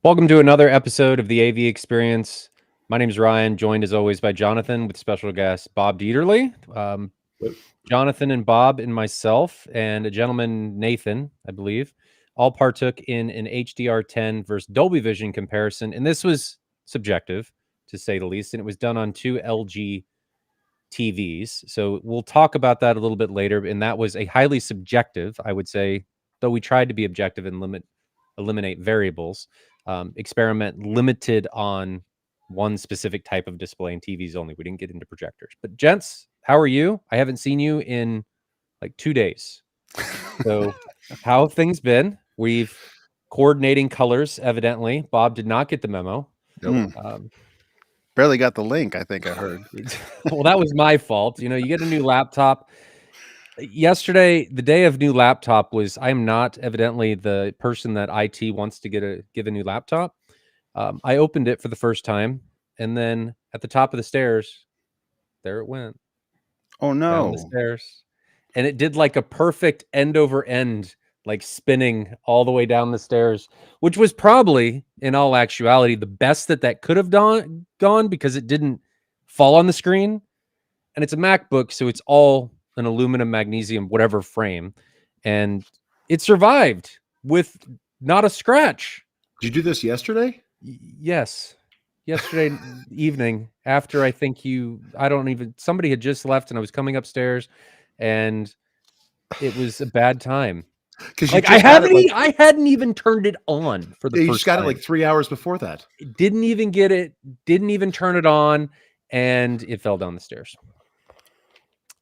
Welcome to another episode of the AV Experience. My name is Ryan, joined as always by Jonathan with special guest Bob Dieterle. Jonathan and Bob and myself and a gentleman, Nathan, I believe, all partook in an HDR10 versus Dolby Vision comparison. And this was subjective, to say the least. And it was done on two LG TVs. So we'll talk about that a little bit later. And that was a highly subjective, I would say, though we tried to be objective and eliminate variables. Experiment limited on one specific type of display and TVs only. We didn't get into projectors. But gents, how are you? I haven't seen you in like 2 days. So how have things been? We've coordinating colors, evidently. Bob did not get the memo. Nope. Barely got the link, I think I heard. Well, that was my fault. You know, you get a new laptop. Yesterday, the day of new laptop was, I'm not evidently the person that IT wants to give a new laptop. I opened it for the first time, and then at the top of the stairs, there it went. Oh no. Down the stairs. And it did like a perfect end over end, like spinning all the way down the stairs, which was probably, in all actuality, the best that could have gone because it didn't fall on the screen. And it's a MacBook, so it's all an aluminum, magnesium, whatever frame. And it survived with not a scratch. Did you do this yesterday? Yes. Yesterday evening, after I think somebody had just left and I was coming upstairs and it was a bad time. Like I hadn't even turned it on for the first time. You just got it like 3 hours before that. Didn't even get it, didn't even turn it on, and it fell down the stairs.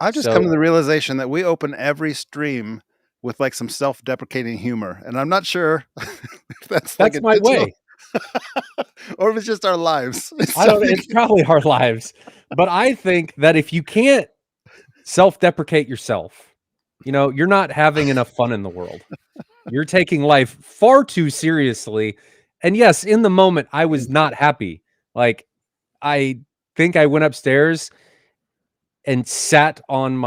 I've just come to the realization that we open every stream with like some self-deprecating humor, and I'm not sure if that's my way. Or if it's just our lives. I don't know. It's probably our lives. But I think that if you can't self-deprecate yourself, you know, you're not having enough fun in the world. You're taking life far too seriously. And yes, in the moment, I was not happy. Like, I think I went upstairs and sat on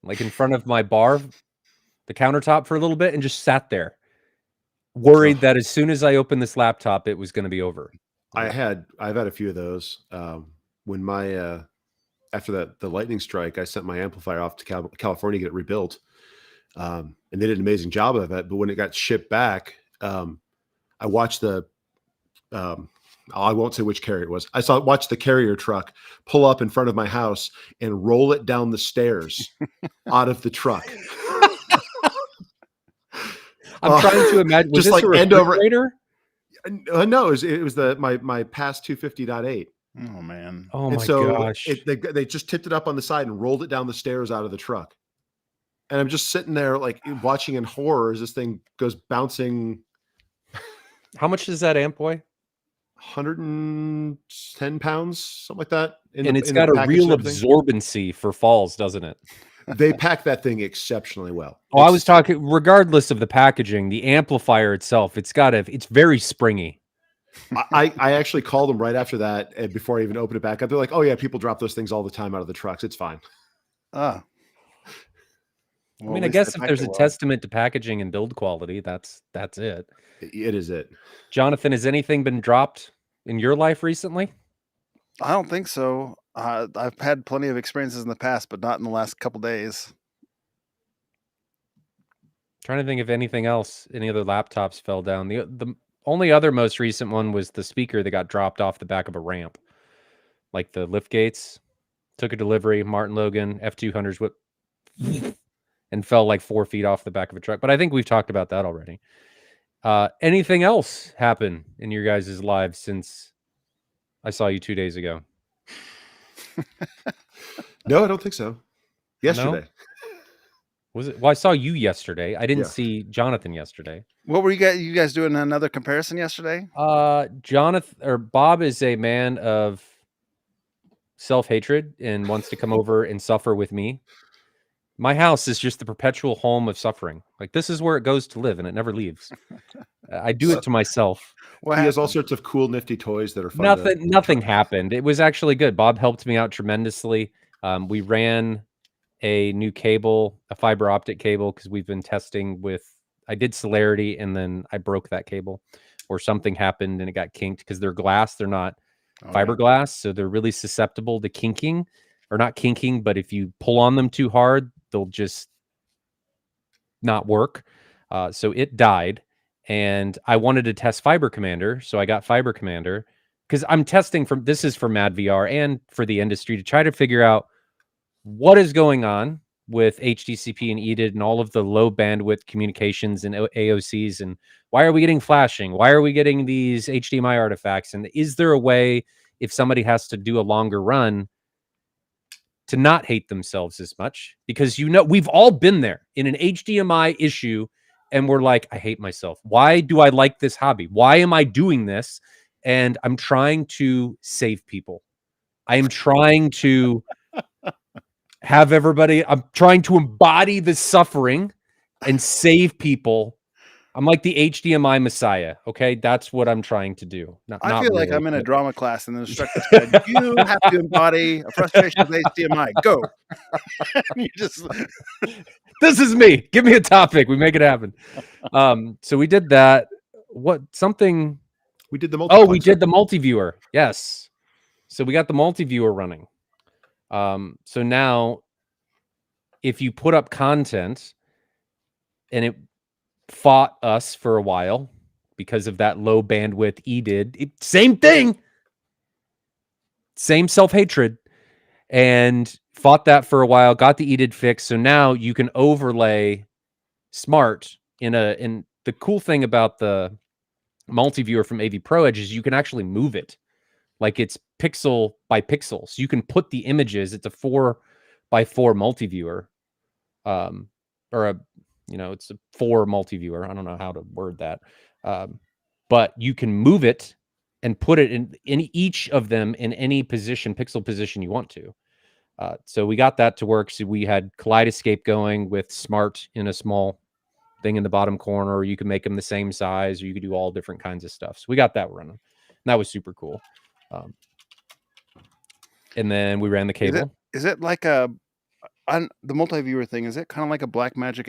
in front of my bar, the countertop for a little bit and just sat there, worried that as soon as I opened this laptop, it was going to be over. I've had a few of those. When after the lightning strike, I sent my amplifier off to California to get it rebuilt. And they did an amazing job of it. But when it got shipped back, I watched I won't say which carrier it was. I watched the carrier truck pull up in front of my house and roll it down the stairs out of the truck. I'm trying to imagine. Was just this like a end over. No, it was my past 250.8. Oh man! Oh my gosh! They just tipped it up on the side and rolled it down the stairs out of the truck. And I'm just sitting there like watching in horror as this thing goes bouncing. How much is that amp weigh? 110 pounds, something like that. And it's got a real absorbency for falls, doesn't it? They pack that thing exceptionally well. Oh, I was talking, regardless of the packaging, the amplifier itself, it's very springy. I actually called them right after that, and before I even opened it back up, they're like, "Oh yeah, people drop those things all the time out of the trucks. It's fine." Well, I mean, I guess if there's a testament to packaging and build quality, that's it. It is it. Jonathan, has anything been dropped in your life recently? I don't think so. I've had plenty of experiences in the past, but not in the last couple days. Trying to think if anything else, any other laptops fell down. The only other most recent one was the speaker that got dropped off the back of a ramp. Like the lift gates, took a delivery, Martin Logan, F200s whip, and fell like 4 feet off the back of a truck. But I think we've talked about that already. Anything else happen in your guys' lives since I saw you 2 days ago? No, I don't think so. Yesterday. No? Was it? Well, I saw you yesterday. I didn't see Jonathan yesterday. What were you guys doing another comparison yesterday? Jonathan or Bob is a man of self-hatred and wants to come over and suffer with me. My house is just the perpetual home of suffering. Like, this is where it goes to live and it never leaves. I do it to myself. He has all sorts of cool, nifty toys that are fun. Nothing happened. It was actually good. Bob helped me out tremendously. We ran a new cable, a fiber optic cable, because we've been testing with, I did Celerity and then I broke that cable. or something happened and it got kinked because they're glass. They're not Oh, fiberglass. So they're really susceptible to kinking, or not kinking, but if you pull on them too hard, they'll just not work. So it died, and I wanted to test Fiber Commander. So I got Fiber Commander because I'm testing this is for Mad VR and for the industry to try to figure out what is going on with HDCP and EDID and all of the low bandwidth communications and AOCs, and why are we getting flashing? Why are we getting these HDMI artifacts? And is there a way, if somebody has to do a longer run, to not hate themselves as much? Because we've all been there in an HDMI issue and we're like, I hate myself. Why do I like this hobby? Why am I doing this? And I'm trying to save people. I am trying to I'm trying to embody the suffering and save people. I'm like the HDMI messiah. Okay. That's what I'm trying to do. I feel like I'm in a drama class and the instructor said, you have to embody a frustration with HDMI. Go. You just... This is me. Give me a topic. We make it happen. So we did that. We did the multiviewer. Yes. So we got the multiviewer running. So now if you put up content, and it fought us for a while because of that low bandwidth EDID, same thing, same self-hatred, and fought that for a while, got the EDID fixed. So now you can overlay smart in the cool thing about the multiviewer from AV Pro Edge is you can actually move it. Like it's pixel by pixel. So you can put the images, it's a 4x4 multiviewer. It's a 4 multiviewer. I don't know how to word that. But you can move it and put it in each of them in any pixel position you want to. So we got that to work. So we had Kaleidoscape going with smart in a small thing in the bottom corner, or you can make them the same size, or you could do all different kinds of stuff. So we got that running. And that was super cool. And then we ran the cable. Is it like on the multiviewer thing? Is it kind of like a Blackmagic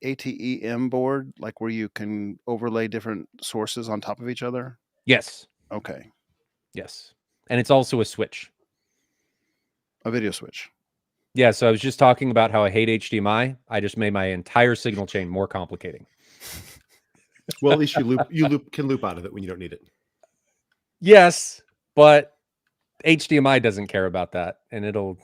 ATEM board, like where you can overlay different sources on top of each other? Yes. Okay. Yes. And it's also a switch. A video switch. Yeah, so I was just talking about how I hate HDMI. I just made my entire signal chain more complicating. Well, at least you can loop out of it when you don't need it. Yes, but HDMI doesn't care about that, and it'll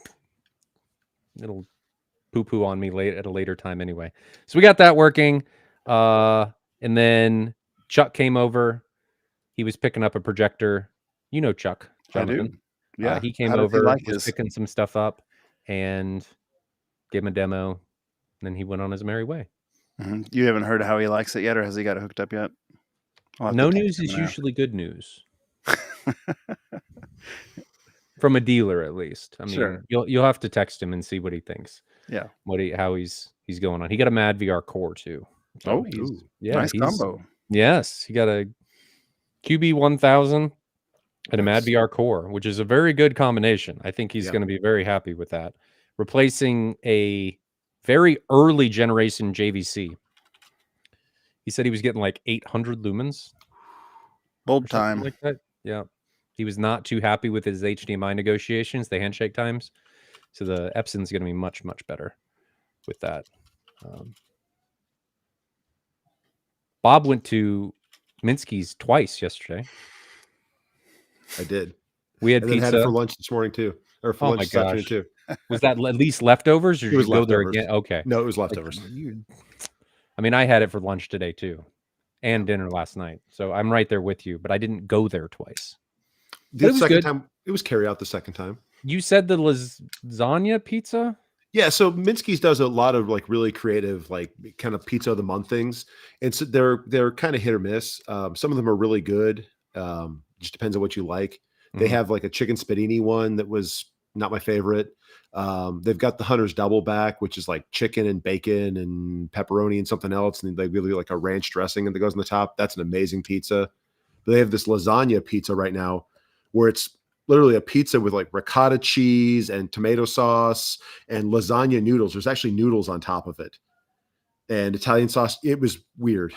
poo-poo on me at a later time anyway. So we got that working, and then Chuck came over. He was picking up a projector. You know Chuck, Jonathan. I do. Yeah, he came over, was picking some stuff up, and gave him a demo. And then he went on his merry way. Mm-hmm. You haven't heard how he likes it yet, or has he got it hooked up yet? No news is usually good news. From a dealer, at least. I mean, sure. You'll have to text him and see what he thinks. Yeah, how he's going on. He got a Mad VR core too. So nice combo. Yes, he got a QB1000 and a Mad VR core, which is a very good combination. I think he's going to be very happy with that. Replacing a very early generation JVC. He said he was getting like 800 lumens. Bulb time. Like that. Yeah. He was not too happy with his HDMI negotiations, the handshake times. So the Epson's going to be much, much better with that. Bob went to Minsky's twice yesterday. I did. We had pizza. Had it for lunch this morning too, or for lunch this afternoon too. Was that at least leftovers, or did you go there again? Okay. No, it was leftovers. I mean, I had it for lunch today too, and dinner last night. So I'm right there with you, but I didn't go there twice. The second time, it was carry out the second time. You said the lasagna pizza? Yeah, so Minsky's does a lot of like really creative, like kind of pizza of the month things, and so they're kind of hit or miss. Some of them are really good. Just depends on what you like. They have like a chicken spadini one that was not my favorite. They've got the Hunter's Double Back, which is like chicken and bacon and pepperoni and something else, and they really like a ranch dressing that goes on the top. That's an amazing pizza. But they have this lasagna pizza right now, where it's literally a pizza with like ricotta cheese and tomato sauce and lasagna noodles. There's actually noodles on top of it and Italian sauce. It was weird.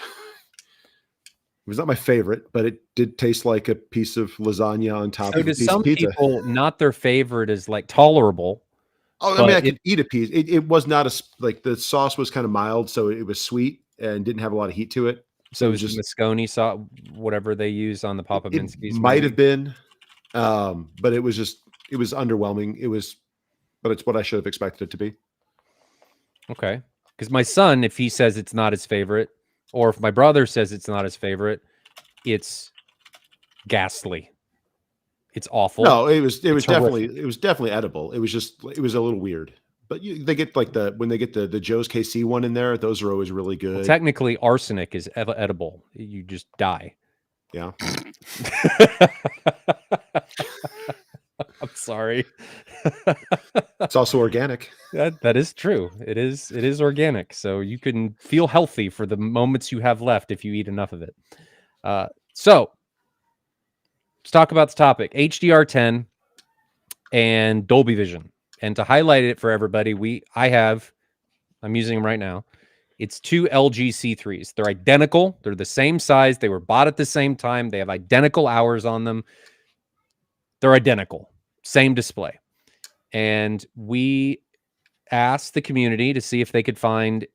was not my favorite, but it did taste like a piece of lasagna on top So of a to piece of some pizza. people, not their favorite is like tolerable. Oh, I mean, I could eat a piece. It was not like the sauce was kind of mild, so it was sweet and didn't have a lot of heat to it. So it it was was just Moscone sauce, whatever they use on the Papa it Minsky's. might have been, but it was underwhelming. But it's what I should have expected it to be. Okay. Because my son, if he says it's not his favorite, or if my brother says it's not his favorite, it's ghastly. It's awful. No, it was definitely edible. It was a little weird. But they get like when they get the Joe's KC one in there, those are always really good. Well, technically, arsenic is edible. You just die. Yeah. I'm sorry. It's also organic. That is true. It is organic. So you can feel healthy for the moments you have left if you eat enough of it. So let's talk about the topic, HDR10 and Dolby Vision. And to highlight it for everybody, I'm using them right now. It's two LG C3s. They're identical. They're the same size. They were bought at the same time. They have identical hours on them. They're identical. Same display. And we asked the community to see if they could find,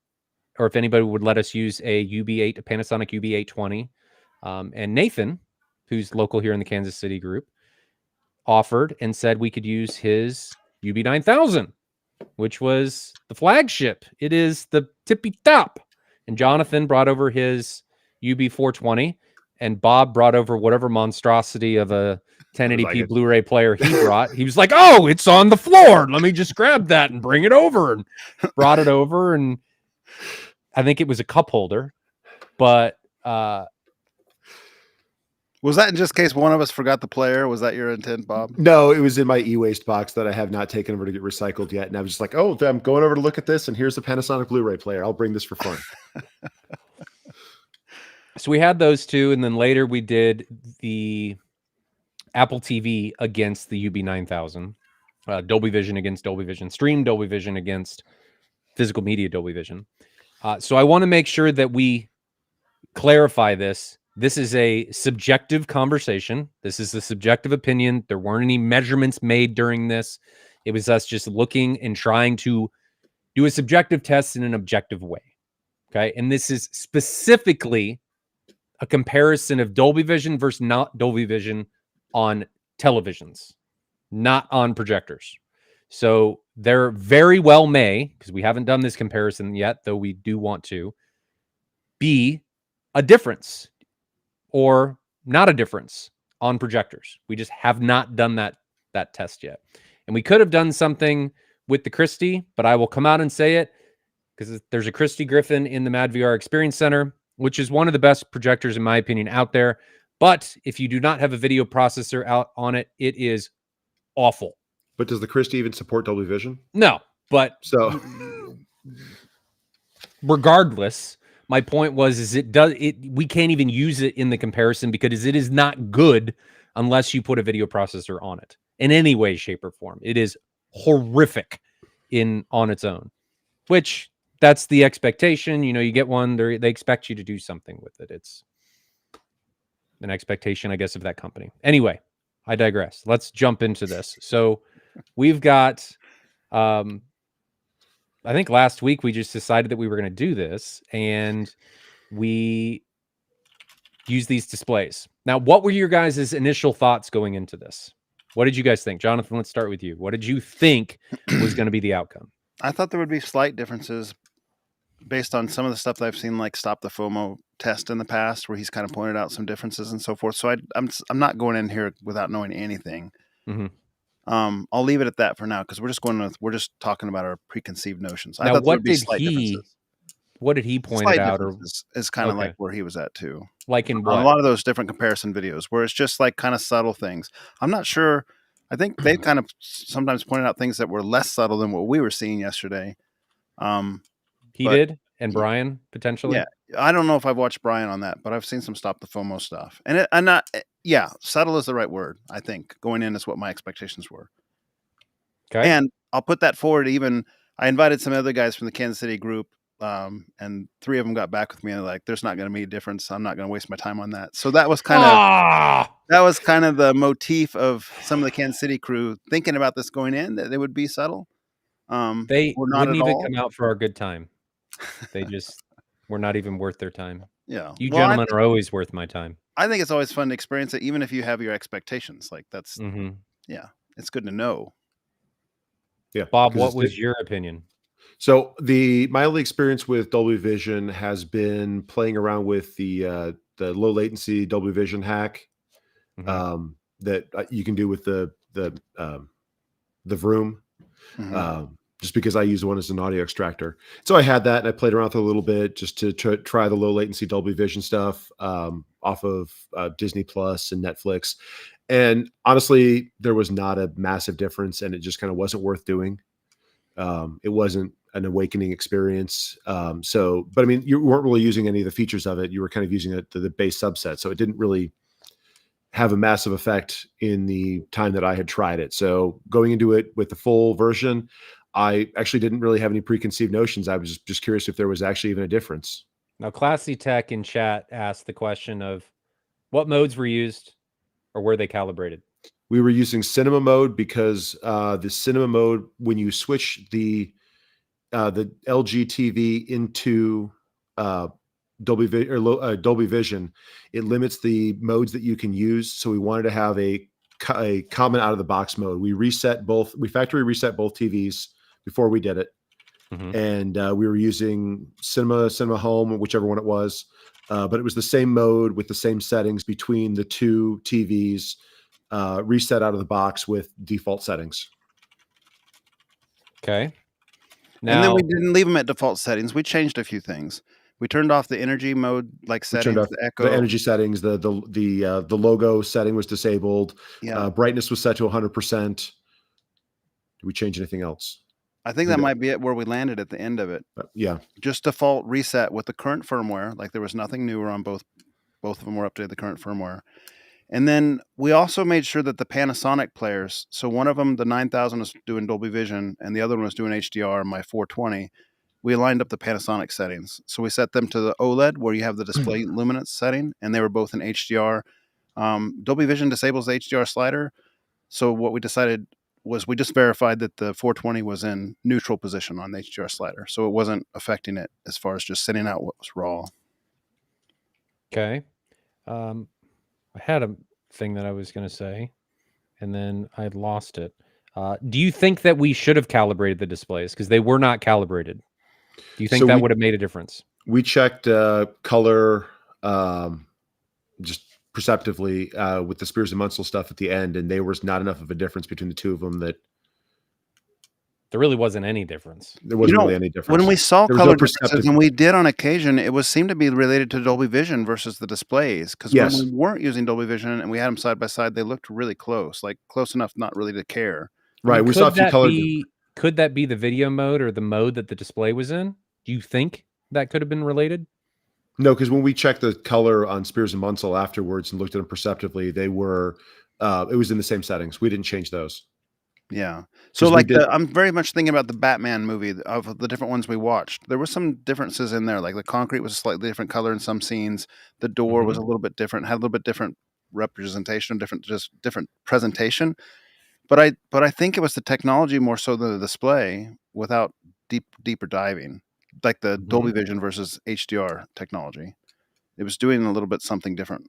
or if anybody would let us use a Panasonic UB820. And Nathan, who's local here in the Kansas City group, offered and said we could use his UB9000, which was the flagship. It is the tippy top. And Jonathan brought over his UB420, and Bob brought over whatever monstrosity of a 1080p Blu-ray player he brought. He was like, "Oh, it's on the floor. Let me just grab that and bring it over." And brought it over, and I think it was a cup holder. But was that in just case one of us forgot the player? Was that your intent, Bob? No, it was in my e-waste box that I have not taken over to get recycled yet. And I was just like, oh, I'm going over to look at this, and here's the Panasonic Blu-ray player. I'll bring this for fun. So we had those two, and then later we did the Apple TV against the UB9000, Dolby Vision against Dolby Vision, Stream Dolby Vision against Physical Media Dolby Vision. So I want to make sure that we clarify this. This is a subjective conversation. This is a subjective opinion. There weren't any measurements made during this. It was us just looking and trying to do a subjective test in an objective way. Okay. And this is specifically a comparison of Dolby Vision versus not Dolby Vision on televisions, not on projectors. So there very well may, because we haven't done this comparison yet, though we do want to, be a difference or not a difference on projectors. We just have not done that test yet. And we could have done something with the Christie, but I will come out and say it because there's a Christie Griffin in the Mad VR Experience Center, which is one of the best projectors, in my opinion, out there. But if you do not have a video processor out on it, it is awful. But does the Christie even support Dolby Vision? No, but so regardless, my point was, we can't even use it in the comparison because it is not good unless you put a video processor on it in any way, shape, or form. It is horrific on its own, which that's the expectation. You know, you get one, they expect you to do something with it. It's an expectation, I guess, of that company. Anyway, I digress. Let's jump into this. So we've got, I think last week we just decided that we were going to do this, and we use these displays. Now, what were your guys' initial thoughts going into this? What did you guys think? Jonathan, let's start with you. What did you think was going to be the outcome? I thought there would be slight differences based on some of the stuff that I've seen, like Stop the FOMO test in the past, where he's kind of pointed out some differences and so forth. So I'm not going in here without knowing anything. Mm-hmm. I'll leave it at that for now because we're just talking about our preconceived notions. Now, I thought there would be slight differences. What did he point out? Or is kind of like where he was at too. Like in what? A lot of those different comparison videos where it's just like kind of subtle things. I'm not sure. I think they kind of sometimes pointed out things that were less subtle than what we were seeing yesterday. He did, and Brian potentially. Yeah, I don't know if I've watched Brian on that, but I've seen some Stop the FOMO stuff, and subtle is the right word. I think going in is what my expectations were. Okay, and I'll put that forward. Even I invited some other guys from the Kansas City group and 3 of them got back with me and like, "There's not going to be a difference. I'm not going to waste my time on that." So that was kind of the motif of some of the Kansas City crew thinking about this going in, that they would be subtle. They or not wouldn't at even all. come out for our good time. They just were not even worth their time. Yeah. You Well, gentlemen are always worth my time. I think it's always fun to experience it, even if you have your expectations. Like that's, yeah, it's good to know. Yeah. Bob, what was your opinion? So my only experience with Dolby Vision has been playing around with the low latency Dolby Vision hack that you can do with the Vroom. Just because I use one as an audio extractor. So I had that and I played around with it a little bit just to try the low latency Dolby Vision stuff off of Disney Plus and Netflix. And honestly, there was not a massive difference and it just kind of wasn't worth doing. It wasn't an awakening experience. But I mean, you weren't really using any of the features of it. You were kind of using it to the base subset. So it didn't really have a massive effect in the time that I had tried it. So going into it with the full version, I actually didn't really have any preconceived notions. I was just curious if there was actually even a difference. Now, Classy Tech in chat asked the question of what modes were used or were they calibrated? We were using cinema mode because the cinema mode, when you switch the LG TV into Dolby Vision, it limits the modes that you can use. So we wanted to have a common out of the box mode. We factory reset both TVs before we did it. And we were using cinema home, whichever one it was. But it was the same mode with the same settings between the two TVs, reset out of the box with default settings. Okay. Now, and then we didn't leave them at default settings. We changed a few things. We turned off the energy mode, like settings, the echo, the energy settings. The logo setting was disabled. Yeah. Brightness was set to 100%. Did we change anything else? I think that might be it where we landed at the end of it. Yeah. Just default reset with the current firmware. Like there was nothing newer on both of them were updated the current firmware. And then we also made sure that the Panasonic players, so one of them, the 9000 was doing Dolby Vision and the other one was doing HDR, my 420. We aligned up the Panasonic settings. So we set them to the OLED where you have the display luminance setting, and they were both in HDR. Dolby Vision disables the HDR slider. So what we decided was we just verified that the 420 was in neutral position on the HDR slider. So it wasn't affecting it as far as just sending out what was raw. Okay. I had a thing that I was going to say, and then I lost it. Do you think that we should have calibrated the displays? Because they were not calibrated. Do you think that would have made a difference? We checked color just perceptively with the Spears and Munsell stuff at the end, and there was not enough of a difference between the two of them that there really wasn't any difference. There wasn't really any difference. When we saw color differences, and we did on occasion, it seemed to be related to Dolby Vision versus the displays. Because when we weren't using Dolby Vision and we had them side by side, they looked really close, like close enough not really to care. Right. I mean, we saw a few color. Could that be the video mode or the mode that the display was in? Do you think that could have been related? No, because when we checked the color on Spears and Munsell afterwards and looked at them perceptively, they were it was in the same settings. We didn't change those. Yeah. So like I'm very much thinking about the Batman movie of the different ones we watched. There were some differences in there. Like the concrete was a slightly different color in some scenes. The door was a little bit different, had a little bit different representation, different presentation. But I think it was the technology more so than the display without deeper diving. Like the Dolby Vision versus HDR technology. It was doing a little bit something different,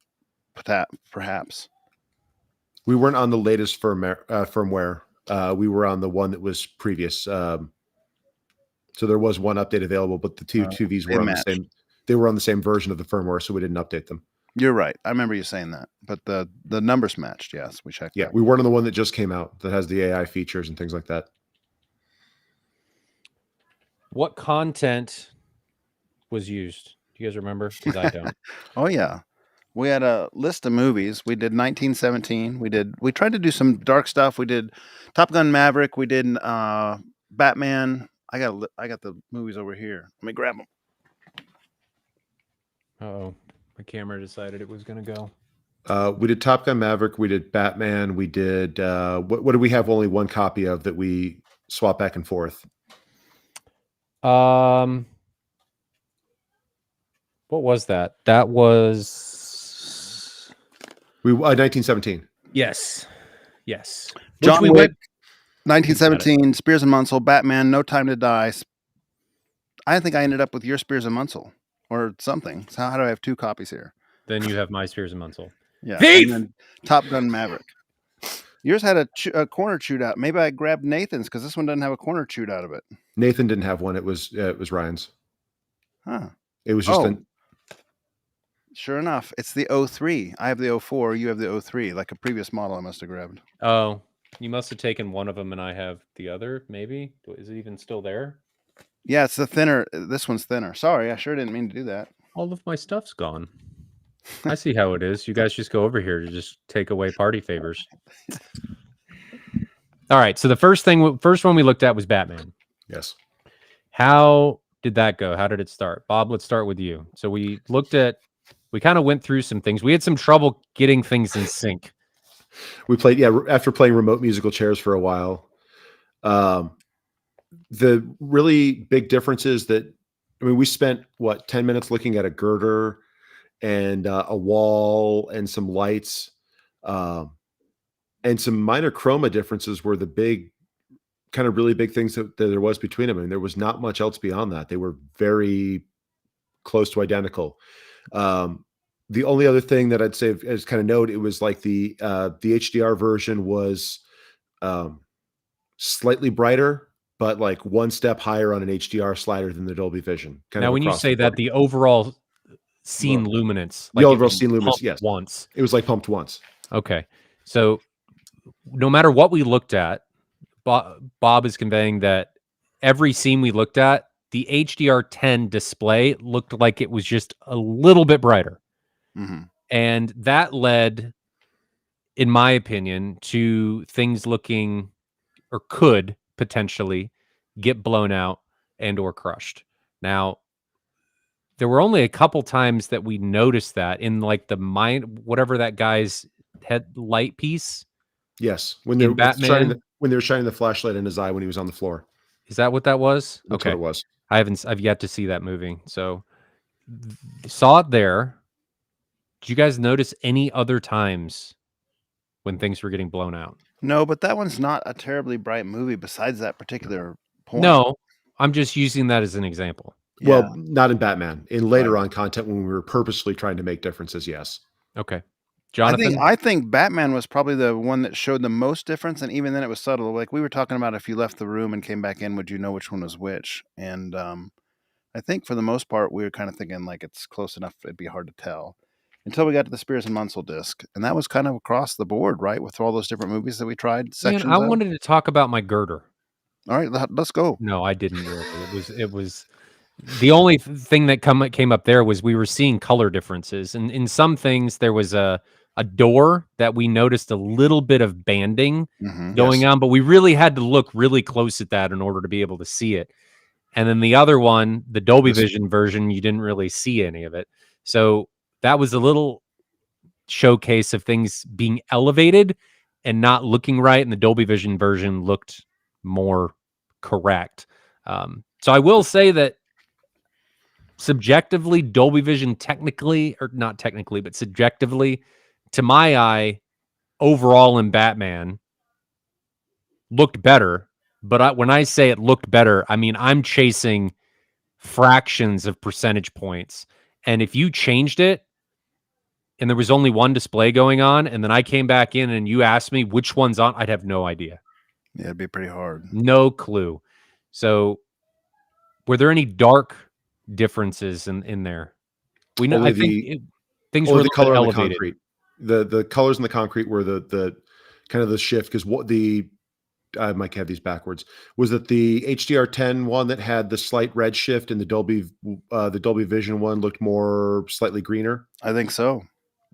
perhaps. We weren't on the latest firmware. We were on the one that was previous. So there was one update available, but the two TVs were on the same. They were on the same version of the firmware, so we didn't update them. You're right. I remember you saying that, but the numbers matched. Yes, we checked. Yeah, that. We weren't on the one that just came out that has the AI features and things like that. What content was used? Do you guys remember? Because I don't. Oh yeah. We had a list of movies. We did 1917. We tried to do some dark stuff. We did Top Gun Maverick. We did Batman. I got the movies over here. Let me grab them. Uh-oh. My camera decided it was going to go. We did Top Gun Maverick. We did Batman. We did what do we have only one copy of that we swap back and forth? What was that? That was 1917. yes. John we Wick, went. 1917, Spears and Munsell, Batman, No Time to Die. I think I ended up with your Spears and Munsell or something. So how do I have 2 copies here? Then you have my Spears and Munsell. Yeah. Thief! And then Top Gun Maverick. Yours had a corner chewed out. Maybe I grabbed Nathan's because this one doesn't have a corner chewed out of it. Nathan didn't have one. It was Ryan's. Huh. It was just Sure enough, it's the 03. I have the 04. You have the 03, like a previous model I must have grabbed. Oh, you must have taken one of them and I have the other, maybe? Is it even still there? Yeah, it's the thinner. This one's thinner. Sorry, I sure didn't mean to do that. All of my stuff's gone. I see how it is. You guys just go over here to just take away party favors. All right. So the first one we looked at was Batman. Yes. How did that go? How did it start? Bob, let's start with you. So we kind of went through some things. We had some trouble getting things in sync. We played, after playing remote musical chairs for a while. The really big difference is that, we spent 10 minutes looking at a girder and a wall and some lights, and some minor chroma differences were the big, kind of really big things that there was between them. There was not much else beyond that. They were very close to identical. The only other thing that I'd say as kind of note, it was like the HDR version was slightly brighter, but like one step higher on an HDR slider than the Dolby Vision. Now, when you say that, the overall scene luminance, the overall scene luminance, yes, once it was like pumped once. Okay, so no matter what we looked at, Bob is conveying that every scene we looked at, the HDR10 display looked like it was just a little bit brighter. Mm-hmm. And that led, in my opinion, to things looking, or could potentially get blown out and or crushed. Now, there were only a couple times that we noticed that in like whatever that guy's headlight piece. Yes, when they were Batman, when they were shining the flashlight in his eye when he was on the floor. Is that what that was? That's what it was. I've yet to see that movie. So saw it there. Did you guys notice any other times when things were getting blown out? No, but that one's not a terribly bright movie besides that particular point. No, I'm just using that as an example. Well, not in Batman. In later on content when we were purposely trying to make differences, yes. Okay. Jonathan? I think Batman was probably the one that showed the most difference, and even then it was subtle. Like we were talking about, if you left the room and came back in, would you know which one was which? And I think for the most part, we were kind of thinking like it's close enough, it'd be hard to tell. Until we got to the Spears and Munsell disc, and that was kind of across the board, right? With all those different movies that we tried. Man, I wanted to talk about my girder. All right, let's go. No, I didn't really. It was the only thing that came up there was we were seeing color differences, and in some things there was a door that we noticed a little bit of banding going on, but we really had to look really close at that in order to be able to see it. And then the other one, the Dolby Vision version, you didn't really see any of it. So that was a little showcase of things being elevated and not looking right. And the Dolby Vision version looked more correct. So I will say that subjectively, Dolby Vision technically, or not technically, but subjectively, to my eye, overall in Batman, looked better. But when I say it looked better, I mean, I'm chasing fractions of percentage points. And if you changed it, and there was only one display going on, and then I came back in and you asked me which one's on, I'd have no idea. Yeah, it'd be pretty hard. No clue. So were there any dark differences in there? We know, I think things were the color elevated. On the concrete. The colors in the concrete were the kind of the shift, because what I might have these backwards, was that the HDR10 one that had the slight red shift, and the Dolby Vision one looked more slightly greener? I think so.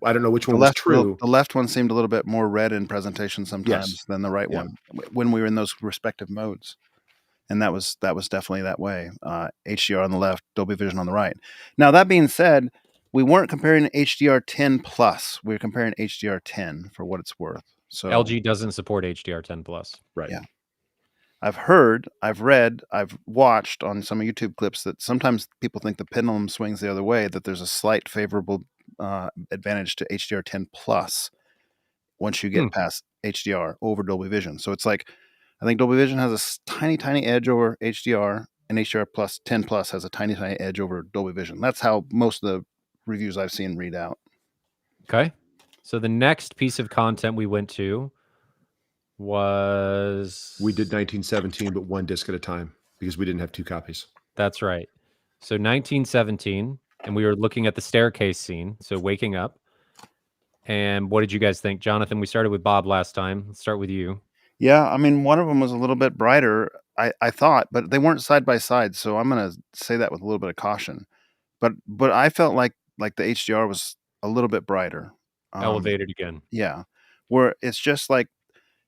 I don't know which one was true. The left one seemed a little bit more red in presentation sometimes than the right one when we were in those respective modes. And that was definitely that way. HDR on the left, Dolby Vision on the right. Now, that being said, we weren't comparing HDR10 plus. We were comparing HDR10 for what it's worth. So LG doesn't support HDR10 plus. Right. Yeah. I've heard, I've read, I've watched on some YouTube clips that sometimes people think the pendulum swings the other way, that there's a slight favorable advantage to HDR10 plus once you get past HDR over Dolby Vision. So it's like, I think Dolby Vision has a tiny edge over HDR, and HDR plus 10 plus has a tiny edge over Dolby Vision. That's how most of the reviews I've seen read out. Okay. So the next piece of content we went to was... We did 1917, but one disc at a time because we didn't have two copies. That's right. So 1917, and we were looking at the staircase scene, so waking up. And what did you guys think? Jonathan, we started with Bob last time. Let's start with you. Yeah, I mean, one of them was a little bit brighter, I thought, but they weren't side by side, so I'm going to say that with a little bit of caution. But I felt like the HDR was a little bit brighter. Elevated again. Yeah, where it's just like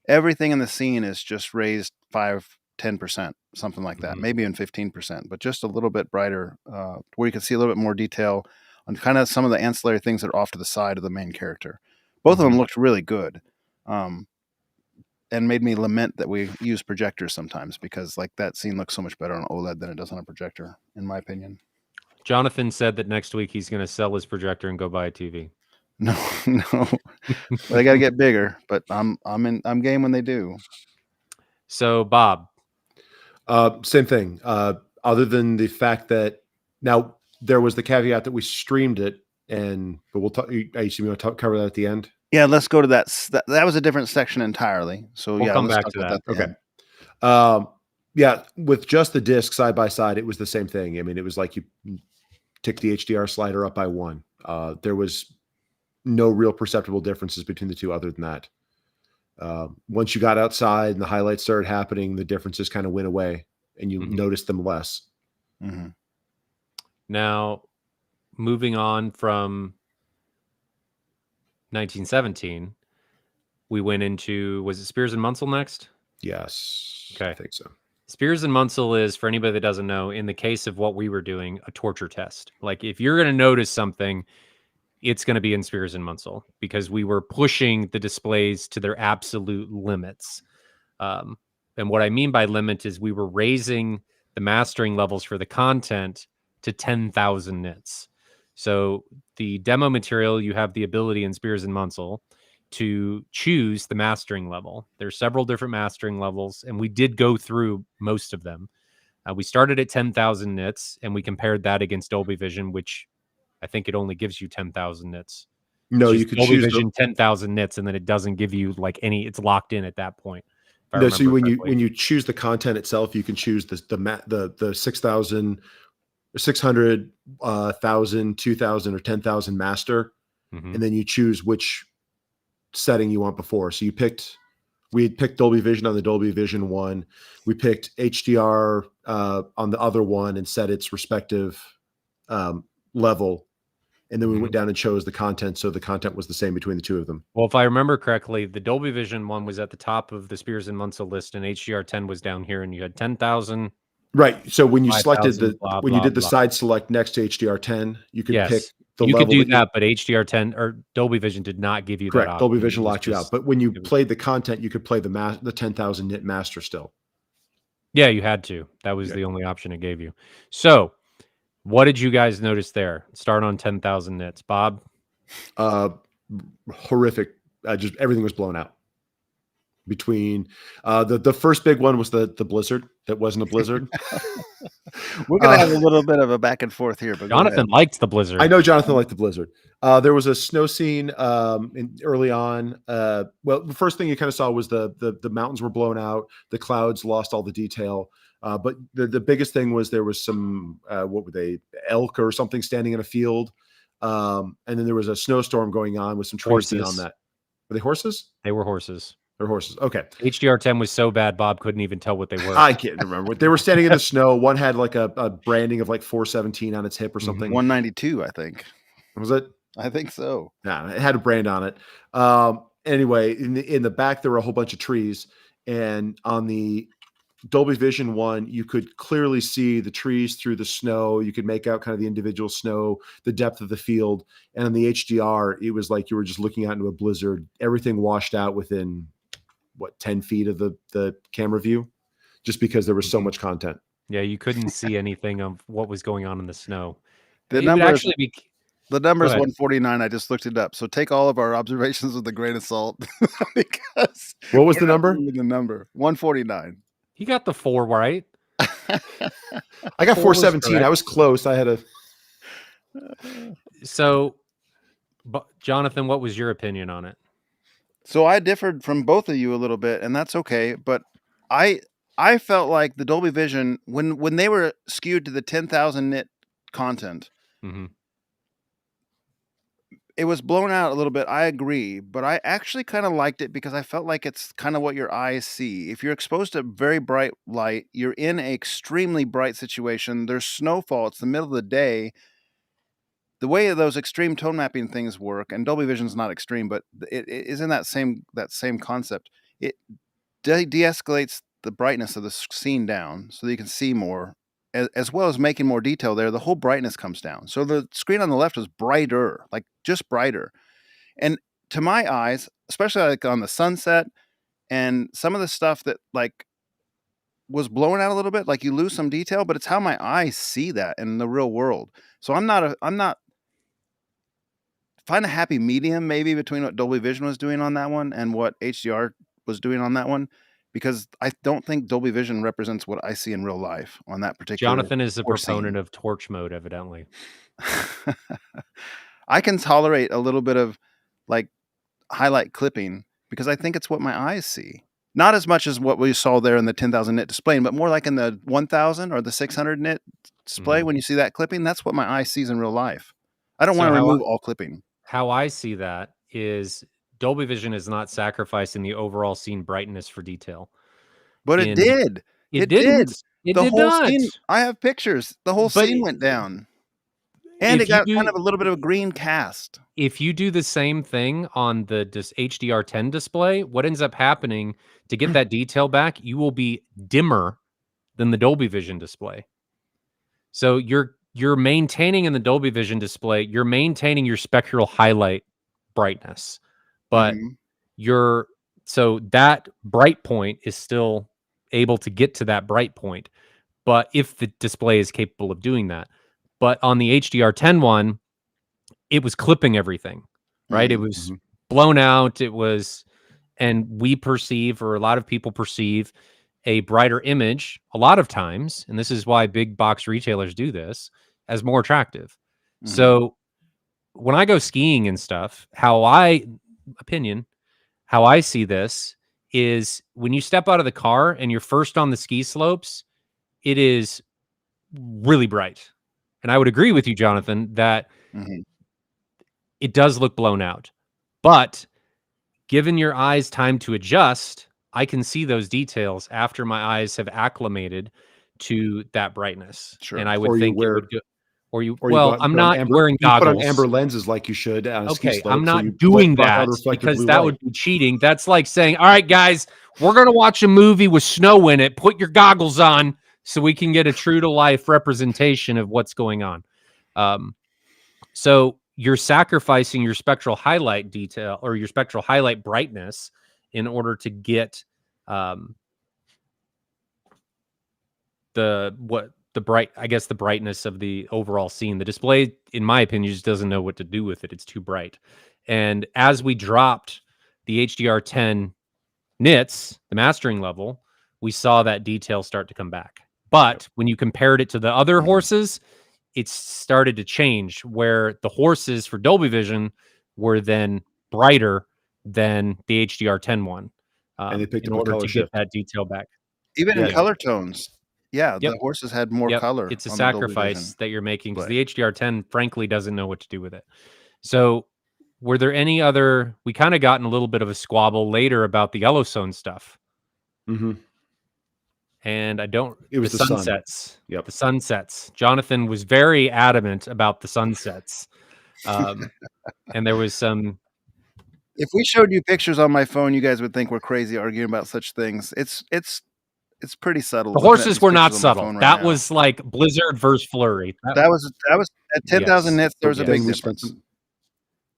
everything in the scene is just raised 5-10%, something like that, maybe even 15%, but just a little bit brighter, where you can see a little bit more detail on kind of some of the ancillary things that are off to the side of the main character. Both of them looked really good, and made me lament that we use projectors sometimes, because like that scene looks so much better on OLED than it does on a projector, in my opinion. Jonathan said that next week he's going to sell his projector and go buy a TV. No, they got to get bigger, but I'm game when they do. So Bob, same thing. Other than the fact that now there was the caveat that we streamed it, but we'll talk. I assume you want to cover that at the end. Yeah, let's go to that. That was a different section entirely. So we'll come let's back to that. Okay. Yeah, with just the disc side by side, it was the same thing. I mean, it was like you tick the HDR slider up by one. There was no real perceptible differences between the two other than that. Once you got outside and the highlights started happening, the differences kind of went away and you noticed them less. Now, moving on from 1917, we went into, was it Spears and Munsell next? Yes. Okay. I think so. Spears and Munsell is, for anybody that doesn't know, in the case of what we were doing, a torture test. Like if you're going to notice something, it's going to be in Spears and Munsell, because we were pushing the displays to their absolute limits. And what I mean by limit is we were raising the mastering levels for the content to 10,000 nits. So the demo material, you have the ability in Spears and Munsell to choose the mastering level. There's several different mastering levels, and we did go through most of them. We started at 10,000 nits, and we compared that against Dolby Vision, which I think it only gives you 10,000 nits. No, you could Dolby choose Vision 10,000 nits, and then it doesn't give you like any. It's locked in at that point. No, so when you choose the content itself, you can choose the 6,000, 600, 1,000, 2,000, or 10,000 master, and then you choose which setting you want before. So we had picked Dolby Vision on the Dolby Vision one. We picked HDR on the other one and set its respective level. And then we went down and chose the content. So the content was the same between the two of them. Well, if I remember correctly, the Dolby Vision one was at the top of the Spears and Munsell list, and HDR10 was down here, and you had 10,000. Right. So when you selected you did the blah. side select next to HDR10, you could pick the you level. Could do that, but HDR10 or Dolby Vision did not give you that option. Dolby Vision locked you out. But when you played the content, you could play the 10,000 nit master still. Yeah, you had to. That was the only option it gave you. So what did you guys notice there? Start on 10,000 nits. Bob? Horrific. Just everything was blown out. Between the first big one was the blizzard that wasn't a blizzard. We're gonna have a little bit of a back and forth here, but Jonathan liked the blizzard. I know Jonathan liked the blizzard. There was a snow scene early on. Well, the first thing you kind of saw was the mountains were blown out, the clouds lost all the detail. But the biggest thing was there was some what were they, elk or something standing in a field, and then there was a snowstorm going on with some trees on that. Were they horses? They were horses. They're horses. Okay. HDR10 was so bad, Bob couldn't even tell what they were. I can't remember. They were standing in the snow. One had like a branding of like 417 on its hip or something. 192, I think. Was it? I think so. Yeah, it had a brand on it. Anyway, in the back there were a whole bunch of trees, and on the Dolby Vision one, you could clearly see the trees through the snow. You could make out kind of the individual snow, the depth of the field. And on the HDR, it was like you were just looking out into a blizzard. Everything washed out within 10 feet of the camera view. just because there was so much content. Yeah, you couldn't see anything of what was going on in the snow. The It number would is actually be. the number is Go ahead. 149. I just looked it up. So take all of our observations with a grain of salt because What was we're the not number? remembering the number 149. He got the 4 right. I got 4 was 417. I correct. was close. I had a. So, but Jonathan, what was your opinion on it? So I differed from both of you a little bit, and that's okay. But I felt like the Dolby Vision, when they were skewed to the 10,000 nit content, Mm-hmm. it was blown out a little bit. I agree, but I actually kind of liked it because I felt like it's kind of what your eyes see. If you're exposed to very bright light, you're in an extremely bright situation. There's snowfall. It's the middle of the day. The way those extreme tone mapping things work, and Dolby Vision's not extreme, but it is in that same concept. It de-escalates the brightness of the scene down so that you can see more, as well as making more detail there. The whole brightness comes down. So the screen on the left is brighter, like just brighter. And to my eyes, especially like on the sunset and some of the stuff that like was blown out a little bit, like you lose some detail, but it's how my eyes see that in the real world. So I'm not find a happy medium maybe between what Dolby Vision was doing on that one and what HDR was doing on that one, because I don't think Dolby Vision represents what I see in real life on that particular. Jonathan is a horse proponent scene. of torch mode, evidently. I can tolerate a little bit of like highlight clipping because I think it's what my eyes see. Not as much as what we saw there in the 10,000 nit display, but more like in the 1,000 or the 600 nit display. Mhm. When you see that clipping, that's what my eye sees in real life. I don't So want to how remove all clipping. How I see that is Dolby Vision is not sacrificing the overall scene brightness for detail. But it In- did. It did. didn't. It The did whole not. scene, I have pictures. The whole But scene went down. And if it got you kind do- of a little bit of a green cast. If you do the same thing on the HDR10 display, what ends up happening to get that detail back, you will be dimmer than the Dolby Vision display. So you're maintaining in the Dolby Vision display, you're maintaining your spectral highlight brightness, but Mhm. so that bright point is still able to get to that bright point, but if the display is capable of doing that. But on the HDR10 one, it was clipping everything, right? It Mhm. was blown out. It was, and we perceive, or a lot of people perceive, a brighter image a lot of times, and this is why big box retailers do this, as more attractive. Mhm. So when I go skiing and stuff, how I see this is when you step out of the car and you're first on the ski slopes, it is really bright. And I would agree with you, Jonathan, that Mhm. it does look blown out. But given your eyes time to adjust, I can see those details after my eyes have acclimated to that brightness. Sure. And I Or would you think it wear- would go, Or you well, go out and I'm put on not amber, wearing you put on goggles. amber lenses like you should on a ski Okay, slope. I'm so not you doing block out that reflected because blue that light. would be cheating. That's like saying, all right, guys, we're going to watch a movie with snow in it. Put your goggles on so we can get a true to life representation of what's going on. So you're sacrificing your spectral highlight detail or your spectral highlight brightness in order to get the brightness of the overall scene. The display, in my opinion, just doesn't know what to do with it. It's too bright. And as we dropped the HDR10 nits, the mastering level, we saw that detail start to come back. But when you compared it to the other horses, it started to change where the horses for Dolby Vision were then brighter than the HDR10 one. And they picked in up a order color to shift. get that detail back. Even in Yeah. color tones. Yeah, Yep. the horses had more color. It's a on the Dolby sacrifice Vision. that you're making because Right. the HDR10 frankly doesn't know what to do with it. So were there any other, we kind of got in a little bit of a squabble later about the Yellowstone stuff. Mm-hmm. And It was the sun. sunsets. Yep. The sunsets. Jonathan was very adamant about the sunsets. And there was some. If we showed you pictures on my phone, you guys would think we're crazy arguing about such things. It's pretty subtle. The looking at horses these were not pictures on my subtle. phone right That now. was like Blizzard versus Flurry. That was at 10,000 Yes. nits. There was a Then big we difference. spent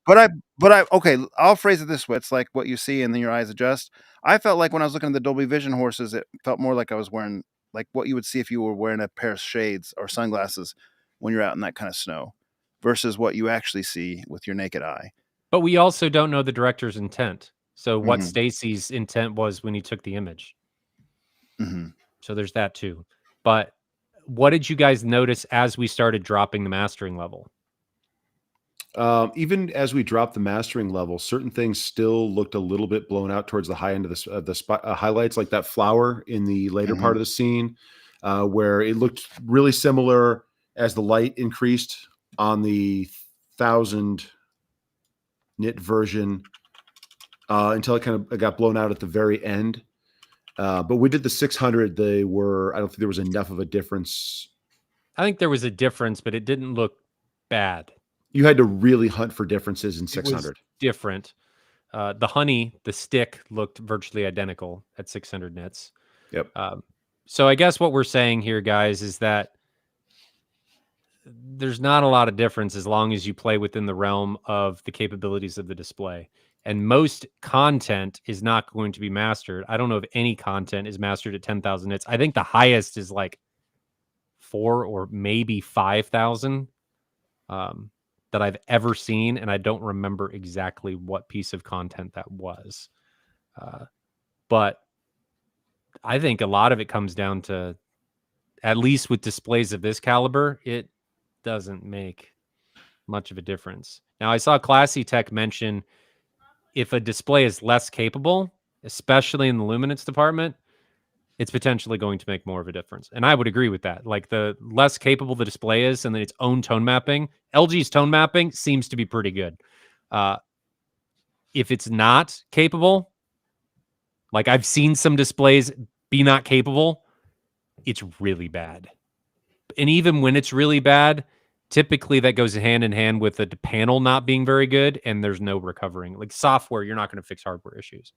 Okay, I'll phrase it this way. It's like what you see and then your eyes adjust. I felt like when I was looking at the Dolby Vision horses, it felt more like I was wearing like what you would see if you were wearing a pair of shades or sunglasses when you're out in that kind of snow versus what you actually see with your naked eye. But we also don't know the director's intent. So what Mhm. Stacy's intent was when he took the image. Mhm. So there's that too. But what did you guys notice as we started dropping the mastering level? Even as we dropped the mastering level, certain things still looked a little bit blown out towards the high end of the spot highlights, like that flower in the later part Mhm. of the scene, where it looked really similar as the light increased on the 1000 nit version until it kind of got blown out at the very end. But we did the 600. I don't think there was enough of a difference. I think there was a difference, but it didn't look bad. You had to really hunt for differences in It 600. was different. The stick looked virtually identical at 600 nits. Yep. So I guess what we're saying here, guys, is that there's not a lot of difference as long as you play within the realm of the capabilities of the display. And most content is not going to be mastered. I don't know if any content is mastered at 10,000 nits. I think the highest is like 4 or maybe 5,000 that I've ever seen. And I don't remember exactly what piece of content that was. But I think a lot of it comes down to, at least with displays of this caliber, it doesn't make much of a difference. Now, I saw Classy Tech mention if a display is less capable, especially in the luminance department, it's potentially going to make more of a difference. And I would agree with that. Like the less capable the display is and then its own tone mapping, LG's tone mapping seems to be pretty good. If it's not capable, like I've seen some displays be not capable, it's really bad. And even when it's really bad, typically that goes hand in hand with the panel not being very good and there's no recovering. Like software, you're not going to fix hardware issues.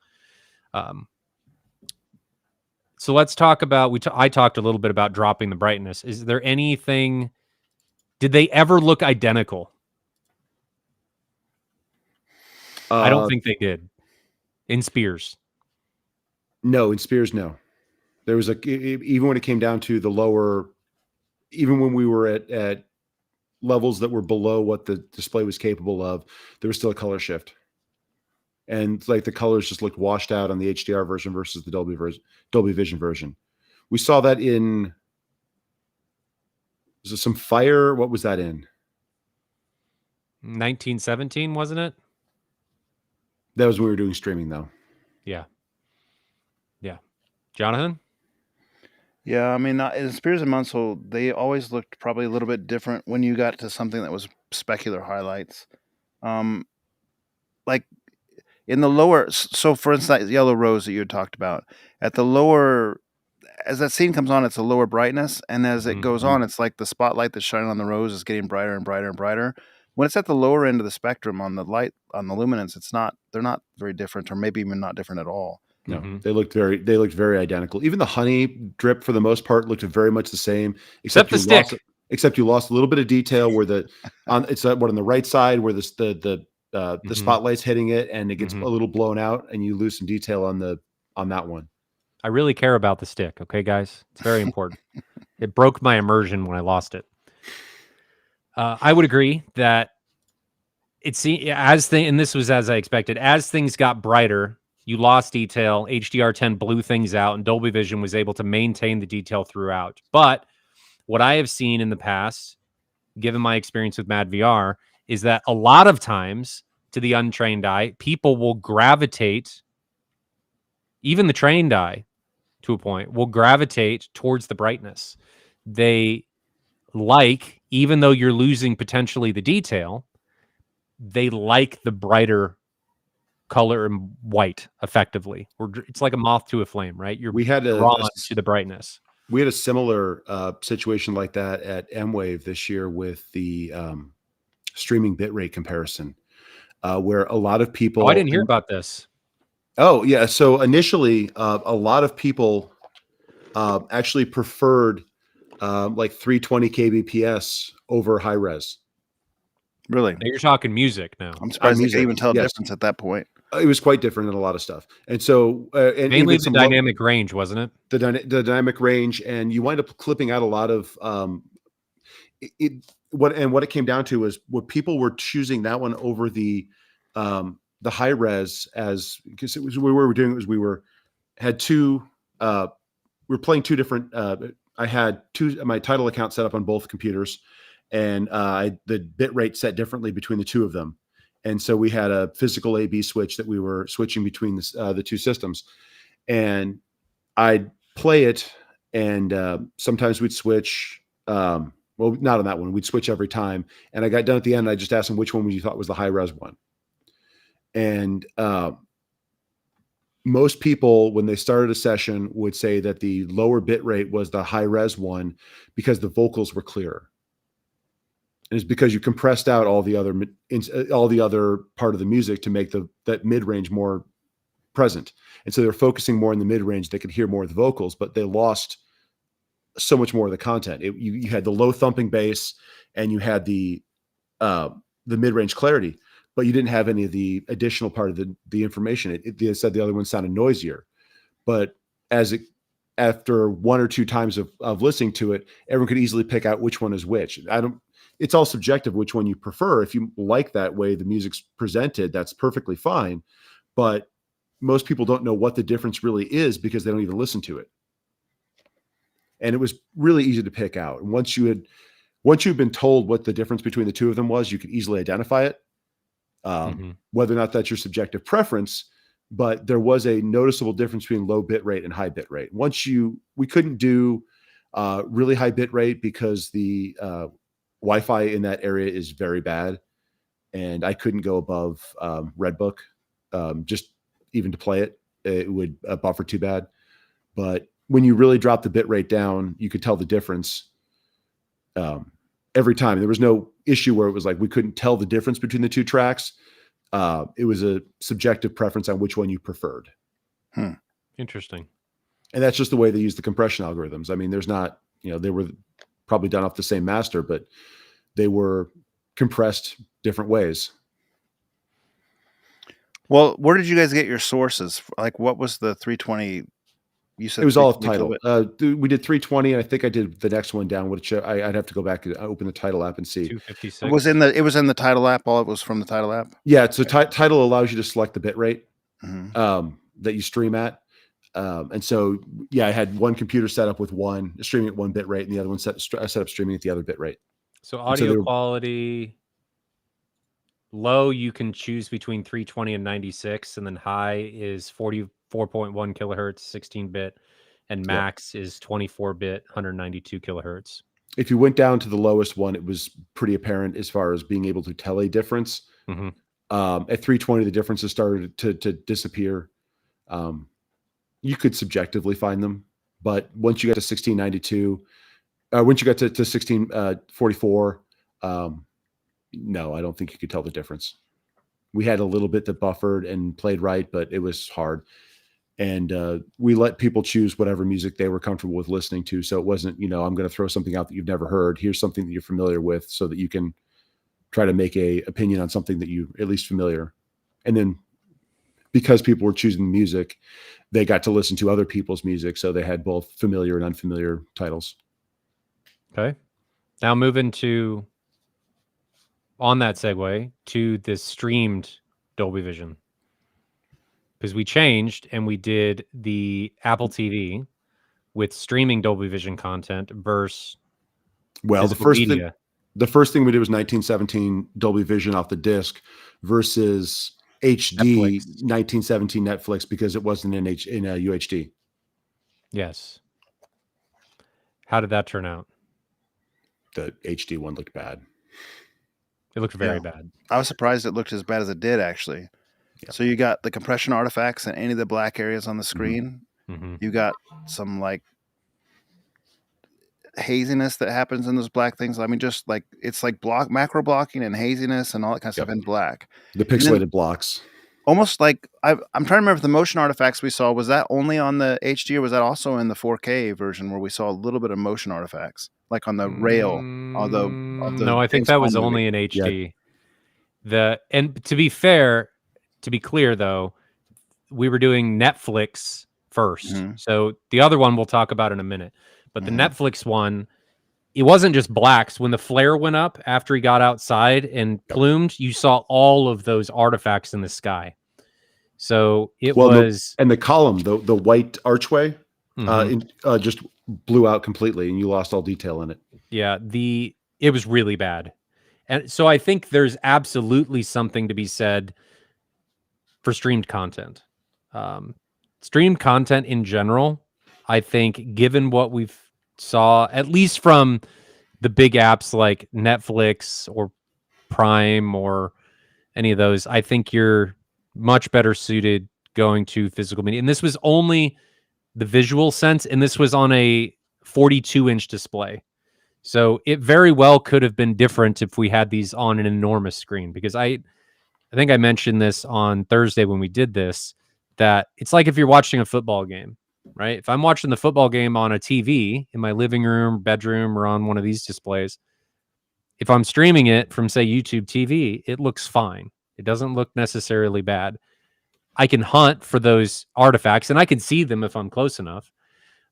So let's talk about, I talked a little bit about dropping the brightness. Is there anything, did they ever look identical? I don't think they did. In Spears. No, in Spears, no. There was even when it came down to the lower, even when we were at levels that were below what the display was capable of, there was still a color shift. And like the colors just looked washed out on the HDR version versus the Dolby Vision version. We saw that in, was it some Fire? What was that in? 1917, wasn't it? That was when we were doing streaming, though. Yeah. Yeah. Jonathan? Yeah, I mean, in Spears and Munsell, they always looked probably a little bit different when you got to something that was specular highlights. Like in the lower, so for instance, Yellow Rose that you had talked about, at the lower, as that scene comes on, it's a lower brightness, and as it goes on, it's like the spotlight that's shining on the rose is getting brighter and brighter and brighter. When it's at the lower end of the spectrum on the light, on the luminance, they're not very different, or maybe even not different at all. No, they looked very identical. Even the honey drip, for the most part, looked very much the same, except the stick. Except you lost a little bit of detail where it's on the right side where the spotlight's hitting it and it gets a little blown out, and you lose some detail on that one. I really care about the stick. Okay, guys, it's very important. It broke my immersion when I lost it. I would agree that and this was as I expected. As things got brighter, you lost detail. HDR10 blew things out, and Dolby Vision was able to maintain the detail throughout. But what I have seen in the past, given my experience with Mad VR, is that a lot of times, to the untrained eye, people will gravitate, even the trained eye, to a point, will gravitate towards the brightness. They even though you're losing potentially the detail, they like the brighter color and white effectively. It's like a moth to a flame, right? You're drawn to the brightness. We had a similar situation like that at M-Wave this year with the streaming bitrate comparison, where a lot of people... Oh, I didn't hear about this. Oh, yeah. So initially, a lot of people actually preferred like 320 kbps over high res. Really? Now you're talking music now. I'm surprised they could even tell a yes. difference at that point. It was quite different in a lot of stuff. And so, and Mainly even the some dynamic range, wasn't it? the dynamic range, and you wind up clipping out a lot of what it came down to is what people were choosing that one over the high res, as because it was we were doing it was we were playing two different. I had my Tidal account set up on both computers, and the bit rate set differently between the two of them. And so we had a physical A/B switch that we were switching between the two systems, and I'd play it, and sometimes we'd switch. Well, not on that one. We'd switch every time. And I got done at the end. And I just asked him which one you thought was the high res one. And most people, when they started a session, would say that the lower bit rate was the high res one because the vocals were clearer. And it's because you compressed out all the other part of the music to make that mid range more present. And so they're focusing more in the mid range. They could hear more of the vocals, but they lost so much more of the content. You had the low thumping bass, and you had the mid range clarity, but you didn't have any of the additional part of the information. They said the other one sounded noisier, but after one or two times of listening to it, everyone could easily pick out which one is which. It's all subjective which one you prefer. If you like that way the music's presented, that's perfectly fine. But most people don't know what the difference really is because they don't even listen to it. And it was really easy to pick out. And once you've been told what the difference between the two of them was, you could easily identify it. Whether or not that's your subjective preference, but there was a noticeable difference between low bit rate and high bit rate. We couldn't do really high bit rate because the Wi-Fi in that area is very bad, and I couldn't go above Redbook just even to play it. It would buffer too bad. But when you really drop the bit rate down, you could tell the difference every time. There was no issue where it was like we couldn't tell the difference between the two tracks. It was a subjective preference on which one you preferred. Interesting. And that's just the way they use the compression algorithms. I mean, there's not, they were probably done off the same master, but they were compressed different ways. Well, where did you guys get your sources? Like, what was the 320? You said it was all of Tidal. We did 320, and I think I did the next one down, which I'd have to go back and open the Tidal app and see. 256. It was in the Tidal app. All it was from the Tidal app. Yeah, so Tidal allows you to select the bit rate that you stream at. And so, yeah, I had one computer set up with streaming at one bit rate, and the other one set up streaming at the other bit rate. So audio quality, low, you can choose between 320 and 96, and then high is 44.1 kilohertz, 16-bit, and max is 24-bit, 192 kilohertz. If you went down to the lowest one, it was pretty apparent as far as being able to tell a difference. At 320, the differences started to disappear. You could subjectively find them, but once you got to 1692, once you got to 1644, no, I don't think you could tell the difference. We had a little bit that buffered and played right, but it was hard. And we let people choose whatever music they were comfortable with listening to. So it wasn't, I'm going to throw something out that you've never heard. Here's something that you're familiar with, so that you can try to make a opinion on something that you're at least familiar. And then because people were choosing music, they got to listen to other people's music. So they had both familiar and unfamiliar titles. Okay. Now moving on that segue to the streamed Dolby Vision. Because we changed and we did the Apple TV with streaming Dolby Vision content versus the first thing we did was 1917 Dolby Vision off the disc versus HD Netflix. 1917 Netflix, because it wasn't in UHD. Yes. How did that turn out? The HD one looked bad. It looked very bad. I was surprised it looked as bad as it did, actually. Yeah. So you got the compression artifacts and any of the black areas on the screen. You got some haziness that happens in those black things. I mean, just like it's like macro blocking and haziness and all that kind of stuff in black. The pixelated blocks. Almost like I'm trying to remember if the motion artifacts we saw, was that only on the HD, or was that also in the 4K version where we saw a little bit of motion artifacts, like on the rail of the no, I think that was only in HD. And to be fair, to be clear though, we were doing Netflix first. Mhm. So the other one we'll talk about in a minute. But the Mhm. Netflix one, it wasn't just blacks. When the flare went up after he got outside and plumed, you saw all of those artifacts in the sky. So it was, and the column, the white archway, Mhm. just blew out completely, and you lost all detail in it. Yeah, it was really bad. And so I think there's absolutely something to be said for streamed content. Streamed content in general, I think, given what we've saw, at least from the big apps like Netflix or Prime or any of those, I think you're much better suited going to physical media. And this was only the visual sense, and this was on a 42-inch display. So it very well could have been different if we had these on an enormous screen, because I think I mentioned this on Thursday when we did this, that it's like if you're watching a football game, right? If I'm watching the football game on a TV in my living room, bedroom, or on one of these displays, if I'm streaming it from, say, YouTube TV, it looks fine. It doesn't look necessarily bad. I can hunt for those artifacts, and I can see them if I'm close enough.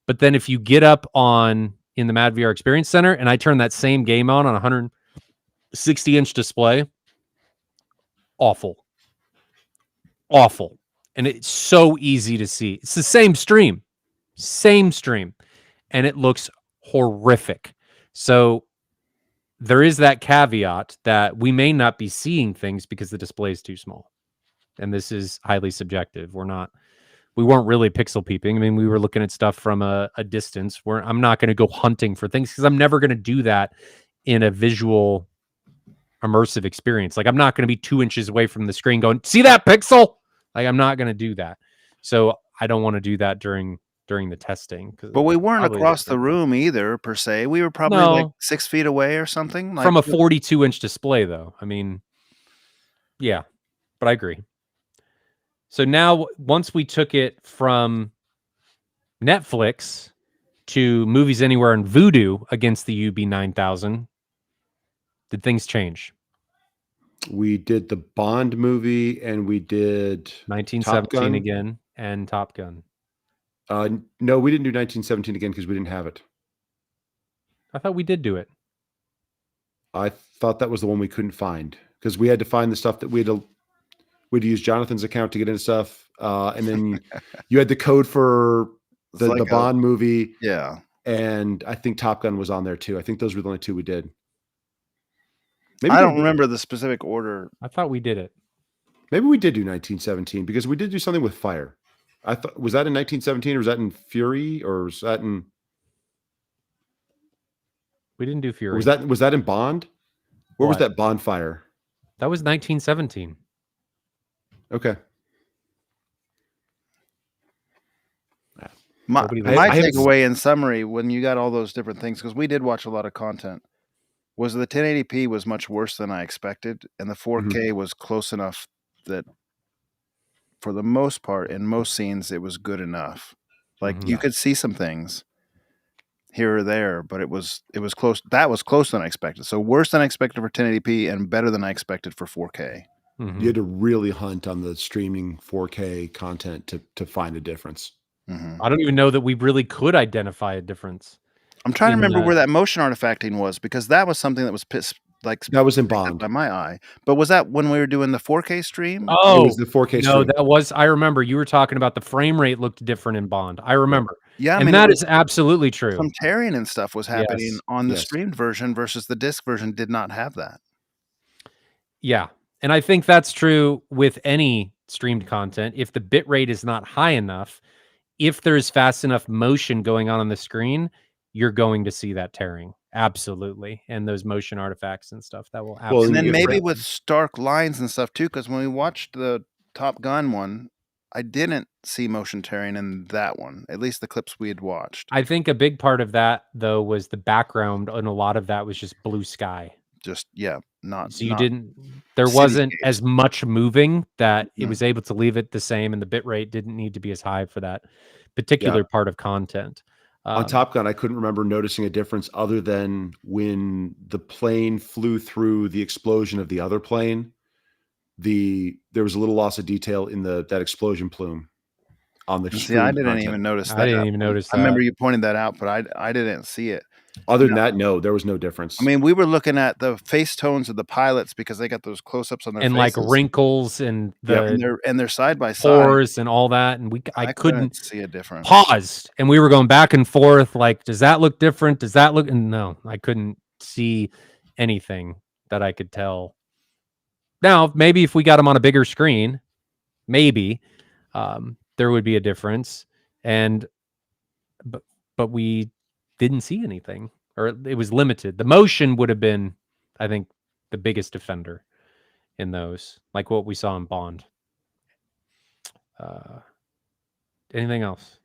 But then if you get up in the Mad VR Experience Center and I turn that same game on a 160-inch display, awful. And it's so easy to see. It's the same stream, and it looks horrific. So there is that caveat that we may not be seeing things because the display is too small. And this is highly subjective. We weren't really pixel peeping. I mean, we were looking at stuff from a distance where I'm not going to go hunting for things because I'm never going to do that in a visual immersive experience. Like, I'm not going to be 2 inches away from the screen going, see that pixel? Like, I'm not going to do that. So I don't want to do that during the testing. But we weren't across the room either, per se. We were probably like 6 feet away or something. From a 42-inch display, though. I mean, yeah, but I agree. So now, once we took it from Netflix to Movies Anywhere and Vudu against the UB9000, did things change? We did the Bond movie, and we did 1917 again and Top Gun. No, we didn't do 1917 again because we didn't have it. I thought we did do it. I thought that was the one we couldn't find because we had to find the stuff that we'd use Jonathan's account to get into stuff. And then you had the code for the Bond movie. Yeah. And I think Top Gun was on there too. I think those were the only two we did. Maybe I don't remember the specific order. I thought we did it. Maybe we did do 1917 because we did do something with fire. I thought, was that in 1917 or was that in Fury or was that in? We didn't do Fury. Was that in Bond? Where was that bonfire? That was 1917. Okay. My takeaway in summary, when you got all those different things, because we did watch a lot of content, was the 1080p was much worse than I expected, and the 4K was close enough that, for the most part, in most scenes, it was good enough. Like you could see some things here or there, but it was close. That was closer than I expected. So worse than I expected for 1080p, and better than I expected for 4K. You had to really hunt on the streaming 4K content to find a difference. I don't even know that we really could identify a difference. I'm trying to remember where that motion artifacting was, because that was something that was that was in Bond by my eye. But was that when we were doing the 4K stream? Oh, it was the 4K stream. No, that was. I remember you were talking about the frame rate looked different in Bond. I remember. Yeah, and that is absolutely true. Some tearing and stuff was happening on the streamed version versus the disc version did not have that. Yeah, and I think that's true with any streamed content. If the bit rate is not high enough, if there's fast enough motion going on the screen, you're going to see that tearing. Absolutely. And those motion artifacts and stuff that will absolutely. And then maybe with stark lines and stuff too, because when we watched the Top Gun one, I didn't see motion tearing in that one, at least the clips we had watched. I think a big part of that, though, was the background, and a lot of that was just blue sky. Just, there wasn't as much moving that it was able to leave it the same, and the bit rate didn't need to be as high for that particular part of content. On Top Gun, I couldn't remember noticing a difference other than when the plane flew through the explosion of the other plane. there was a little loss of detail in that explosion plume on the See, I streamed didn't content. even notice that. I didn't even notice that. I remember you pointing that out, but I didn't see it. Other than that, no, there was no difference. I mean, we were looking at the face tones of the pilots because they got those close-ups on their and faces. like wrinkles and they're side by side, pores and all that, and I couldn't see a difference. Paused, and we were going back and forth. Like, does that look different? Does that look? And no, I couldn't see anything that I could tell. Now, maybe if we got them on a bigger screen, maybe there would be a difference. But we didn't see anything, or it was limited. The motion would have been, I think, the biggest offender in those, like what we saw in Bond. Anything else?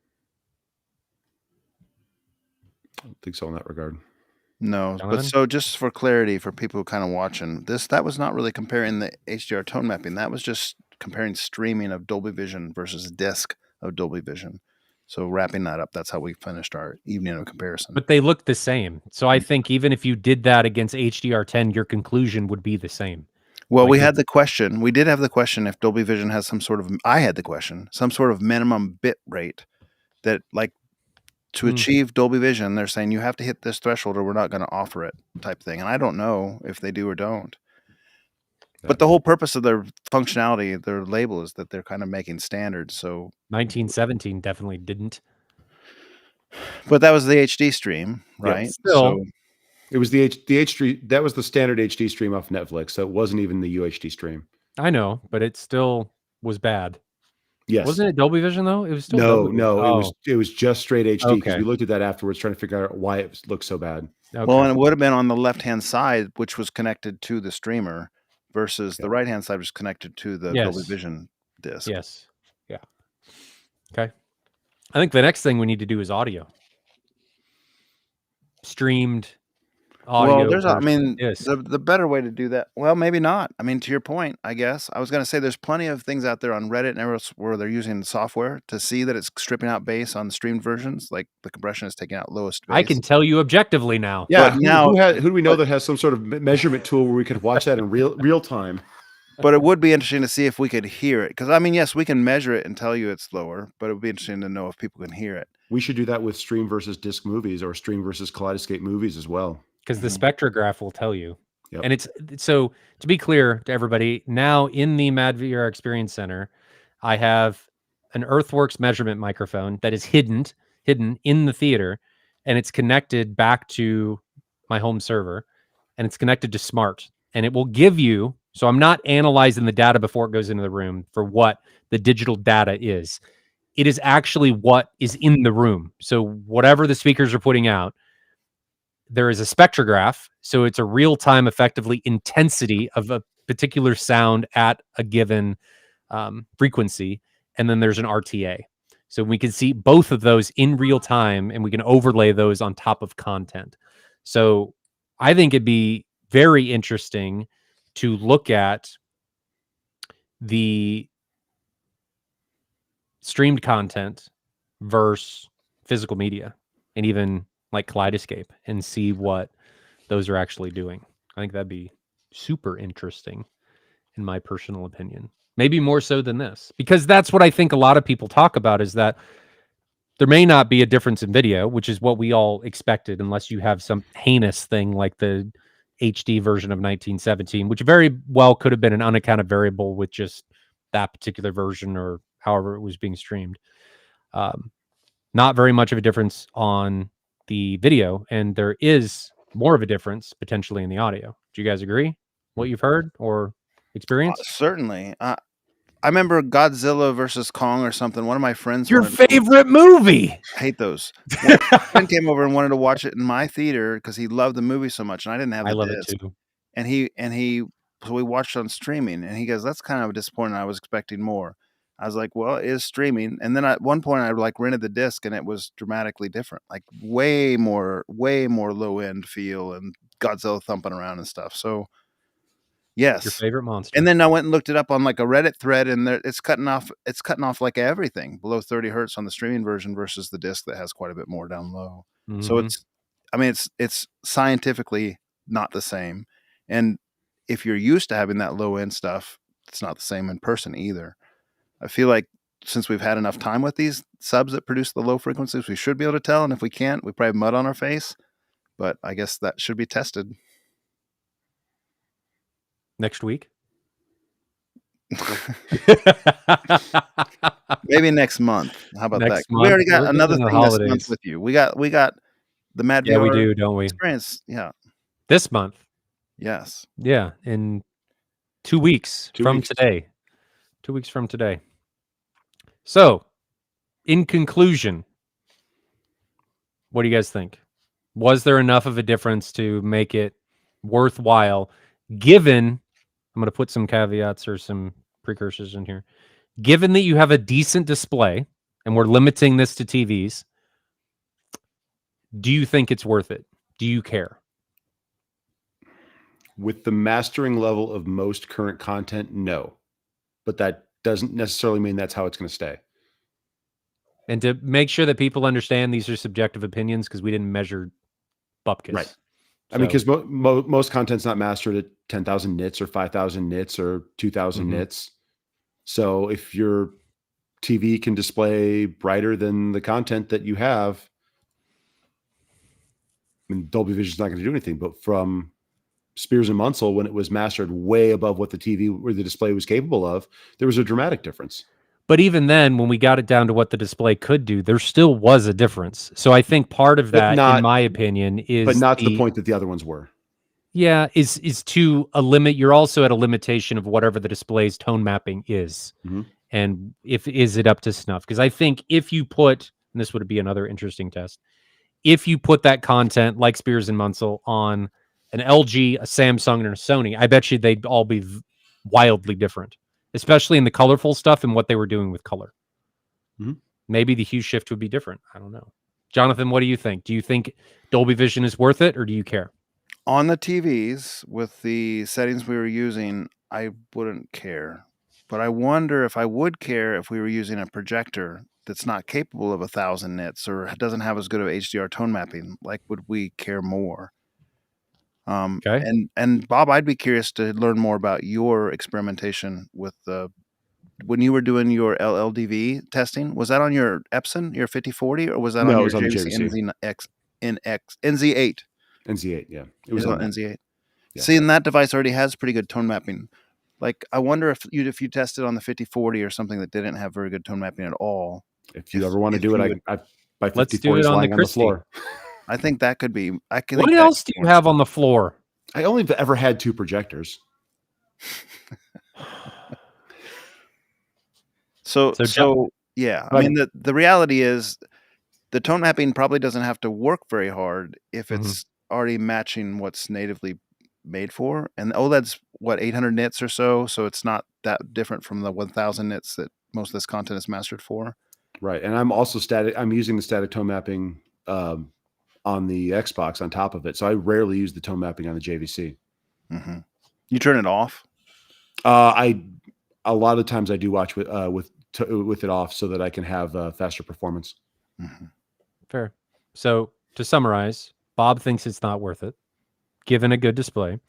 I don't think so in that regard. No, Jonathan? but so just for clarity for people kind of watching that was not really comparing the HDR tone mapping. That was just comparing streaming of Dolby Vision versus disc of Dolby Vision. So wrapping that up, that's how we finished our evening of comparison. But they look the same. So I think even if you did that against HDR10, your conclusion would be the same. Well, we had the question. We did have the question if Dolby Vision has some sort of. I had the question, some sort of minimum bit rate that, like, to achieve Dolby Vision, they're saying you have to hit this threshold or we're not going to offer it, type thing. And I don't know if they do or don't. But the whole purpose of their functionality, their label, is that they're kind of making standards. So 1917 definitely didn't. But that was the HD stream, right? Yeah, still, it was the HD. That was the standard HD stream off Netflix. So it wasn't even the UHD stream. I know, but it still was bad. Yes. Wasn't it Dolby Vision though? It was still it was just straight HD because we looked at that afterwards trying to figure out why it looked so bad. Okay. Well, and it would have been on the left-hand side, which was connected to the streamer, versus the right-hand side was connected to the Dolby Vision disc. Yes. Yeah. Okay. I think the next thing we need to do is audio. Streamed audio. Well, the better way to do that. Well, maybe not. I mean, to your point, I guess I was going to say there's plenty of things out there on Reddit and everywhere where they're using software to see that it's stripping out bass on streamed versions, like the compression is taking out lowest bass. I can tell you objectively now. Yeah. Who do we know that has some sort of measurement tool where we could watch that in real time? But it would be interesting to see if we could hear it. Because, I mean, yes, we can measure it and tell you it's lower, but it would be interesting to know if people can hear it. We should do that with stream versus disc movies or stream versus kaleidoscope movies as well. Because the spectrograph will tell you. Yep. And it's so, to be clear to everybody, now in the MadVR Experience Center, I have an Earthworks measurement microphone that is hidden in the theater, and it's connected back to my home server, and it's connected to Smart. And it will give you, so I'm not analyzing the data before it goes into the room for what the digital data is. It is actually what is in the room. So whatever the speakers are putting out, there is a spectrograph. So it's a real-time, effectively, intensity of a particular sound at a given frequency. And then there's an RTA. So we can see both of those in real time, and we can overlay those on top of content. So I think it'd be very interesting to look at the streamed content versus physical media, and even like Kaleidoscape, and see what those are actually doing. I think that'd be super interesting, in my personal opinion. Maybe more so than this, because that's what I think a lot of people talk about, is that there may not be a difference in video, which is what we all expected, unless you have some heinous thing like the HD version of 1917, which very well could have been an unaccounted variable with just that particular version or however it was being streamed. Not very much of a difference on the video, and there is more of a difference potentially in the audio. Do you guys agree? What you've heard or experienced? Certainly. I remember Godzilla versus Kong or something. One of my friends. Your favorite movie? I hate those. My friend came over and wanted to watch it in my theater because he loved the movie so much, and I didn't have the disc. I love it too. And so we watched on streaming, and he goes, "That's kind of disappointing. I was expecting more." I was like, "Well, it is streaming." And then at one point, I rented the disc, and it was dramatically different, like way more low end feel and Godzilla thumping around and stuff. So. Yes. Your favorite monster. And then I went and looked it up on like a Reddit thread, and it's cutting off like everything below 30 hertz on the streaming version versus the disc that has quite a bit more down low. Mm-hmm. So it's scientifically not the same. And if you're used to having that low end stuff, it's not the same in person either. I feel like since we've had enough time with these subs that produce the low frequencies, we should be able to tell. And if we can't, we probably have mud on our face. But I guess that should be tested. Next week? Maybe next month. How about Next that? month. We already got We're another getting the thing this month holidays. with you. We got the Mad Yeah, we VR do, don't we? experience. Yeah. This month. Yes. Yeah, in 2 weeks from weeks. today. 2 weeks from today. So, in conclusion, what do you guys think? Was there enough of a difference to make it worthwhile, given, I'm going to put some caveats or some precursors in here, given that you have a decent display, and we're limiting this to TVs, do you think it's worth it? Do you care? With the mastering level of most current content, no. But that doesn't necessarily mean that's how it's going to stay. And to make sure that people understand these are subjective opinions, because we didn't measure bupkis. Right. I mean, because most content's not mastered at 10,000 nits or 5,000 nits or 2,000 nits. So if your TV can display brighter than the content that you have, I mean, Dolby Vision is not going to do anything. But from Spears and Munsell, when it was mastered way above what the TV or the display was capable of, there was a dramatic difference. But even then, when we got it down to what the display could do, there still was a difference. So I think part of that, in my opinion, is but not to the point that the other ones were. Yeah, is to a limit. You're also at a limitation of whatever the display's tone mapping is, and is it up to snuff? Because I think if you put, and this would be another interesting test, if you put that content like Spears and Munsell on an LG, a Samsung, and a Sony, I bet you they'd all be wildly different, especially in the colorful stuff and what they were doing with color. Maybe the hue shift would be different. I don't know. Jonathan, what do you think? Do you think Dolby Vision is worth it, or do you care? On the TVs, with the settings we were using, I wouldn't care. But I wonder if I would care if we were using a projector that's not capable of 1,000 nits or doesn't have as good of HDR tone mapping. Like, would we care more? Okay. And Bob, I'd be curious to learn more about your experimentation with when you were doing your LLDV testing. Was that on your Epson, your 5040, or was that on your JVC NZ8? NZ8, yeah. It was on NZ8. Yeah. Seeing that device already has pretty good tone mapping. Like, I wonder if you tested on the 5040 or something that didn't have very good tone mapping at all. If you ever want to do it, my 5040 is lying on the floor. I think that could be. What else do you have on the floor? I only have ever had 2 projectors. So yeah. I mean, the reality is the tone mapping probably doesn't have to work very hard if it's already matching what's natively made for. And OLED's 800 nits or so it's not that different from the 1,000 nits that most of this content is mastered for. Right. And I'm also I'm using the static tone mapping on the Xbox on top of it. So I rarely use the tone mapping on the JVC. You turn it off? A lot of times I do watch with it off so that I can have faster performance. Fair. So to summarize, Bob thinks it's not worth it, given a good display,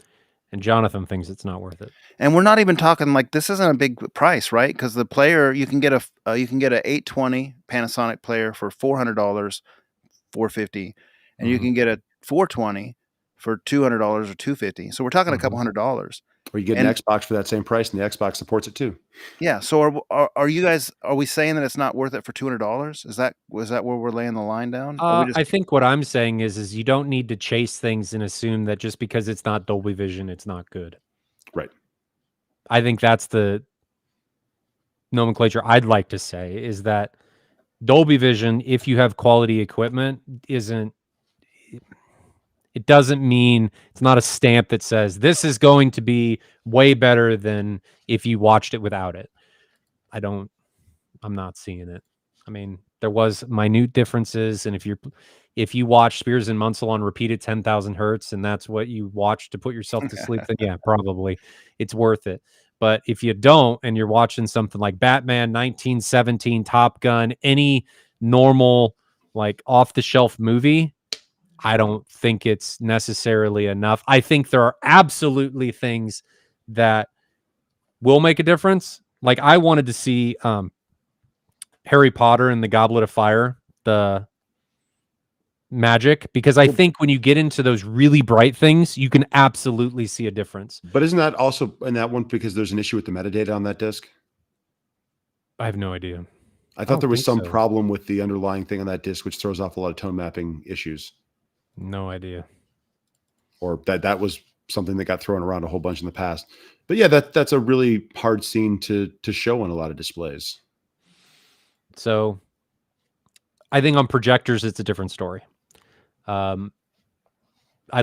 and Jonathan thinks it's not worth it. And we're not even talking like this isn't a big price, right? Because the player you can get a 820 Panasonic player for $400, $450, and you can get a 420 for $200 or $250. So we're talking a couple $100. Or you get an Xbox for that same price, and the Xbox supports it too. Yeah. So are you guys? Are we saying that it's not worth it for $200? Is that where we're laying the line down? I think what I'm saying is you don't need to chase things and assume that just because it's not Dolby Vision, it's not good. Right. I think that's the nomenclature I'd like to say, is that Dolby Vision, if you have quality equipment, it doesn't mean, it's not a stamp that says this is going to be way better than if you watched it without it. I'm not seeing it. I mean, there was minute differences, and if you watch Spears and Munsell on repeat at 10,000 hertz and that's what you watch to put yourself to sleep, then yeah, probably it's worth it. But if you don't, and you're watching something like Batman 1917, Top Gun, any normal like off the shelf movie, I don't think it's necessarily enough. I think there are absolutely things that will make a difference. Like I wanted to see Harry Potter and the Goblet of Fire, the magic, because I think when you get into those really bright things, you can absolutely see a difference. But isn't that also in that one because there's an issue with the metadata on that disc? I have no idea. I thought there was some problem with the underlying thing on that disc, which throws off a lot of tone mapping issues. No idea. Or that was something that got thrown around a whole bunch in the past. But yeah, that's a really hard scene to show on a lot of displays. So I think on projectors, it's a different story. I'd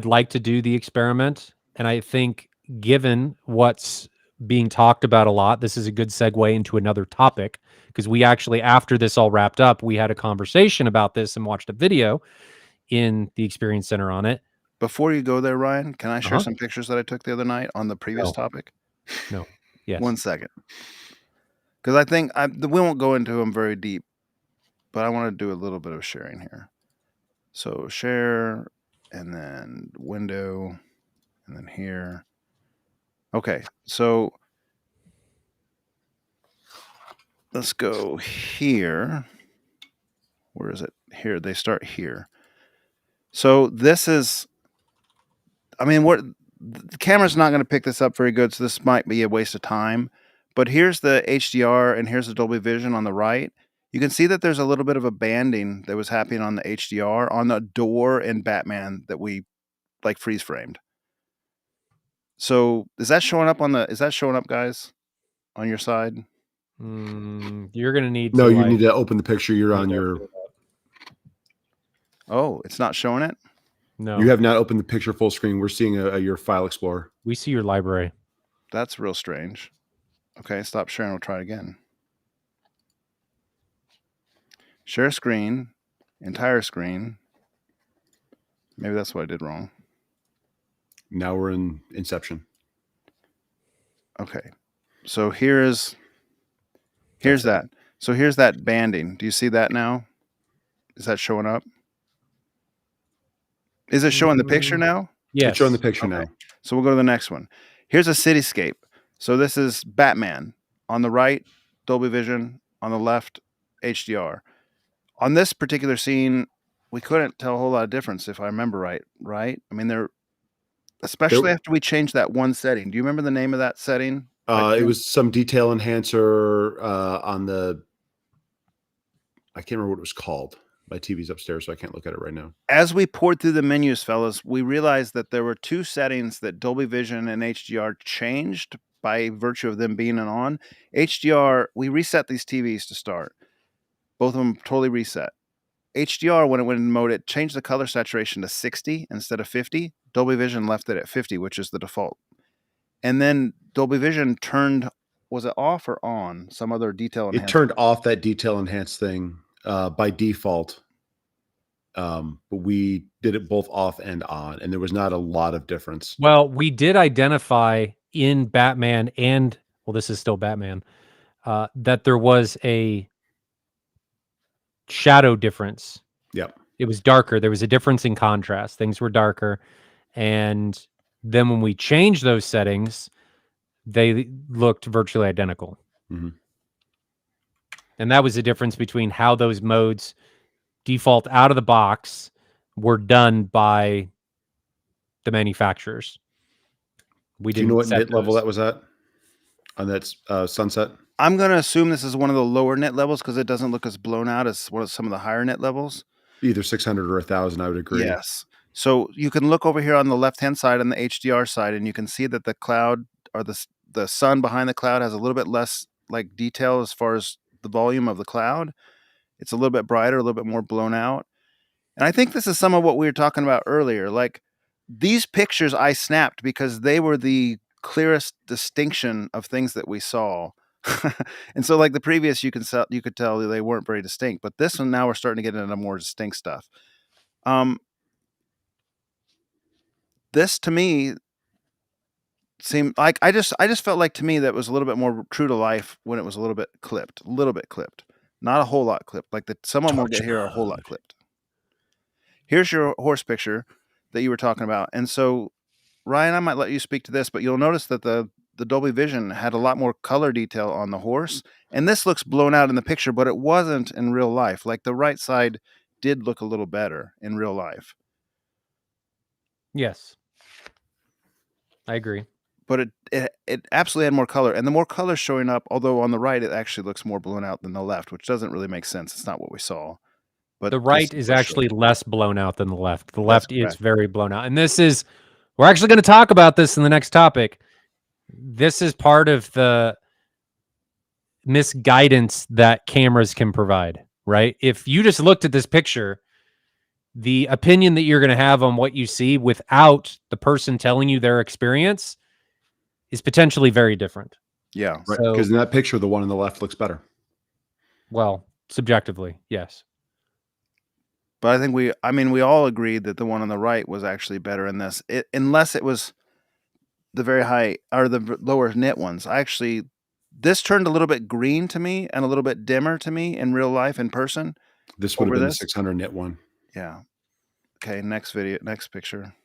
like to do the experiment. And I think given what's being talked about a lot, this is a good segue into another topic, because we actually, after this all wrapped up, we had a conversation about this and watched a video in the Experience Center on it. Before you go there, Ryan, can I share some pictures that I took the other night on the previous topic? No. Yes. 1 second. Because I think we won't go into them very deep, but I want to do a little bit of sharing here. So share, and then window, and then here. Okay, so let's go here. Where is it? Here. They start here. So this is, I mean, the camera's not going to pick this up very good, so this might be a waste of time. But here's the HDR and here's the Dolby Vision on the right. You can see that there's a little bit of a banding that was happening on the HDR on the door in Batman that we like freeze framed. So is that showing up guys, on your side? You're going to need to you need to open the picture. You're on your... Oh, it's not showing it? No. You have not opened the picture full screen. We're seeing your file explorer. We see your library. That's real strange. Okay, stop sharing. We'll try it again. Share screen, entire screen. Maybe that's what I did wrong. Now we're in Inception. Okay. So here's that. So here's that banding. Do you see that now? Is that showing up? Is it showing the picture now? Yes. It's showing the picture now. So we'll go to the next one. Here's a cityscape. So this is Batman. On the right, Dolby Vision. On the left, HDR. On this particular scene, we couldn't tell a whole lot of difference, if I remember right? I mean, especially after we changed that one setting. Do you remember the name of that setting? It was some detail enhancer on the... I can't remember what it was called. My TV's upstairs, so I can't look at it right now. As we poured through the menus, fellas, we realized that there were two settings that Dolby Vision and HDR changed by virtue of them being on. HDR, we reset these TVs to start. Both of them totally reset. HDR, when it went in mode, it changed the color saturation to 60 instead of 50. Dolby Vision left it at 50, which is the default. And then Dolby Vision turned, was it off or on? Some other detail enhancement? It turned off that detail enhanced thing by default. But we did it both off and on, and there was not a lot of difference. Well, we did identify in Batman and, well, this is still Batman, that there was a shadow difference. Yep. It was darker. There was a difference in contrast. Things were darker. And then when we changed those settings, they looked virtually identical. Mm-hmm. And that was the difference between how those modes default out of the box were done by the manufacturers. Do you know what nit level that was at on that sunset? I'm going to assume this is one of the lower nit levels because it doesn't look as blown out as one of some of the higher nit levels. Either 600 or 1,000, I would agree. Yes. So you can look over here on the left-hand side on the HDR side, and you can see that the cloud or the sun behind the cloud has a little bit less like detail as far as the volume of the cloud. It's a little bit brighter, a little bit more blown out. And I think this is some of what we were talking about earlier. Like these pictures I snapped because they were the clearest distinction of things that we saw. And so like the previous, you could tell they weren't very distinct, but this one now we're starting to get into more distinct stuff. This to me seemed like I just felt like to me that was a little bit more true to life when it was a little bit clipped, not a whole lot clipped. Like some of them will get here are a whole lot clipped. Here's your horse picture that you were talking about. And so Ryan, I might let you speak to this, but you'll notice that the the Dolby Vision had a lot more color detail on the horse, and this looks blown out in the picture, but it wasn't in real life. Like the right side did look a little better in real life. Yes, I agree. But it absolutely had more color, and the more color showing up, although on the right it actually looks more blown out than the left, which doesn't really make sense. It's not what we saw. But The right is actually less blown out than the left. The left is very blown out. And we're actually going to talk about this in the next topic. This is part of the misguidance that cameras can provide, right? If you just looked at this picture, the opinion that you're going to have on what you see without the person telling you their experience is potentially very different. Yeah. Right. Because in that picture, the one on the left looks better. Well, subjectively, yes. But I think we all agreed that the one on the right was actually better in this, unless it was the very high or the lower nit ones. This turned a little bit green to me and a little bit dimmer to me in real life in person. This would have been the 600 nit one. Yeah. Okay. Next picture.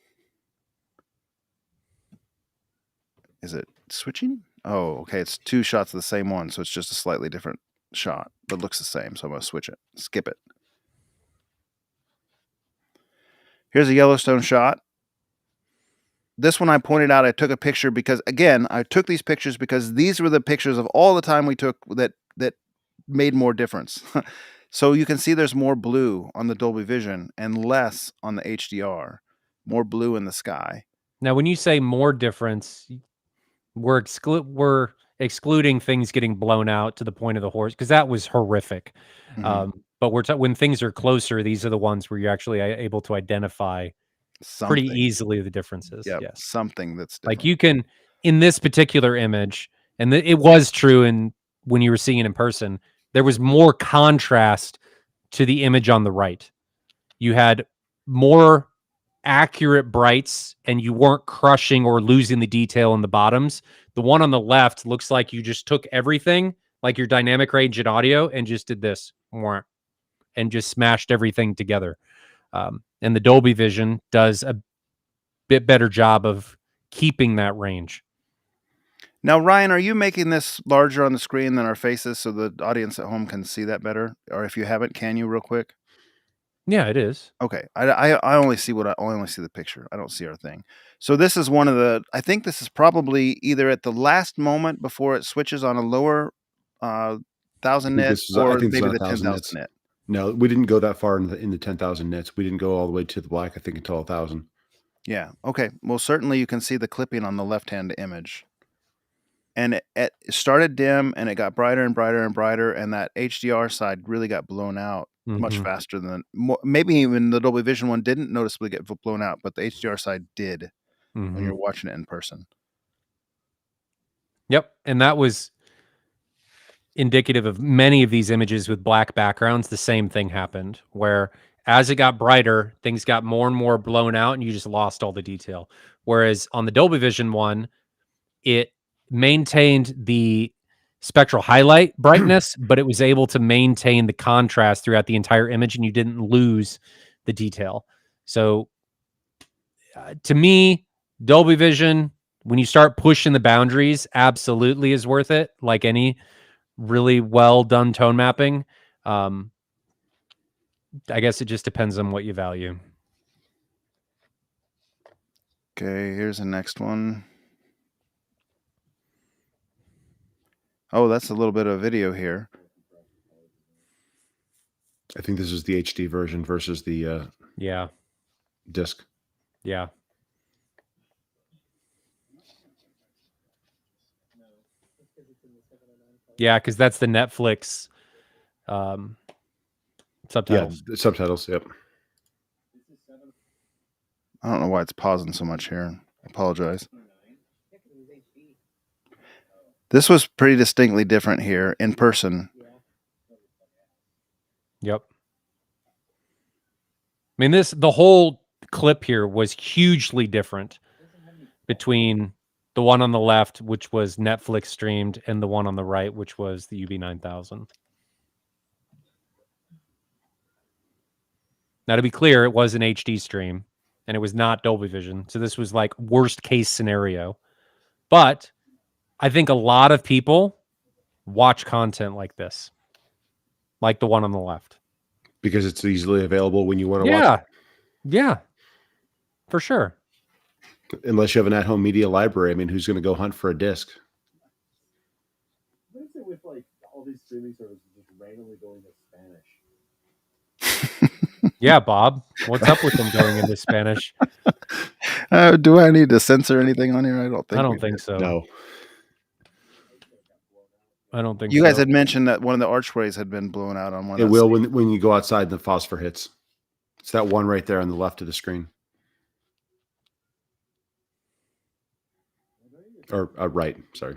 Is it switching? Oh, okay. It's two shots of the same one, so it's just a slightly different shot, but looks the same. So I'm going to switch it. Skip it. Here's a Yellowstone shot. This one I pointed out, I took a picture because, again, I took these pictures because these were the pictures of all the time we took that made more difference. So you can see there's more blue on the Dolby Vision and less on the HDR. More blue in the sky. Now, when you say more difference, we're excluding things getting blown out to the point of the horse, because that was horrific. Mm-hmm. But when things are closer, these are the ones where you're actually able to identify pretty easily the differences. Yep, yes, something that's different. Like you can, in this particular image, and it was true when you were seeing it in person, there was more contrast to the image on the right. You had more accurate brights, and you weren't crushing or losing the detail in the bottoms. The one on the left looks like you just took everything, like your dynamic range in audio, and just did this, and just smashed everything together. And the Dolby Vision does a bit better job of keeping that range. Now, Ryan, are you making this larger on the screen than our faces so the audience at home can see that better? Or if you haven't, can you real quick? Yeah, it is. Okay. I only see the picture. I don't see our thing. So this is I think this is probably either at the last moment before it switches on a lower 1,000 nit or maybe the 10,000 nit. No, we didn't go that far in the 10,000 nits. We didn't go all the way to the black, I think, until 1,000. Yeah. Okay. Well, certainly you can see the clipping on the left-hand image. And it started dim, and it got brighter and brighter and brighter, and that HDR side really got blown out much faster than maybe even the Dolby Vision one didn't noticeably get blown out, but the HDR side did when you're watching it in person. Yep, and that was indicative of many of these images with black backgrounds. The same thing happened, where as it got brighter, things got more and more blown out, and you just lost all the detail. Whereas on the Dolby Vision one, it maintained the spectral highlight brightness, but it was able to maintain the contrast throughout the entire image, and you didn't lose the detail. So to me, Dolby Vision, when you start pushing the boundaries, absolutely is worth it, like any really well done tone mapping. I guess it just depends on what you value. Okay, here's the next one. Oh, that's a little bit of video here. I think this is the HD version versus the disc. Yeah. Yeah, because that's the Netflix subtitles. Yeah, subtitles, yep. I don't know why it's pausing so much here. I apologize. This was pretty distinctly different here in person. Yep. I mean, the whole clip here was hugely different between the one on the left, which was Netflix streamed, and the one on the right, which was the UB9000. Now, to be clear, it was an HD stream, and it was not Dolby Vision. So this was like worst case scenario. But I think a lot of people watch content like this, like the one on the left. Because it's easily available when you want to watch it. Yeah, for sure. Unless you have an at-home media library. I mean, who's going to go hunt for a disc? What is it with like all these streaming services just randomly going to Spanish? Yeah, Bob, what's up with them going into Spanish? Do I need to censor anything on here? I don't think. I don't think so. No. I don't think You so. guys had mentioned that one of the archways had been blown out on one. It will when you go outside and the phosphor hits. It's that one right there on the left of the screen. Or right, sorry.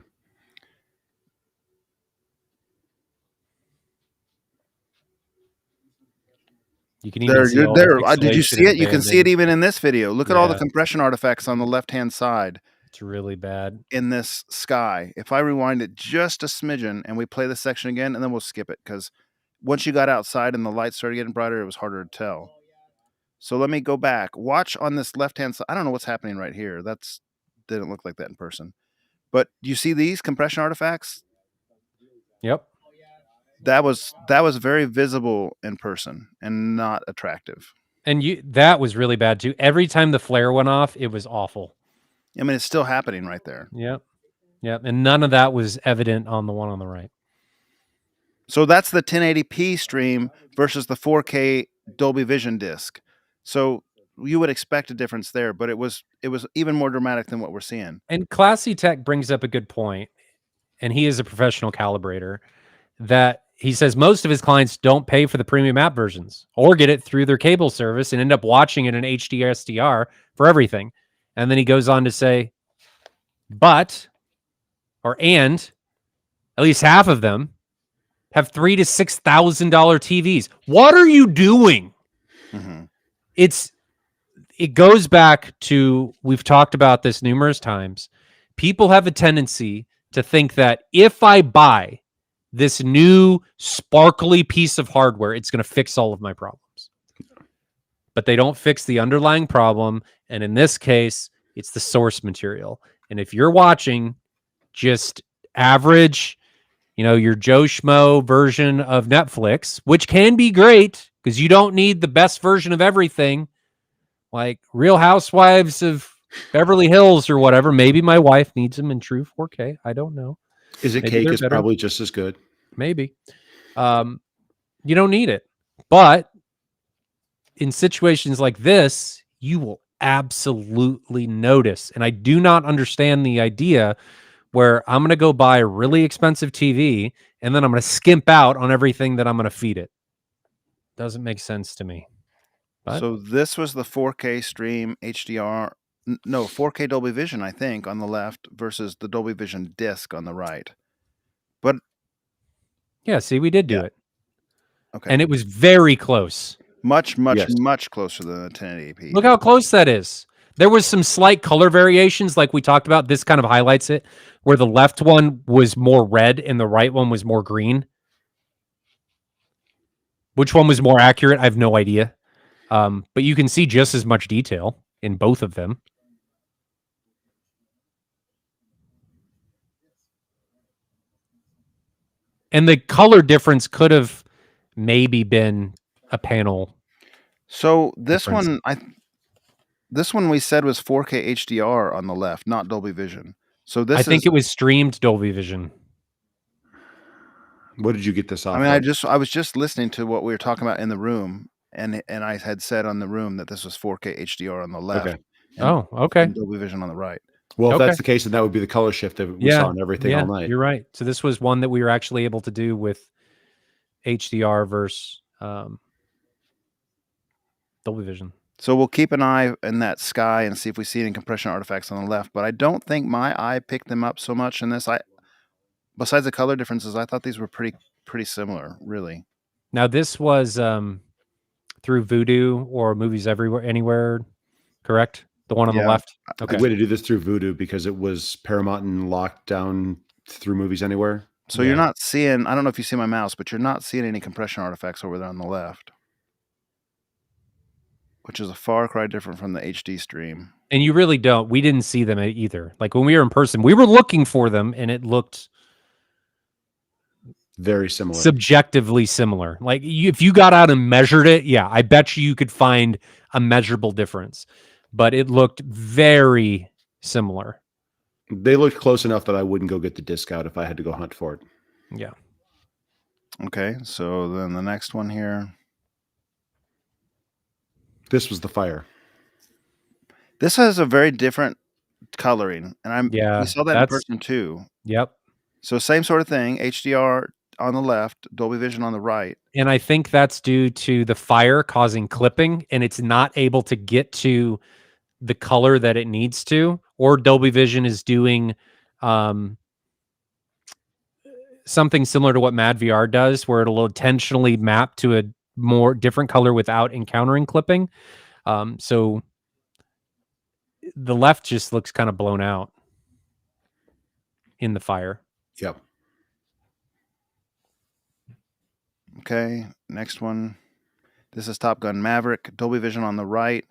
You can even see all there. the Did you see pixelation it? You can see it even in this video. Look at all the compression artifacts on the left-hand side. It's really bad in this sky. If I rewind it just a smidgen and we play this section again, and then we'll skip it because once you got outside and the lights started getting brighter, it was harder to tell. So let me go back. Watch on this left-hand side. I don't know what's happening right here. That's didn't look like that in person. But you see these compression artifacts? Yep. That was very visible in person and not attractive. And that was really bad too. Every time the flare went off, it was awful. I mean, it's still happening right there. Yep. Yep. And none of that was evident on the one on the right. So that's the 1080p stream versus the 4K Dolby Vision disc. So you would expect a difference there, but it was even more dramatic than what we're seeing. And Classy Tech brings up a good point, and he is a professional calibrator, that he says most of his clients don't pay for the premium app versions or get it through their cable service and end up watching it in HD SDR for everything. And then he goes on to say, and at least half of them have $3,000 to $6,000 TVs. What are you doing? Mm-hmm. It goes back to, we've talked about this numerous times. People have a tendency to think that if I buy this new sparkly piece of hardware, it's going to fix all of my problems. But they don't fix the underlying problem. And in this case, it's the source material. And if you're watching just average, your Joe Schmo version of Netflix, which can be great because you don't need the best version of everything, like Real Housewives of Beverly Hills or whatever. Maybe my wife needs them in true 4K. I don't know. Is it Maybe cake is better. Probably just as good. Maybe. You don't need it. But in situations like this, you will absolutely notice. And I do not understand the idea where I'm going to go buy a really expensive TV and then I'm going to skimp out on everything that I'm going to feed it. Doesn't make sense to me. But so this was the 4K stream HDR. No, 4K Dolby Vision, I think, on the left versus the Dolby Vision disc on the right. But yeah, see, we did do it. Okay. And it was very close. Much closer than the 1080p. Look how close that is. There was some slight color variations like we talked about. This kind of highlights it, where the left one was more red and the right one was more green. Which one was more accurate? I have no idea. But you can see just as much detail in both of them. And the color difference could have maybe been a panel. So this difference. one we said was 4K HDR on the left, not Dolby Vision. So I think it was streamed Dolby Vision. What did you get this off? I mean, I was just listening to what we were talking about in the room, and I had said on the room that this was 4K HDR on the left. Okay. Okay. And Dolby Vision on the right. Well, if that's the case, then that would be the color shift that we saw in everything all night. You're right. So this was one that we were actually able to do with HDR versus Dolby Vision. So we'll keep an eye in that sky and see if we see any compression artifacts on the left. But I don't think my eye picked them up so much in this. Besides the color differences, I thought these were pretty similar, really. Now this was through Vudu or Movies Everywhere, Anywhere, correct? The one on the left. Okay. The way to do this through Vudu because it was Paramount and locked down through Movies Anywhere. So you're not seeing. I don't know if you see my mouse, but you're not seeing any compression artifacts over there on the left. which is a far cry different from the HD stream. And you really don't. We didn't see them either. Like when we were in person, we were looking for them, and it looked very similar, subjectively similar. Like if you got out and measured it, yeah, I bet you could find a measurable difference, but it looked very similar. They looked close enough that I wouldn't go get the disc out if I had to go hunt for it. Yeah. Okay, so then the next one here. This was the Fire. This has a very different coloring, and Yeah, we saw that in person too. Yep. So same sort of thing, HDR on the left, Dolby Vision on the right. And I think that's due to the Fire causing clipping, and it's not able to get to the color that it needs to, or Dolby Vision is doing something similar to what Mad VR does, where it'll intentionally map to a more different color without encountering clipping. So the left just looks kind of blown out in the Fire. Yep. Okay, next one. This is Top Gun Maverick, Dolby Vision on the right.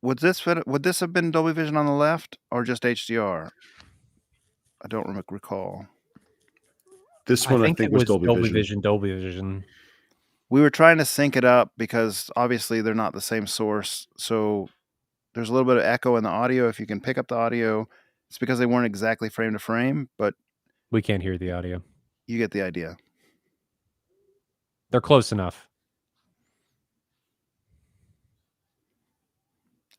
Would this have been Dolby Vision on the left or just HDR? I don't recall. This one I think was Dolby Vision. Dolby Vision. We were trying to sync it up because obviously they're not the same source. So there's a little bit of echo in the audio. If you can pick up the audio, it's because they weren't exactly frame to frame, but we can't hear the audio. You get the idea. They're close enough.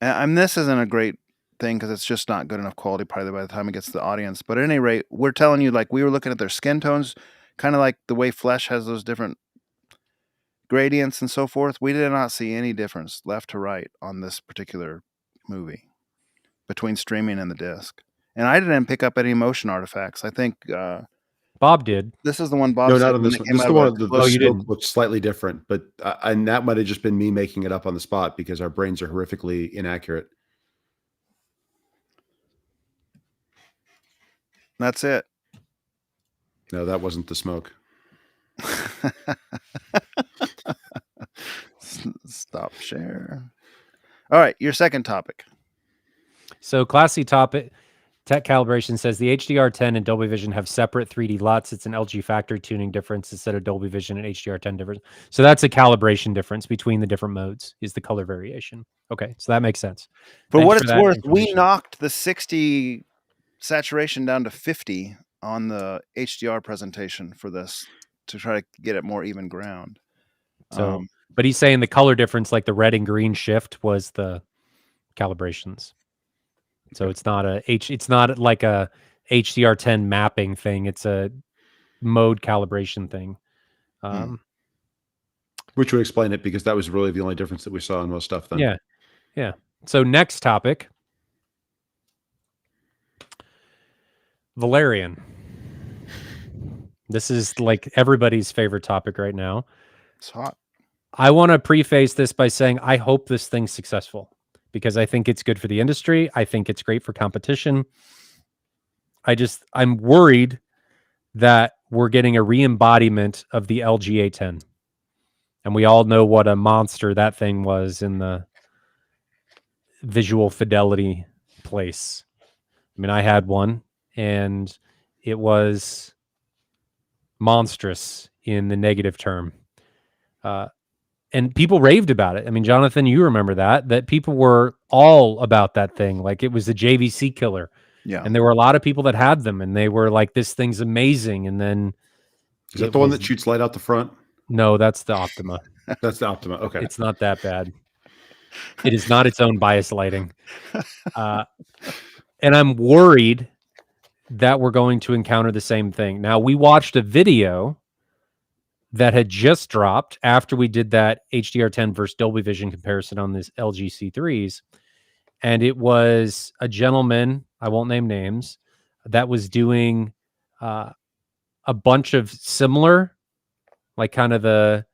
And this isn't a great thing because it's just not good enough quality probably by the time it gets to the audience. But at any rate, we're telling you, like, we were looking at their skin tones, kind of like the way flesh has those different gradients and so forth. We did not see any difference left to right on this particular movie between streaming and the disc. And I didn't pick up any motion artifacts. I think Bob did. This is the one Bob No, said not on this one. This is the one the smoke looked slightly different, but and that might have just been me making it up on the spot because our brains are horrifically inaccurate. That's it. No, that wasn't the smoke. Stop share. All right, your second topic. So classy topic. Tech Calibration says the HDR10 and Dolby Vision have separate 3D LUTs. It's an LG factory tuning difference instead of Dolby Vision and HDR10 difference. So that's a calibration difference between the different modes is the color variation. Okay, so that makes sense. For what it's worth, we knocked the 60 saturation down to 50 on the HDR presentation for this to try to get it more even ground. So, but he's saying the color difference, like the red and green shift, was the calibrations. So it's not like a HDR10 mapping thing. It's a mode calibration thing. Which would explain it because that was really the only difference that we saw in most stuff then. Yeah. Yeah. So next topic. Valerion. This is like everybody's favorite topic right now. It's hot. I want to preface this by saying I hope this thing's successful because I think it's good for the industry. I think it's great for competition. I'm worried that we're getting a re-embodiment of the LG A10. And we all know what a monster that thing was in the visual fidelity place. I mean, I had one and it was monstrous in the negative term. And people raved about it. I mean, Jonathan, you remember that people were all about that thing. Like it was the JVC killer. Yeah. And there were a lot of people that had them and they were like, this thing's amazing. And then is that the one that shoots light out the front? No, that's the Optima. That's the Optima. Okay. It's not that bad. It is not its own bias lighting. And I'm worried that we're going to encounter the same thing. Now, we watched a video that had just dropped after we did that HDR10 versus Dolby Vision comparison on this LG C3s. And it was a gentleman, I won't name names, that was doing a bunch of similar, like kind of the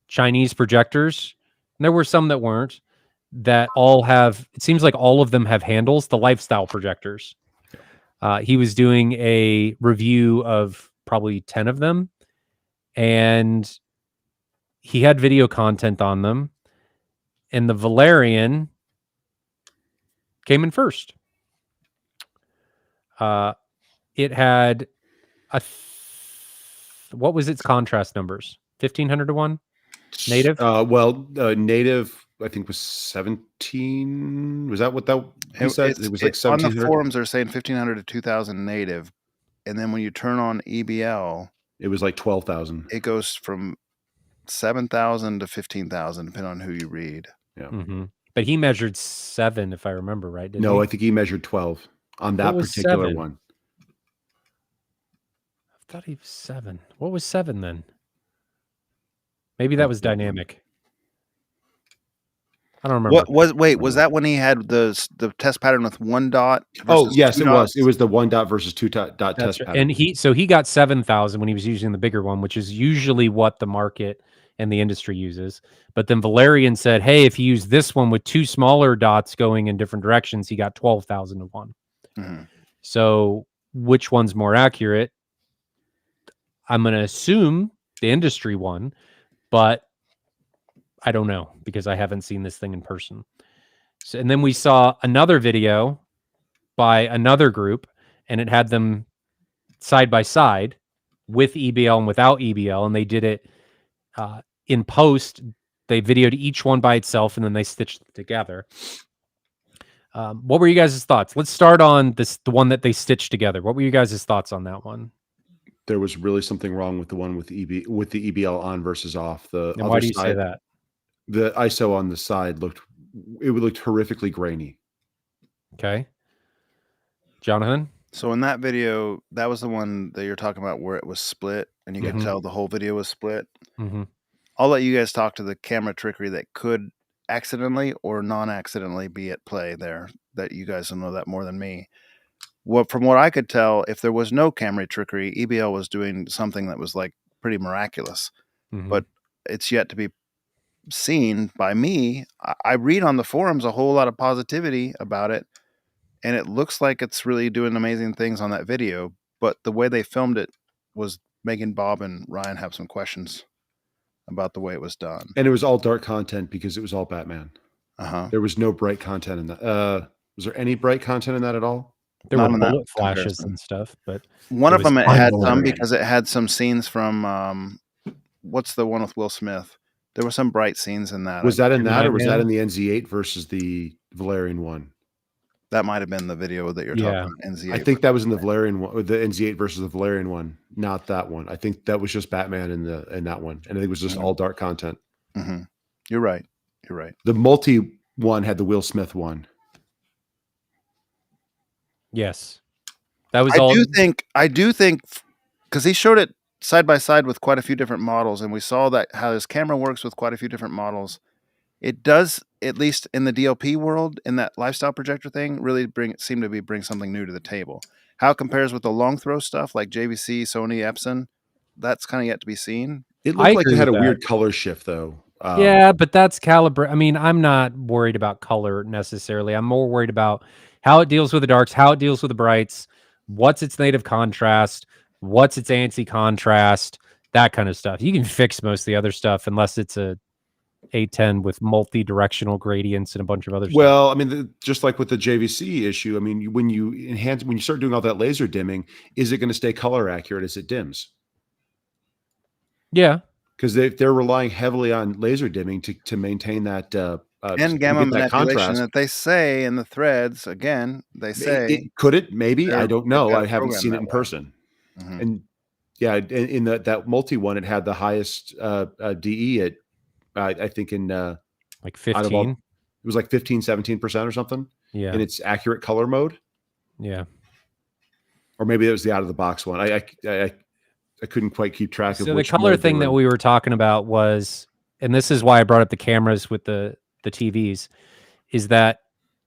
Chinese projectors. And there were some that weren't, that all have, it seems like all of them have handles, the lifestyle projectors. He was doing a review of probably 10 of them. And he had video content on them. and the Valerion came in first. It had what was its contrast numbers? 1500 to 1 native? Native I think was 17. Was that what that he said? It was like on the 1700. forums they're saying 1500 to 2000 native, and then when you turn on EBL, it was like 12,000. It goes from 7,000 to 15,000 depending on who you read. Yeah. Mm-hmm. But he measured 7 if I remember right, didn't No, he? I think he measured 12 on that particular 7? one. I thought he was 7. What was 7 then? Maybe that was dynamic. I don't remember. Was that when he had the test pattern with 1 dot? Oh, yes, it was. It was the 1 dot versus 2 dot test pattern. And he got 7,000 when he was using the bigger one, which is usually what the market and the industry uses. But then Valerion said, hey, if you use this one with 2 smaller dots going in different directions, he got 12,000 to 1. Mm-hmm. So which one's more accurate? I'm going to assume the industry one, but I don't know because I haven't seen this thing in person. So, and then we saw another video by another group, and it had them side by side with EBL and without EBL, and they did it in post. They videoed each one by itself, and then they stitched them together. What were you guys' thoughts? Let's start on the one that they stitched together. What were you guys' thoughts on that one? There was really something wrong with the one with the EBL on versus off. And why do you say that? The ISO on the side looked horrifically grainy. Okay. Jonathan? So in that video, that was the one that you're talking about where it was split and you could tell the whole video was split. Mm-hmm. I'll let you guys talk to the camera trickery that could accidentally or non-accidentally be at play there, that you guys will know that more than me. From what I could tell, if there was no camera trickery, EBL was doing something that was like pretty miraculous. Mm-hmm. But it's yet to be seen by me. I read on the forums a whole lot of positivity about it, and it looks like it's really doing amazing things on that video. But the way they filmed it was making Bob and Ryan have some questions about the way it was done. And it was all dark content because it was all Batman. There was no bright content in that. Was there any bright content in that at all? There were bullet flashes and stuff, but one of them it had some because it had some scenes from what's the one with Will Smith? There were some bright scenes in that. Was that in that, or was that in the NZ8 versus the Valerion one? That might have been the video that you're talking about. NZ8. I think that was in the Valerion one, the NZ8 versus the Valerion one, not that one. I think that was just Batman in that one, and it was just all dark content. Mm-hmm. You're right. You're right. The multi one had the Will Smith one. Yes, that was I do think because he showed it side by side with quite a few different models, and we saw that how his camera works with quite a few different models. It does, at least in the DLP world, in that lifestyle projector thing, really bring something new to the table. How it compares with the long throw stuff like JVC, Sony, Epson, that's kind of yet to be seen. It looked like it had a weird color shift, though. Yeah, but that's Calibrator. I mean, I'm not worried about color necessarily. I'm more worried about how it deals with the darks, how it deals with the brights, what's its native contrast, what's its anti-contrast, that kind of stuff. You can fix most of the other stuff unless it's a A10 with multi-directional gradients and a bunch of other stuff. Well, I mean, just like with the JVC issue, I mean, when you start doing all that laser dimming, is it going to stay color accurate as it dims? Yeah. Because they're relying heavily on laser dimming to maintain that and gamma manipulation that they say in the threads. Again, they say could it? Maybe I don't know. I haven't seen it in way. person. Mm-hmm. And yeah, in that multi one, it had the highest DE at I think in like 15. It was like 15-17% or something. Yeah, in its accurate color mode. Yeah, or maybe it was the out of the box one. I couldn't quite keep track of. So the color thing that we were talking about was, and this is why I brought up the cameras with the TVs, is that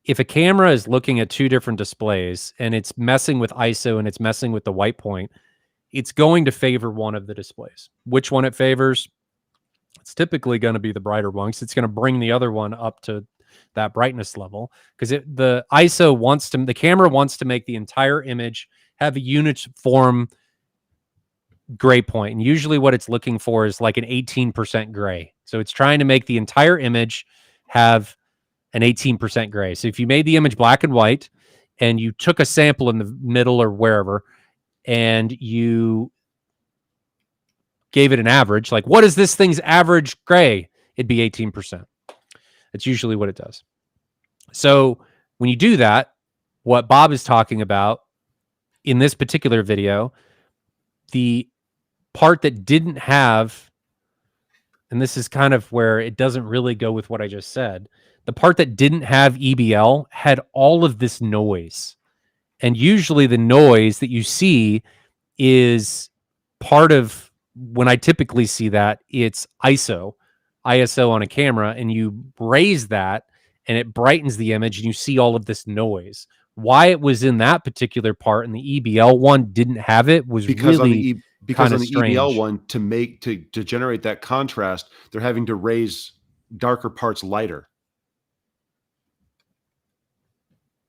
if a camera is looking at two different displays and it's messing with ISO and it's messing with the white point, it's going to favor one of the displays. Which one it favors? It's typically going to be the brighter one, because it's going to bring the other one up to that brightness level, because the camera wants to make the entire image have a uniform gray point, and usually what it's looking for is like an 18% gray. So it's trying to make the entire image have an 18% gray. So if you made the image black and white and you took a sample in the middle or wherever and you gave it an average, like what is this thing's average gray? It'd be 18%. That's usually what it does. So when you do that, what Bob is talking about in this particular video, the part that didn't have, and this is kind of where it doesn't really go with what I just said, the part that didn't have EBL had all of this noise. And usually the noise that you see is part of, when I typically see that, it's ISO on a camera, and you raise that and it brightens the image and you see all of this noise. Why it was in that particular part and the EBL one didn't have it was because really because on the strange. EBL one, to generate that contrast, they're having to raise darker parts lighter.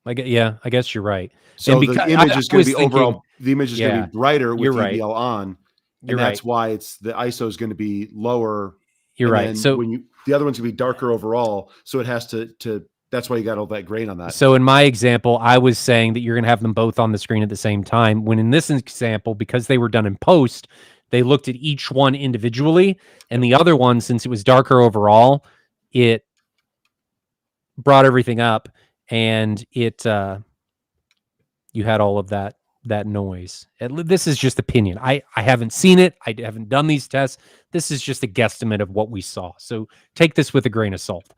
I guess you're right. So the image is going to be overall. The image is going to be brighter with EBL on, and that's why it's the ISO is going to be lower. You're right. So when the other one's going to be darker overall, so it has to. That's why you got all that grain on that. So in my example, I was saying that you're going to have them both on the screen at the same time. When in this example, because they were done in post, they looked at each one individually, and the other one, since it was darker overall, it brought everything up, and it you had all of that noise. This is just opinion. I haven't seen it. I haven't done these tests. This is just a guesstimate of what we saw. So take this with a grain of salt.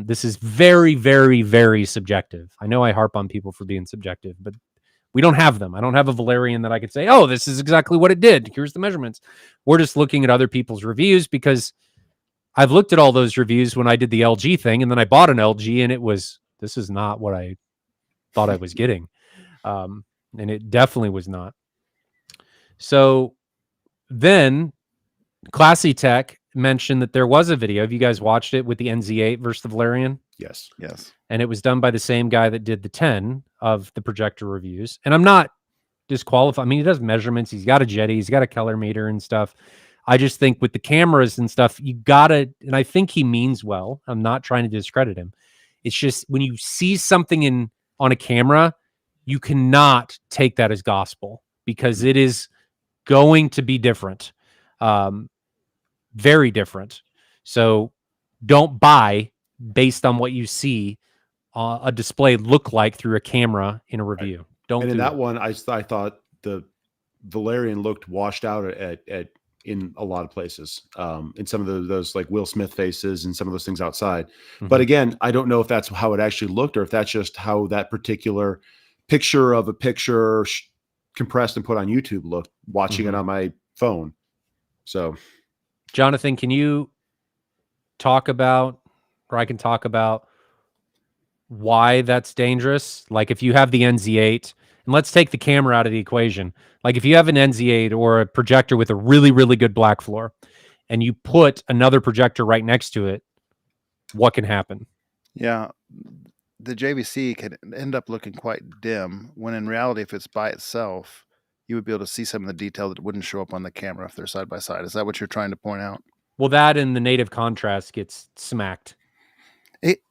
This is very, very, very subjective. I know I harp on people for being subjective, but we don't have them. I don't have a Valerion that I could say, oh, this is exactly what it did. Here's the measurements. We're just looking at other people's reviews, because I've looked at all those reviews when I did the LG thing, and then I bought an LG, and this is not what I thought I was getting. And it definitely was not. So then Classy Tech mentioned that there was a video. Have you guys watched it with the NZ8 versus the Valerion? Yes. And it was done by the same guy that did the 10 of the projector reviews. And I'm not disqualified. I mean, he does measurements. He's got a Jetty. He's got a color meter and stuff. I just think with the cameras and stuff, you gotta, and I think he means well. I'm not trying to discredit him. It's just when you see something on a camera, you cannot take that as gospel, because it is going to be different. Very different. So don't buy based on what you see a display look like through a camera in a review. Right. Don't. And do in that one, I thought the Valerion looked washed out in a lot of places. In some of those like Will Smith faces and some of those things outside. Mm-hmm. But again, I don't know if that's how it actually looked, or if that's just how that particular picture of a picture compressed and put on YouTube looked, watching it on my phone. So, Jonathan, can you talk about, or I can talk about, why that's dangerous? Like if you have the NZ8, and let's take the camera out of the equation. Like if you have an NZ8 or a projector with a really, really good black floor, and you put another projector right next to it, what can happen? Yeah. The JVC could end up looking quite dim, when in reality, if it's by itself, you would be able to see some of the detail that wouldn't show up on the camera if they're side by side. Is that what you're trying to point out? Well, that and the native contrast gets smacked.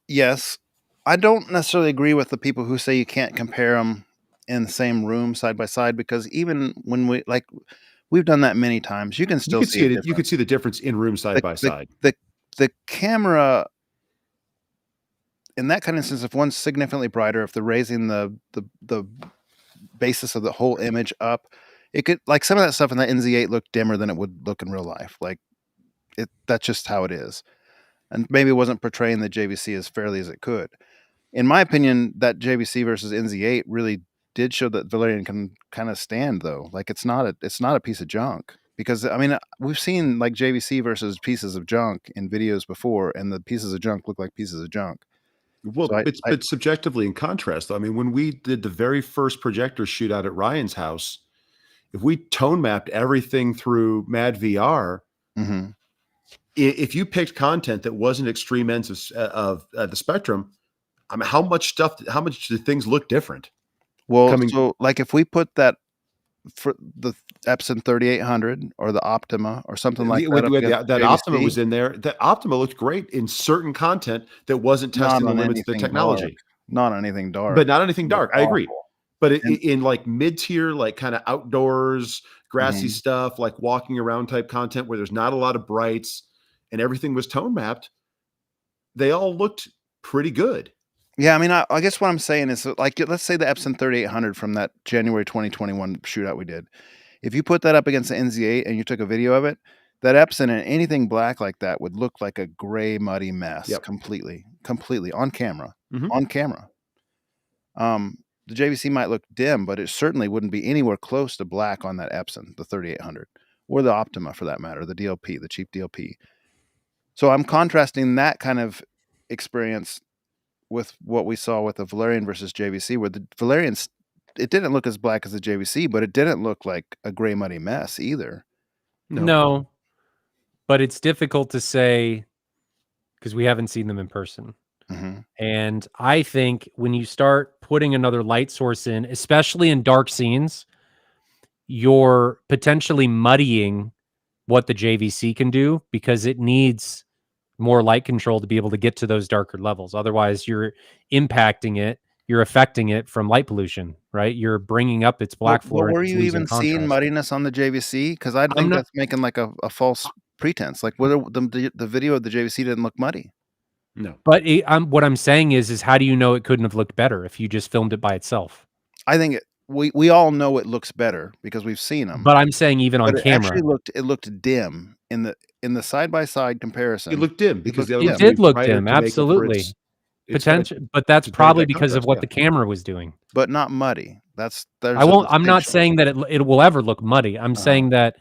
Yes. I don't necessarily agree with the people who say you can't compare them in the same room side by side, because even when we've done that many times, you can still see it. You could see the difference in room side by side. The camera, in that kind of instance, if one's significantly brighter, if they're raising the basis of the whole image up, it could, like some of that stuff in the NZ8 look dimmer than it would look in real life. Like that's just how it is. And maybe it wasn't portraying the JVC as fairly as it could. In my opinion, that JVC versus NZ8 really did show that Valerion can kind of stand, though. Like it's not a piece of junk, because I mean, we've seen like JVC versus pieces of junk in videos before, and the pieces of junk look like pieces of junk. Well, so but subjectively in contrast, though, I mean, when we did the very first projector shoot out at Ryan's house, if we tone mapped everything through Mad VR, if you picked content that wasn't extreme ends of the spectrum, I mean, how much do things look different? Well, so like if we put that for the Epson 3800 or the Optima or something like With that. that Optima was in there. That Optima looked great in certain content that wasn't testing the limits of the technology. Not on anything dark. But not anything dark. I agree. But And- in like mid-tier, like kind of outdoors, grassy Mhm. stuff, like walking around type content where there's not a lot of brights and everything was tone mapped, they all looked pretty good. Yeah, I mean, I guess what I'm saying is like, let's say the Epson 3800 from that January 2021 shootout we did. If you put that up against the NZ8 and you took a video of it, that Epson and anything black like that would look like a gray, muddy mess. Yep. completely on camera. Mhm. On camera. The JVC might look dim, but it certainly wouldn't be anywhere close to black on that Epson, the 3800, or the Optima for that matter, the DLP, the cheap DLP. So I'm contrasting that kind of experience with what we saw with the Valerion versus JVC, where the Valerian, it didn't look as black as the JVC, but it didn't look like a gray, muddy mess either. No, but it's difficult to say because we haven't seen them in person. Mhm. And I think when you start putting another light source in, especially in dark scenes, you're potentially muddying what the JVC can do because it needs more light control to be able to get to those darker levels. Otherwise, you're impacting it, you're affecting it from light pollution, right? You're bringing up its black floor. But were and it's you losing even seeing contrast. muddiness on the JVC? Because I think that's making like a false pretense. Like whether the video of the JVC didn't look muddy. No. But what I'm saying is how do you know it couldn't have looked better if you just filmed it by itself? I think we all know it looks better because we've seen them. But I'm saying even on But camera, it looked dim in the side by side comparison. It looked dim because it did look dim, absolutely. Potential, but that's probably because of what the camera was doing. But not muddy. I'm not saying that it will ever look muddy. I'm saying that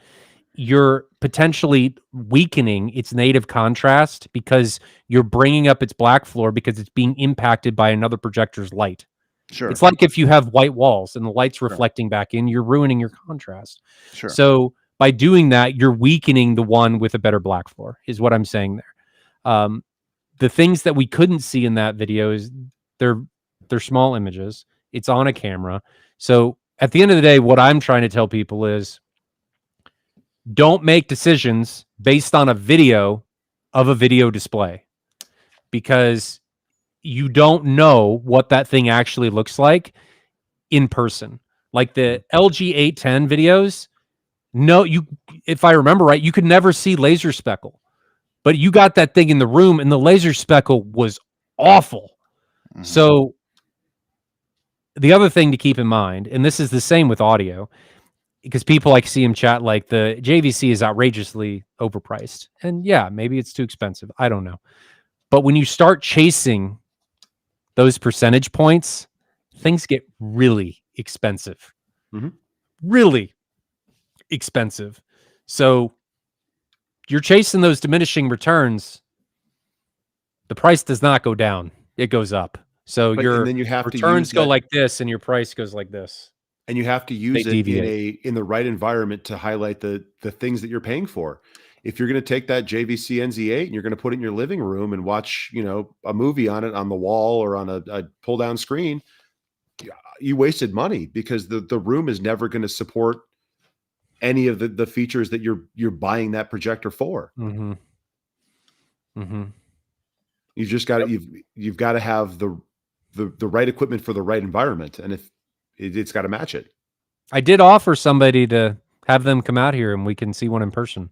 you're potentially weakening its native contrast because you're bringing up its black floor because it's being impacted by another projector's light. Sure. It's like if you have white walls and the light's reflecting back in, you're ruining your contrast. Sure. So by doing that, you're weakening the one with a better black floor, is what I'm saying there. The things that we couldn't see in that video is they're small images. It's on a camera. So at the end of the day, what I'm trying to tell people is don't make decisions based on a video of a video display because you don't know what that thing actually looks like in person. Like the LG 810 videos, if I remember right, you could never see laser speckle, but you got that thing in the room and the laser speckle was awful. Mm-hmm. So the other thing to keep in mind, and this is the same with audio, because people like see him chat like the JVC is outrageously overpriced. And yeah, maybe it's too expensive. I don't know. But when you start chasing those percentage points, things get really expensive. Mm-hmm. Really expensive. So you're chasing those diminishing returns. The price does not go down. It goes up. So your returns go like this and your price goes like this. And you have to use it in the right environment to highlight the things that you're paying for. If you're going to take that JVC NZ8 and you're going to put it in your living room and watch, a movie on it on the wall or on a pull down screen, you wasted money because the room is never going to support any of the features that you're buying that projector for. Mm-hmm. Mm-hmm. You've just got you've got to have the right equipment for the right environment, and if it's got to match it. I did offer somebody to have them come out here and we can see one in person.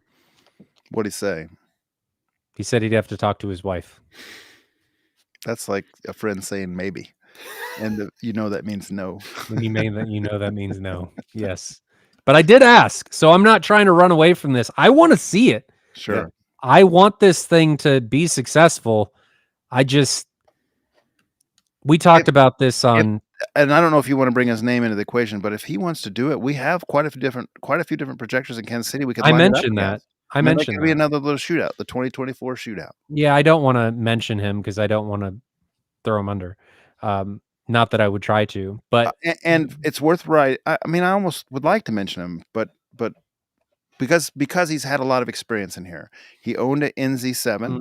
What'd he say? He said he'd have to talk to his wife. That's like a friend saying maybe. And that means no. That means no. Yes. But I did ask. So I'm not trying to run away from this. I want to see it. Sure. Yeah. I want this thing to be successful. We talked about this on... And I don't know if you want to bring his name into the equation, but if he wants to do it, we have quite a few different projectors in Kansas City. We could. I mentioned that. I mentioned that. Could be another little shootout, the 2024 shootout. Yeah, I don't want to mention him because I don't want to throw him under. Not that I would try to, but and it's worth right. I mean, I almost would like to mention him, but because he's had a lot of experience in here. He owned an NZ7,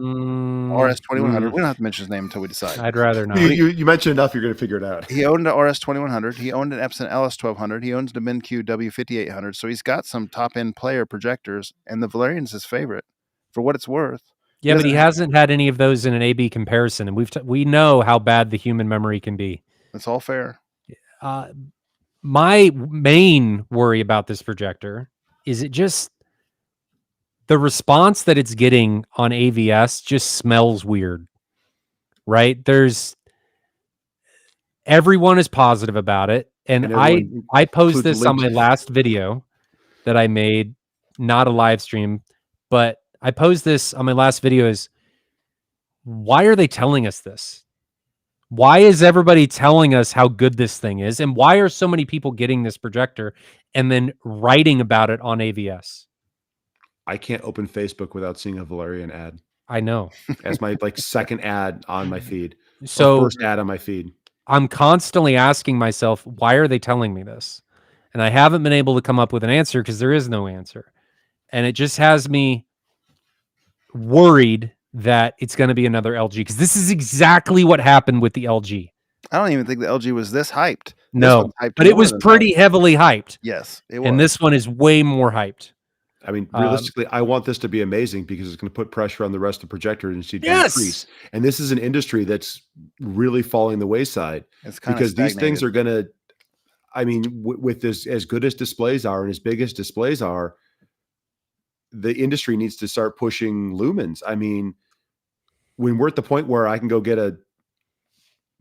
RS2100. We don't have to mention his name until we decide. I'd rather not. You mentioned enough, you're going to figure it out. He owned an RS2100. He owned an Epson LS1200. He owns the BenQ W5800. So he's got some top-end player projectors, and the Valerion's his favorite for what it's worth. Yeah, but he hasn't had any of those in an A/B comparison, and we know how bad the human memory can be. That's all fair. My main worry about this projector is the response that it's getting on AVS just smells weird, right? Everyone is positive about it. And I posed this on my last video that I made, not a live stream, but I posed this on my last video is, why are they telling us this? Why is everybody telling us how good this thing is? And why are so many people getting this projector and then writing about it on AVS? I can't open Facebook without seeing a Valerion ad. I know. As my second ad on my feed. So first ad on my feed. I'm constantly asking myself, why are they telling me this? And I haven't been able to come up with an answer because there is no answer. And it just has me worried that it's going to be another LG, because this is exactly what happened with the LG. I don't even think the LG was this hyped. No, but it was pretty heavily hyped. Yes, it was. And this one is way more hyped. I mean, realistically, I want this to be amazing because it's going to put pressure on the rest of the projector industry to increase. And this is an industry that's really falling the wayside. It's kind because of these things are going to, I mean, with this, as good as displays are and as big as displays are, the industry needs to start pushing lumens. I mean, when we're at the point where I can go get a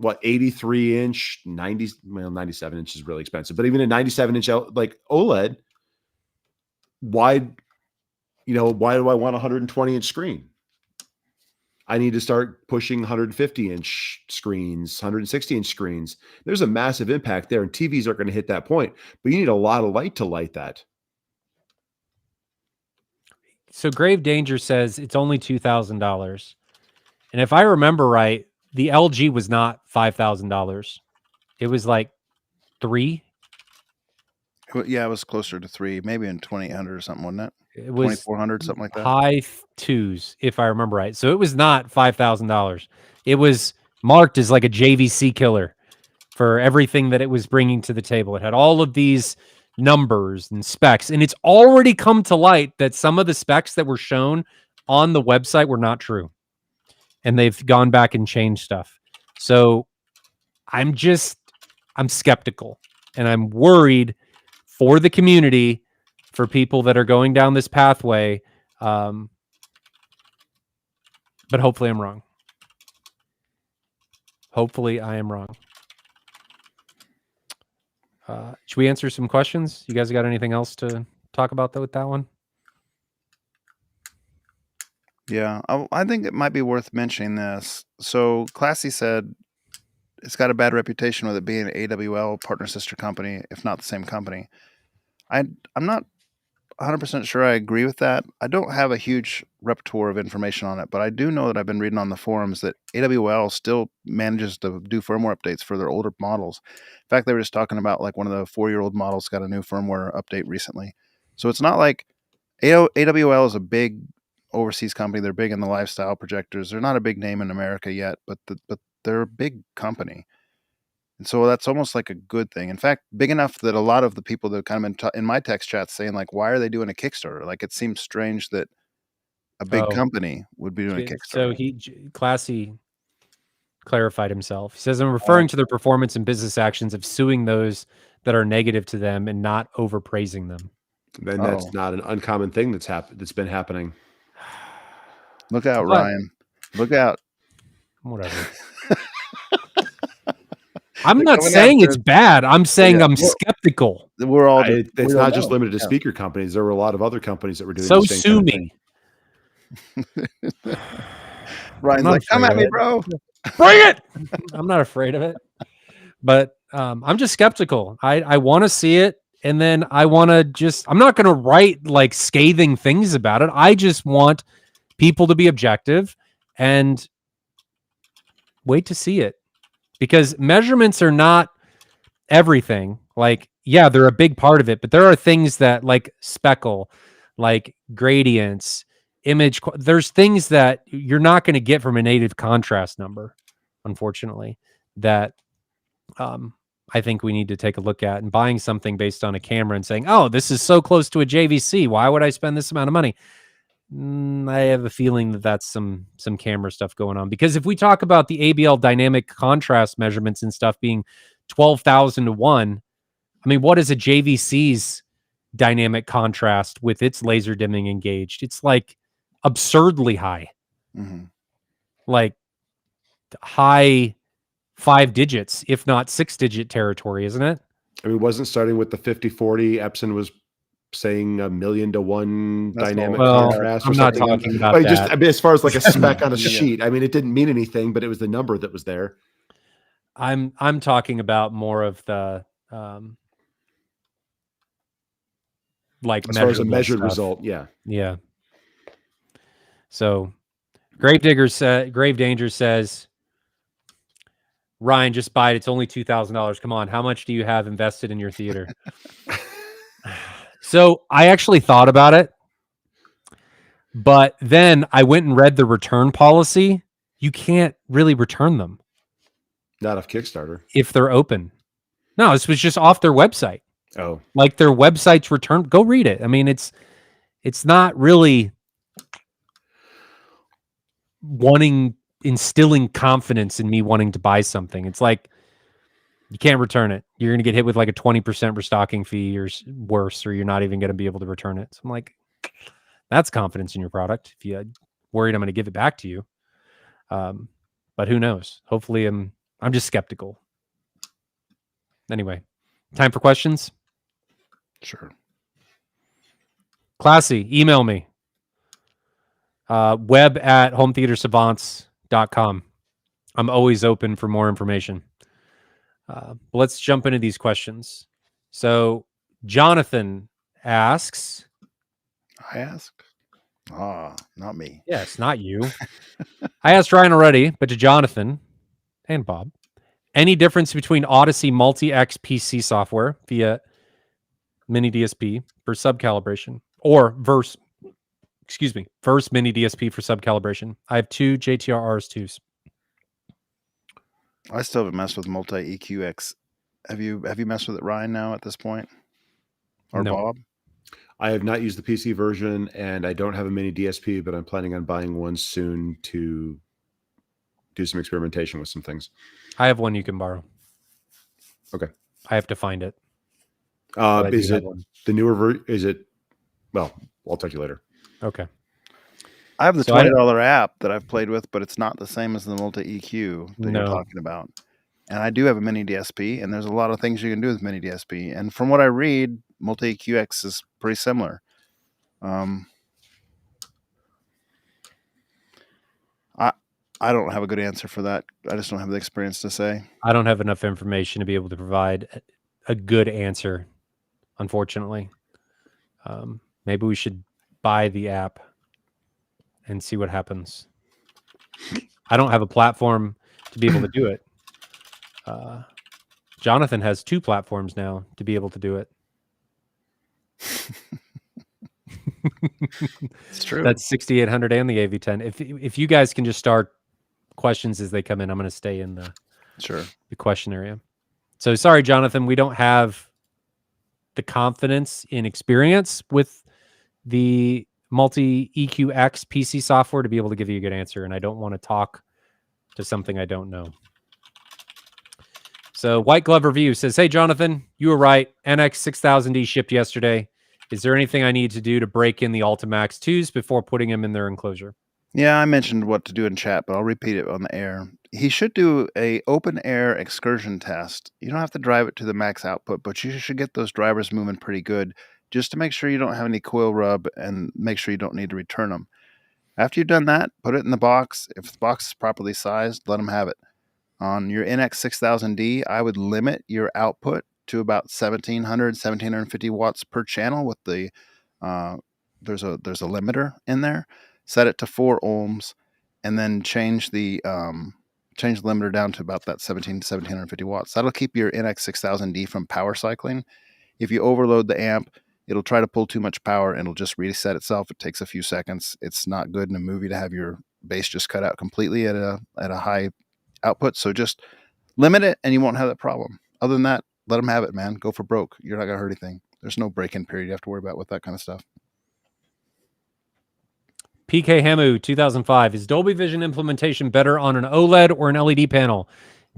83-inch 97 inch is really expensive, but even a 97-inch like OLED, why do I want a 120-inch screen? I need to start pushing 150-inch screens, 160-inch screens. There's a massive impact there, and TVs aren't going to hit that point, but you need a lot of light to light that. So Grave Danger says it's only $2,000. And if I remember right, the LG was not $5,000. It was like $3,000. Yeah, it was closer to 3, maybe in 2,800 or something, wasn't it? It was 2,400, something like that. High twos, if I remember right. So it was not $5,000. It was marked as like a JVC killer for everything that it was bringing to the table. It had all of these numbers and specs, and it's already come to light that some of the specs that were shown on the website were not true, and they've gone back and changed stuff. So I'm skeptical, and I'm worried for the community, for people that are going down this pathway. But hopefully I'm wrong. Hopefully I am wrong. Should we answer some questions? You guys got anything else to talk about with that one? Yeah, I think it might be worth mentioning this. So Classy said it's got a bad reputation with it being an AWL partner sister company, if not the same company. I'm not 100% sure I agree with that. I don't have a huge repertoire of information on it, but I do know that I've been reading on the forums that AWL still manages to do firmware updates for their older models. In fact, they were just talking about like one of the 4-year-old models got a new firmware update recently. So it's not like AWL is a big overseas company. They're big in the lifestyle projectors. They're not a big name in America yet, but they're a big company. And so that's almost like a good thing. In fact, big enough that a lot of the people that kind of in my text chat saying like, why are they doing a Kickstarter? Like, it seems strange that a big company would be doing a Kickstarter. So Classy clarified himself. He says, I'm referring to their performance and business actions of suing those that are negative to them and not overpraising them. And that's not an uncommon thing that's been happening. Look out, Ryan. Look out. Whatever. I'm not saying it's bad. I'm saying I'm skeptical. We're all. It's not just limited to speaker companies. There were a lot of other companies that were doing. So the same sue kind me. Ryan's like, come at me, bro. Bring it. I'm not afraid of it, but I'm just skeptical. I want to see it, and then I want to I'm not going to write like scathing things about it. I just want people to be objective and wait to see it. Because measurements are not everything. Like, yeah, they're a big part of it, but there are things that like speckle, like gradients, there's things that you're not going to get from a native contrast number, unfortunately, that I think we need to take a look at. And buying something based on a camera and saying, oh, this is so close to a JVC, why would I spend this amount of money? I have a feeling that that's some camera stuff going on, because if we talk about the ABL dynamic contrast measurements and stuff being 12,000 to 1, I mean, what is a JVC's dynamic contrast with its laser dimming engaged? It's like absurdly high, like high 5 digits, if not 6-digit territory, isn't it? I mean, wasn't starting with the 50-40. Epson was saying 1,000,000 to 1 dynamic contrast. I'm or not something. talking about Like, that. just, I mean, as far as like a spec on a sheet, I mean, it didn't mean anything, but it was the number that was there. I'm talking about more of the like as far as a measured stuff. result, yeah. So, Gravedanger says, Ryan, just buy it. It's only $2,000. Come on, how much do you have invested in your theater? So I actually thought about it, but then I went and read the return policy. You can't really return them. Not off Kickstarter. If they're open. No, this was just off their website. Oh. Like their website's return. Go read it. I mean, it's not really instilling confidence in me wanting to buy something. It's like, you can't return it. You're going to get hit with like a 20% restocking fee or worse, or you're not even going to be able to return it. So I'm like, that's confidence in your product. If you're worried I'm going to give it back to you. But who knows? Hopefully I'm just skeptical. Anyway, time for questions? Sure. Classy, email me. web@hometheatersavants.com. I'm always open for more information. Let's jump into these questions. So Jonathan asks. I ask? Not me. Yes, not you. I asked Ryan already, but to Jonathan and Bob, any difference between Audyssey Multi-X PC software via miniDSP for sub-calibration or verse miniDSP for sub-calibration? I have 2 JTR RS2s. I still haven't messed with multi-EQX. Have you messed with it, Ryan, now at this point? Or No. Bob? I have not used the PC version, and I don't have a miniDSP, but I'm planning on buying one soon to do some experimentation with some things. I have one you can borrow. Okay. I have to find it. Is it the newer version? Is it? Well, I'll talk to you later. Okay. I have the $20 app that I've played with, but it's not the same as the multi-EQ that you're talking about. And I do have a miniDSP, and there's a lot of things you can do with miniDSP. And from what I read, multi-EQX is pretty similar. I don't have a good answer for that. I just don't have the experience to say. I don't have enough information to be able to provide a good answer, unfortunately. Maybe we should buy the app and see what happens. I don't have a platform to be able to do it. Jonathan has 2 platforms now to be able to do it. It's true. That's 6800 and the AV10. If you guys can just start questions as they come in, I'm going to stay in the question area. So sorry, Jonathan, we don't have the confidence in experience with the multi-EQX PC software to be able to give you a good answer, and I don't want to talk to something I don't know. So White Glove Review says, hey, Jonathan, you were right. NX6000D shipped yesterday. Is there anything I need to do to break in the Ultimax 2s before putting them in their enclosure? Yeah, I mentioned what to do in chat, but I'll repeat it on the air. He should do a open air excursion test. You don't have to drive it to the max output, but you should get those drivers moving pretty good just to make sure you don't have any coil rub and make sure you don't need to return them. After you've done that, put it in the box. If the box is properly sized, let them have it. On your NX6000D, I would limit your output to about 1750 watts per channel with the there's a limiter in there. Set it to 4 ohms, and then change the limiter down to about that 1750 watts. That'll keep your NX6000D from power cycling. If you overload the amp, it'll try to pull too much power and it'll just reset itself. It takes a few seconds. It's not good in a movie to have your bass just cut out completely at a high output. So just limit it and you won't have that problem. Other than that, let them have it, man. Go for broke. You're not going to hurt anything. There's no break-in period you have to worry about with that kind of stuff. PK Hamu 2005. Is Dolby Vision implementation better on an OLED or an LED panel?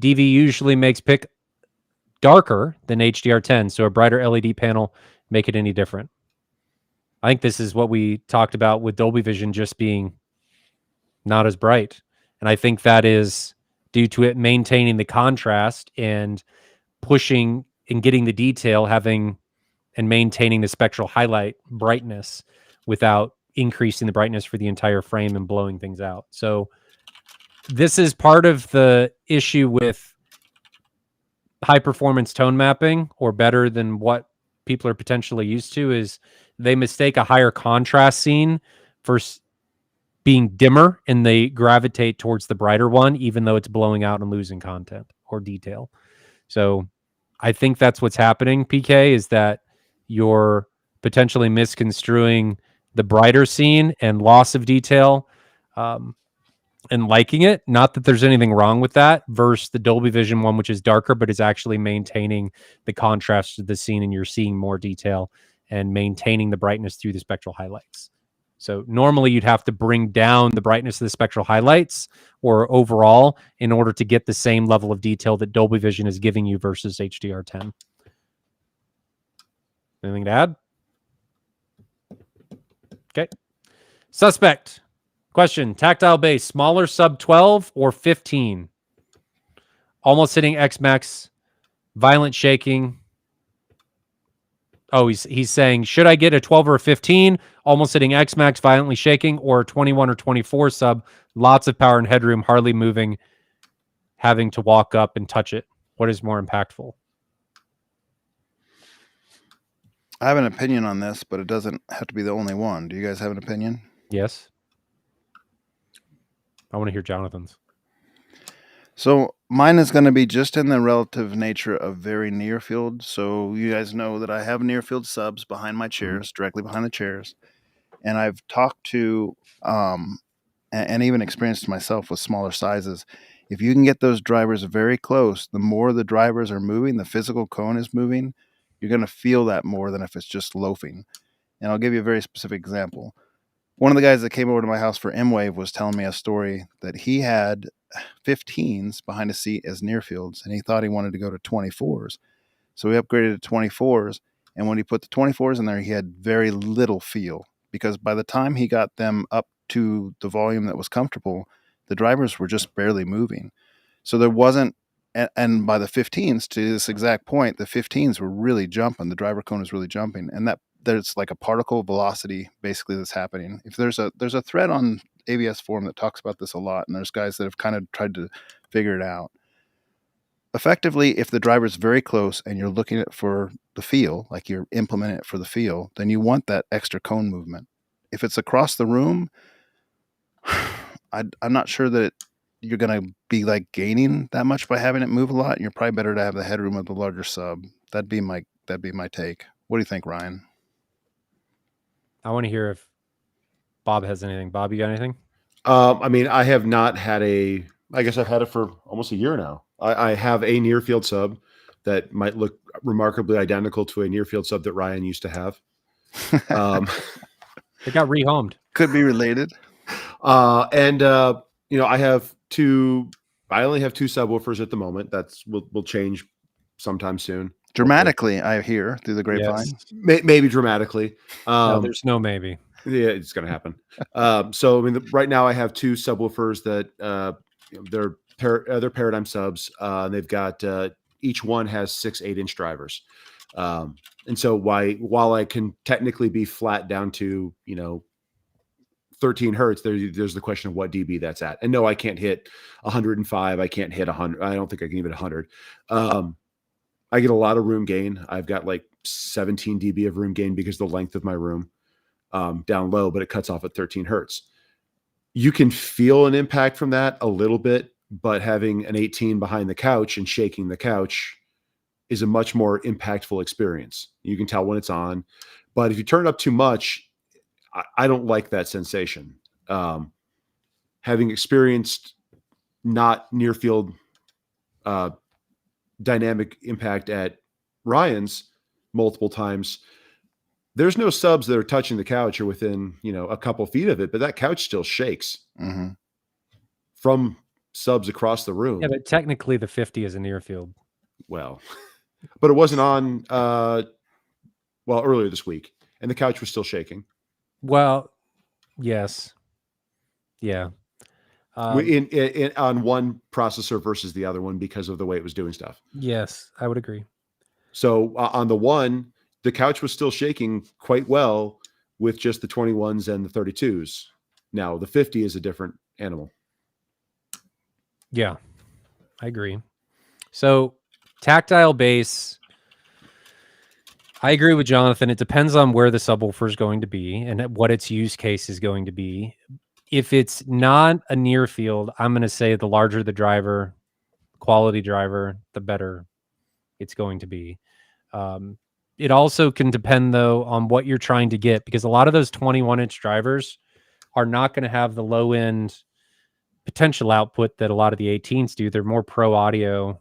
DV usually makes pick darker than HDR10, so a brighter LED panel make it any different? I think this is what we talked about with Dolby Vision just being not as bright. And I think that is due to it maintaining the contrast and pushing and getting the detail, having and maintaining the spectral highlight brightness without increasing the brightness for the entire frame and blowing things out. So this is part of the issue with high performance tone mapping, or better than what people are potentially used to, is they mistake a higher contrast scene for being dimmer and they gravitate towards the brighter one, even though it's blowing out and losing content or detail. So I think that's what's happening, PK, is that you're potentially misconstruing the brighter scene and loss of detail and liking it. Not that there's anything wrong with that, versus the Dolby Vision one, which is darker, but is actually maintaining the contrast of the scene and you're seeing more detail and maintaining the brightness through the spectral highlights. So normally you'd have to bring down the brightness of the spectral highlights or overall in order to get the same level of detail that Dolby Vision is giving you versus HDR10. Anything to add? Okay. Suspect. Question. Tactile bass, smaller sub 12 or 15? Almost hitting X max, violent shaking. Oh, he's saying, should I get a 12 or a 15? Almost hitting X max, violently shaking, or 21 or 24 sub, lots of power and headroom, hardly moving, having to walk up and touch it? What is more impactful? I have an opinion on this, but it doesn't have to be the only one. Do you guys have an opinion? Yes. I want to hear Jonathan's. So mine is going to be just in the relative nature of very near field. So you guys know that I have near field subs behind my chairs, directly behind the chairs. And I've talked to and even experienced myself with smaller sizes. If you can get those drivers very close, the more the drivers are moving, the physical cone is moving, you're going to feel that more than if it's just loafing. And I'll give you a very specific example. One of the guys that came over to my house for M-Wave was telling me a story that he had 15s behind a seat as near fields, and he thought he wanted to go to 24s. So he upgraded to 24s, and when he put the 24s in there, he had very little feel, because by the time he got them up to the volume that was comfortable, the drivers were just barely moving. So there wasn't, and by the 15s, to this exact point, the 15s were really jumping. The driver cone is really jumping, and that there's like a particle velocity basically that's happening. If there's a thread on AVS forum that talks about this a lot, and there's guys that have kind of tried to figure it out. Effectively, if the driver's very close and you're looking at for the feel, like you're implementing it for the feel, then you want that extra cone movement. If it's across the room, I'm not sure that you're going to be like gaining that much by having it move a lot. And you're probably better to have the headroom of the larger sub. That'd be my take. What do you think, Ryan? I want to hear if Bob has anything. Bob, you got anything? I mean, I have not had I guess I've had it for almost a year now. I have a near field sub that might look remarkably identical to a near field sub that Ryan used to have. It got rehomed. Could be related. And I have I only have two subwoofers at the moment. Will change sometime soon. Dramatically, I hear through the grapevine. Yes. Maybe dramatically. No, there's no maybe. Yeah, it's going to happen. So I mean, right now I have two subwoofers that they're Paradigm subs. They've got each one has 6 8-inch drivers. And so while I can technically be flat down to 13 hertz, there's the question of what dB that's at. And no, I can't hit 105. I can't hit 100. I don't think I can even hit 100. I get a lot of room gain. I've got like 17 dB of room gain because of the length of my room down low, but it cuts off at 13 hertz. You can feel an impact from that a little bit, but having an 18 behind the couch and shaking the couch is a much more impactful experience. You can tell when it's on, But if you turn it up too much, I don't like that sensation. Having experienced not near field dynamic impact at Ryan's multiple times, there's no subs that are touching the couch or within, a couple feet of it, but that couch still shakes from subs across the room. Yeah, but technically the 50 is a near field. Well, but it wasn't on, earlier this week, and the couch was still shaking. Well, yes. Yeah. On one processor versus the other one because of the way it was doing stuff. Yes, I would agree. So on the one, the couch was still shaking quite well with just the 21s and the 32s. Now the 50 is a different animal. Yeah, I agree. So tactile bass, I agree with Jonathan. It depends on where the subwoofer is going to be and what its use case is going to be. If it's not a near field, I'm going to say the larger the driver, quality driver, the better it's going to be. It also can depend, though, on what you're trying to get, because a lot of those 21-inch drivers are not going to have the low-end potential output that a lot of the 18s do. They're more pro audio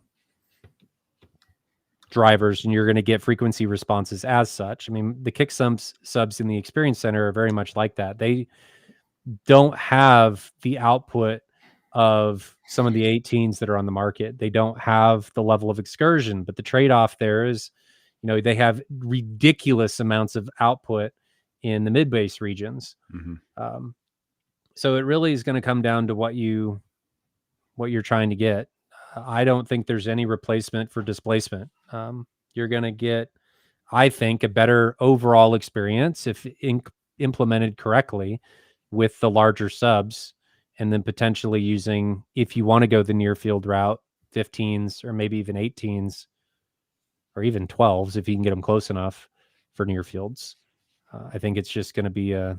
drivers, and you're going to get frequency responses as such. I mean, the kick subs in the Experience Center are very much like that. They don't have the output of some of the 18s that are on the market. They don't have the level of excursion, but the trade-off there is, they have ridiculous amounts of output in the mid-bass regions. So it really is going to come down to what you're trying to get. I don't think there's any replacement for displacement. You're going to get, I think, a better overall experience if implemented correctly with the larger subs, and then potentially using, if you want to go the near field route, 15s or maybe even 18s or even 12s if you can get them close enough for near fields. I think it's just going to be a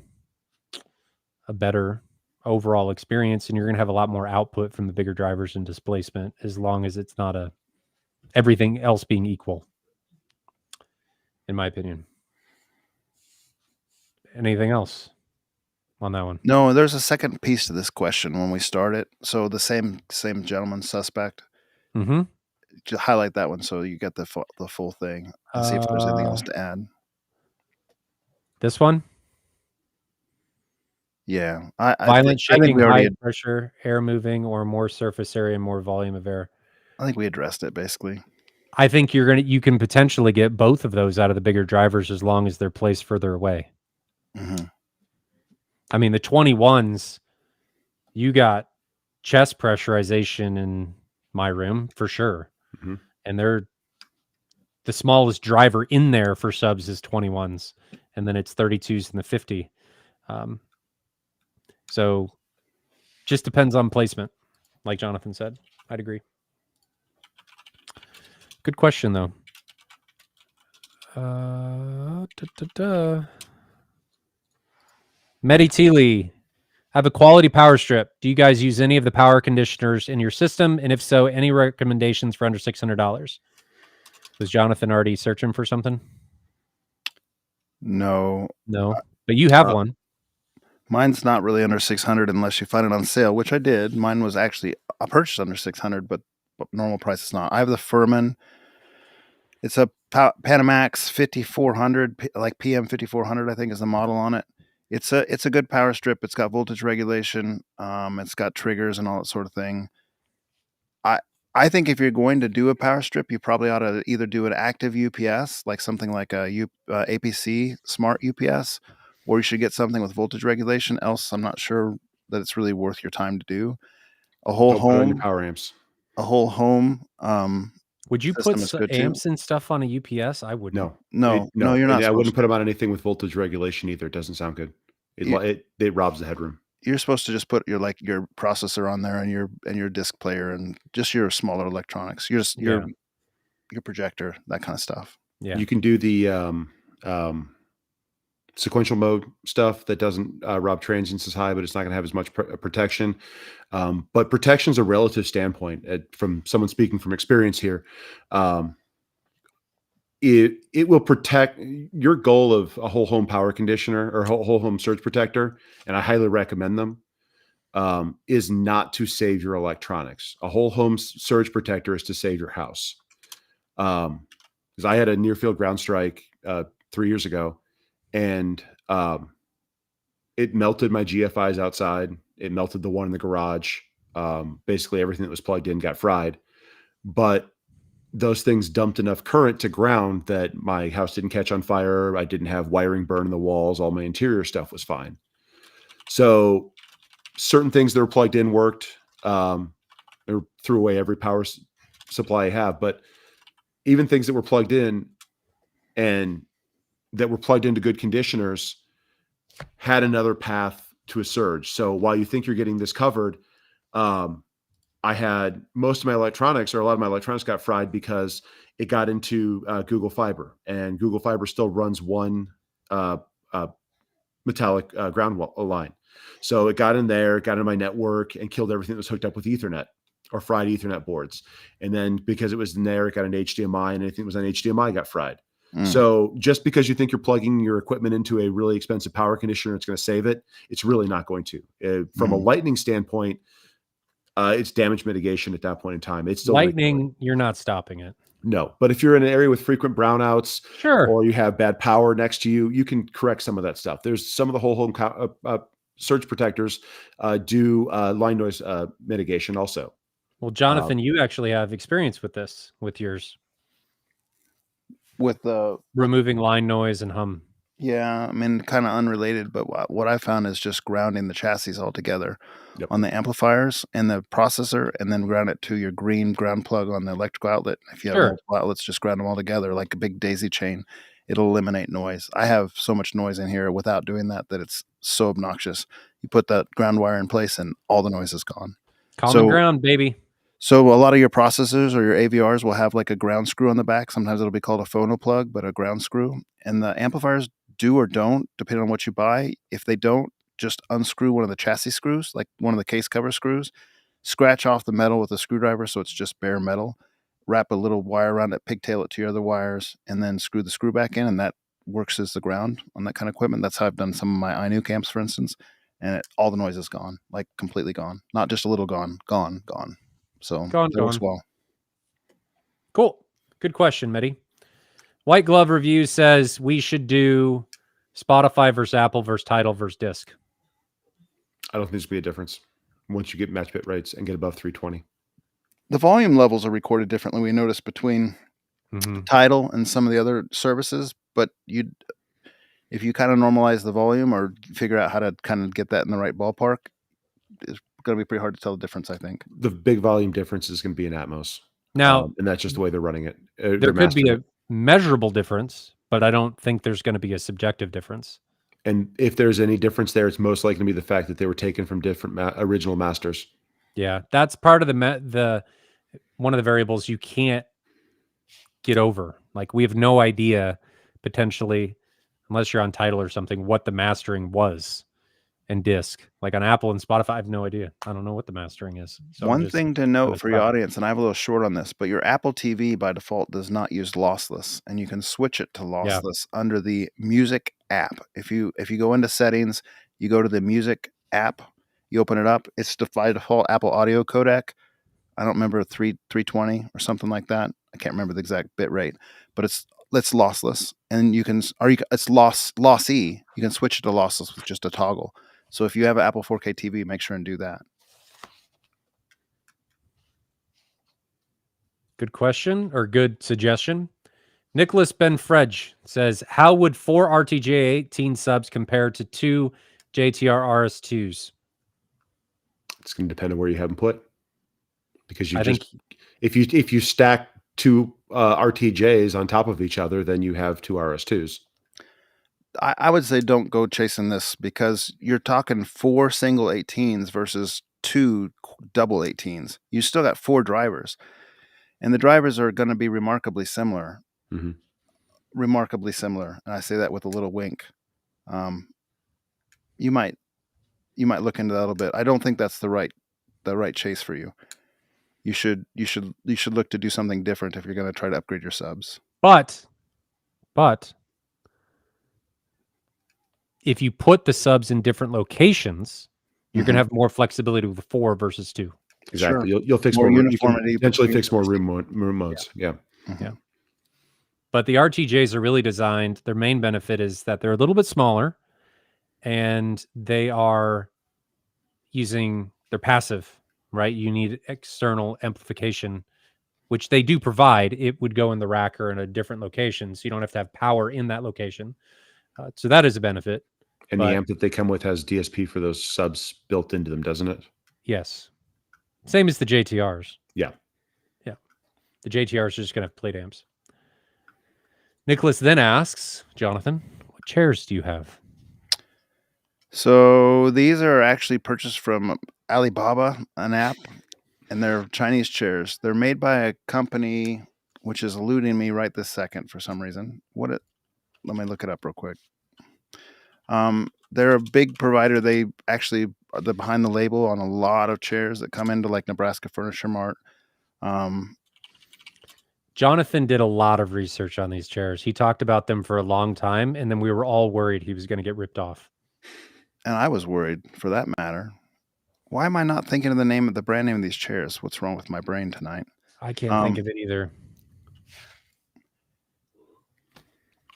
better overall experience, and you're going to have a lot more output from the bigger drivers and displacement, as long as it's not everything else being equal, in my opinion. Anything else on that one? No, there's a second piece to this question when we start it. So the same gentleman suspect. Just highlight that one so you get the full thing, and see if there's anything else to add. This one? Yeah. Violent shaking, high pressure, air moving, or more surface area and more volume of air. I think we addressed it basically. I think you can potentially get both of those out of the bigger drivers as long as they're placed further away. I mean, the 21s, you got chest pressurization in my room for sure. And they're the smallest driver in there for subs is 21s, and then it's 32s and the 50. So just depends on placement, like Jonathan said. I'd agree. Good question, though. Medi Teely, I have a quality power strip. Do you guys use any of the power conditioners in your system? And if so, any recommendations for under $600? Was Jonathan already searching for something? No. But you have one. Mine's not really under 600 unless you find it on sale, which I did. Mine was actually I purchased under 600, but normal price is not. I have the Furman. It's a Panamax 5400, like PM 5400, I think is the model on it. It's a good power strip. It's got voltage regulation. It's got triggers and all that sort of thing. I think if you're going to do a power strip, you probably ought to either do an active UPS, like something like a APC smart UPS, or you should get something with voltage regulation. Else, I'm not sure that it's really worth your time to do. A whole home power amps. A whole home. Would you put amps and stuff on a UPS? I wouldn't. No, you're not. I wouldn't put them on anything with voltage regulation either. It doesn't sound good. It robs the headroom. You're supposed to just put your processor on there and your disc player and just your smaller electronics. Your projector, that kind of stuff. Yeah, you can do the sequential mode stuff that doesn't rob transients as high, but it's not going to have as much protection. But protection's a relative standpoint from someone speaking from experience here. it will protect your goal of a whole home power conditioner or whole home surge protector, and I highly recommend them. Is not to save your electronics. A whole home surge protector is to save your house. Because I had a near field ground strike 3 years ago, and it melted my GFIs outside. It melted the one in the garage. Basically, everything that was plugged in got fried. But those things dumped enough current to ground that my house didn't catch on fire. I didn't have wiring burn in the walls. All my interior stuff was fine. So certain things that were plugged in worked. Or threw away every power supply I have. But even things that were plugged in and that were plugged into good conditioners had another path to a surge. So while you think you're getting this covered, I had most of my electronics, or a lot of my electronics, got fried because it got into Google Fiber, and Google Fiber still runs one metallic ground line. So it got in there, got in my network, and killed everything that was hooked up with Ethernet or fried Ethernet boards. And then because it was in there, it got an HDMI, and anything that was on HDMI got fried. So just because you think you're plugging your equipment into a really expensive power conditioner, it's going to save it. It's really not going to. From a lightning standpoint, it's damage mitigation at that point in time. It's still lightning. You're not stopping it. No, but if you're in an area with frequent brownouts, sure, or you have bad power next to you, you can correct some of that stuff. There's some of the whole home surge protectors do line noise mitigation also. Well, Jonathan, you actually have experience with this with yours. With the removing line noise and hum. Yeah, I mean, kind of unrelated, but what I found is just grounding the chassis all together on the amplifiers and the processor, and then ground it to your green ground plug on the electrical outlet. If you have multiple outlets, just ground them all together like a big daisy chain. It'll eliminate noise. I have so much noise in here without doing that it's so obnoxious. You put that ground wire in place and all the noise is gone. Common ground, baby. So a lot of your processors or your AVRs will have like a ground screw on the back. Sometimes it'll be called a phono plug, but a ground screw. And the amplifiers do or don't, depending on what you buy. If they don't, just unscrew one of the chassis screws, like one of the case cover screws, scratch off the metal with a screwdriver so it's just bare metal, wrap a little wire around it, pigtail it to your other wires, and then screw the screw back in, and that works as the ground on that kind of equipment. That's how I've done some of my iNuke amps, for instance, and all the noise is gone, like completely gone. Not just a little gone. So that works well. Cool. Good question, Mitty. White Glove Review says we should do Spotify versus Apple versus Tidal versus Disc. I don't think there's be a difference once you get match bit rates and get above 320. The volume levels are recorded differently. We noticed between Tidal and some of the other services, but if you kind of normalize the volume or figure out how to kind of get that in the right ballpark, it's going to be pretty hard to tell the difference, I think. The big volume difference is going to be in Atmos. Now, and that's just the way they're running it. There could be a measurable difference, but I don't think there's going to be a subjective difference. And if there's any difference there, it's most likely to be the fact that they were taken from different original masters. Yeah, that's part of the one of the variables you can't get over. Like, we have no idea, potentially, unless you're on Tidal or something, what the mastering was in Disc. Like on Apple and Spotify, I have no idea. I don't know what the mastering is. So one thing to note for your audience, and I have a little short on this, but your Apple TV by default does not use lossless, and you can switch it to lossless under the Music app. If you go into settings, you go to the Music app, you open it up, it's by default Apple audio codec. I don't remember 320 or something like that. I can't remember the exact bit rate, but it's lossless, and it's lossy. You can switch it to lossless with just a toggle. So if you have an Apple 4K TV, make sure and do that. Good question or good suggestion. Nicholas Benfredge says, how would 4 RTJ18 subs compare to 2 JTR RS2s? It's going to depend on where you have them put. Because if you stack 2 RTJs on top of each other, then you have 2 RS2s. I would say don't go chasing this, because you're talking 4 single 18s versus 2 double 18s. You still got 4 drivers, and the drivers are going to be remarkably similar. Mm-hmm. Remarkably similar, and I say that with a little wink. You might look into that a little bit. I don't think that's the right chase for you. You should look to do something different if you're going to try to upgrade your subs. But But if you put the subs in different locations, you're going to have more flexibility with 4 versus 2. Exactly. Sure. You'll fix More more. You can uniformity potentially between fix more those. room modes. Yeah. Yeah. But the RTJs are really designed. Their main benefit is that they're a little bit smaller, and they are they're passive, right? You need external amplification, which they do provide. It would go in the rack or in a different location, so you don't have to have power in that location. So that is a benefit. And the amp that they come with has DSP for those subs built into them, doesn't it? Yes. Same as the JTRs. Yeah. Yeah. The JTRs are just going to have plate amps. Nicholas then asks, Jonathan, what chairs do you have? So these are actually purchased from Alibaba, an app, and they're Chinese chairs. They're made by a company which is eluding me right this second for some reason. Let me look it up real quick. They're a big provider. They actually are behind the label on a lot of chairs that come into like Nebraska Furniture Mart. Jonathan did a lot of research on these chairs. He talked about them for a long time, and then we were all worried he was going to get ripped off. And I was worried for that matter. Why am I not thinking of the brand name of these chairs? What's wrong with my brain tonight? I can't think of it either.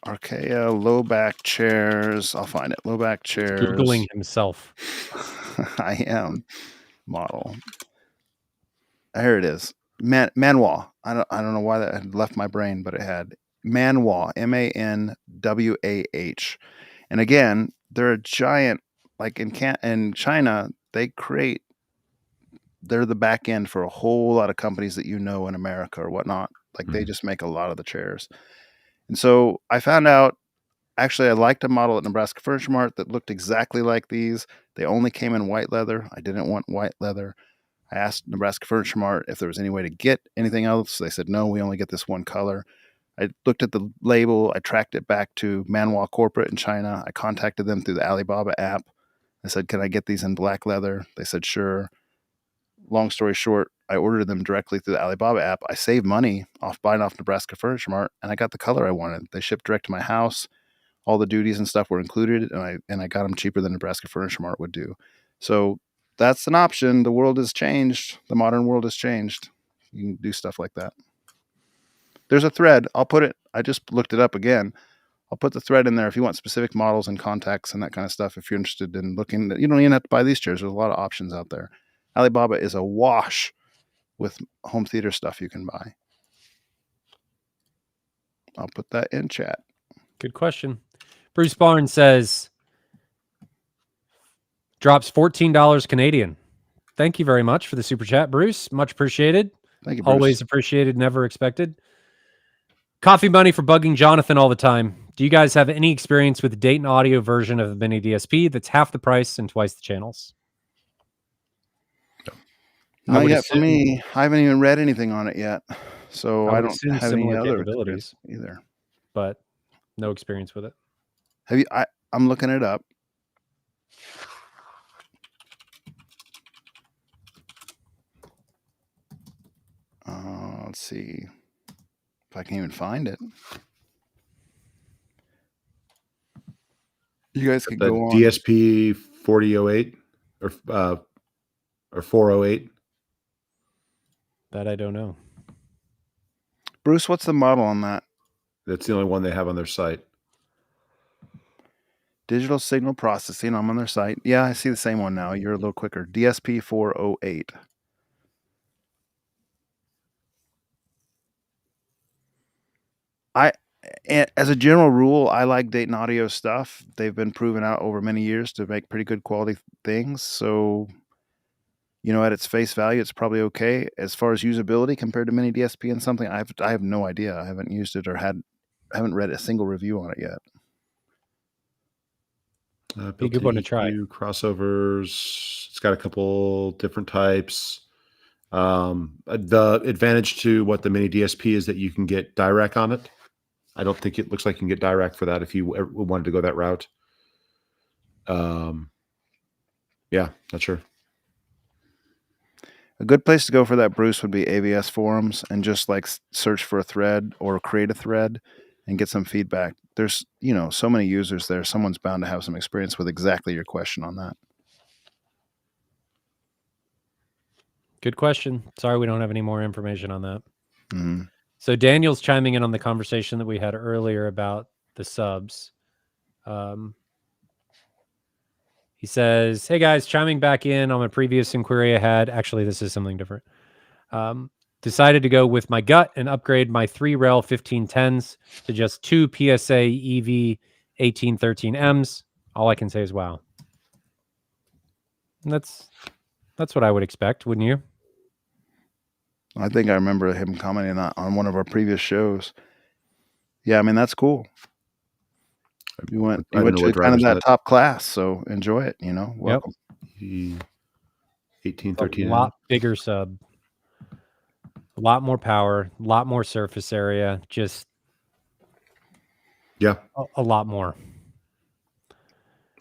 Archaea low back chairs. I'll find it. Low back chairs. Googling himself. I am. Model. Here it is. Manwah. I don't know why that had left my brain, but it had Manwah. MANWAH. And again, they're a giant. Like in China, they're the back end for a whole lot of companies that in America or whatnot. Like they just make a lot of the chairs. And so I found out, actually, I liked a model at Nebraska Furniture Mart that looked exactly like these. They only came in white leather. I didn't want white leather. I asked Nebraska Furniture Mart if there was any way to get anything else. They said, no, we only get this one color. I looked at the label. I tracked it back to Manwah Corporate in China. I contacted them through the Alibaba app. I said, can I get these in black leather? They said, sure. Long story short, I ordered them directly through the Alibaba app. I saved money buying off Nebraska Furniture Mart, and I got the color I wanted. They shipped direct to my house. All the duties and stuff were included, and I got them cheaper than Nebraska Furniture Mart would do. So that's an option. The world has changed. The modern world has changed. You can do stuff like that. There's a thread. I just looked it up again. I'll put the thread in there if you want specific models and contacts and that kind of stuff. If you're interested in looking, you don't even have to buy these chairs. There's a lot of options out there. Alibaba is awash with home theater stuff you can buy. I'll put that in chat. Good question. Bruce Barnes says, drops $14 Canadian. Thank you very much for the super chat, Bruce. Much appreciated. Thank you, Bruce. Always appreciated, never expected. Coffee Money for bugging Jonathan all the time. Do you guys have any experience with the Dayton Audio version of the miniDSP that's half the price and twice the channels? Not yet for me. I haven't even read anything on it yet, so I don't have any other capabilities either. But no experience with it. Have you? I'm looking it up. Let's see if I can even find it. You guys can go on. DSP 4008 or 408. That I don't know. Bruce, what's the model on that? That's the only one they have on their site. Digital signal processing. I'm on their site. Yeah, I see the same one now. You're a little quicker. DSP 408. As a general rule, I like Dayton Audio stuff. They've been proven out over many years to make pretty good quality things. So, at its face value, it's probably okay. As far as usability compared to miniDSP and something, I have no idea. I haven't used it or haven't read a single review on it yet. Be a good one to try. Crossovers. It's got a couple different types. The advantage to what the miniDSP is that you can get direct on it. I don't think it looks like you can get direct for that if you wanted to go that route. Yeah, not sure. A good place to go for that, Bruce, would be AVS forums and just like search for a thread or create a thread and get some feedback. There's, you know, so many users there. Someone's bound to have some experience with exactly your question on that. Good question. Sorry, we don't have any more information on that. Mhm. So Daniel's chiming in on the conversation that we had earlier about the subs. He says, "Hey guys, chiming back in on a previous inquiry I had. Actually, this is something different. Decided to go with my gut and upgrade my 3-rail 1510s to just 2 PSA EV 1813Ms. All I can say is wow." And that's what I would expect, wouldn't you? I think I remember him commenting on one of our previous shows. Yeah, I mean, that's cool. You went to kind of that top class, so enjoy it, you know. Welcome. Yep. 1813. A lot bigger sub. A lot more power, a lot more surface area, just a lot more.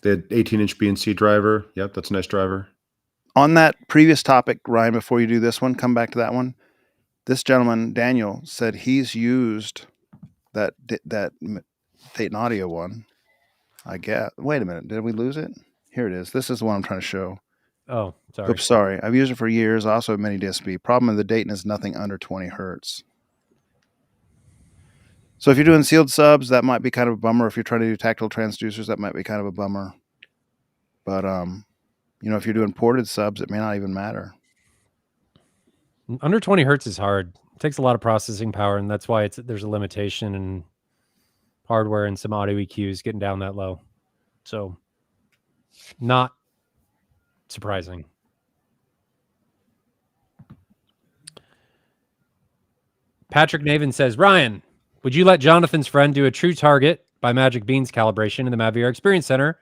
They had 18-inch BNC driver. Yep, that's a nice driver. On that previous topic, Ryan, before you do this one, come back to that one. This gentleman, Daniel, said he's used that Dayton Audio one. I guess. Wait a minute. Did we lose it? Here it is. This is the one I'm trying to show. Oh, sorry. Oops, sorry. I've used it for years. I also have miniDSP. Problem with the Dayton is nothing under 20 hertz. So if you're doing sealed subs, that might be kind of a bummer. If you're trying to do tactile transducers, that might be kind of a bummer. But you know, if you're doing ported subs, it may not even matter. Under 20 hertz is hard. It takes a lot of processing power, and that's why there's a limitation in hardware and some audio EQs getting down that low. So not surprising. Patrick Navin says, "Ryan, would you let Jonathan's friend do a true target by Magic Beans calibration in the MavVR Experience Center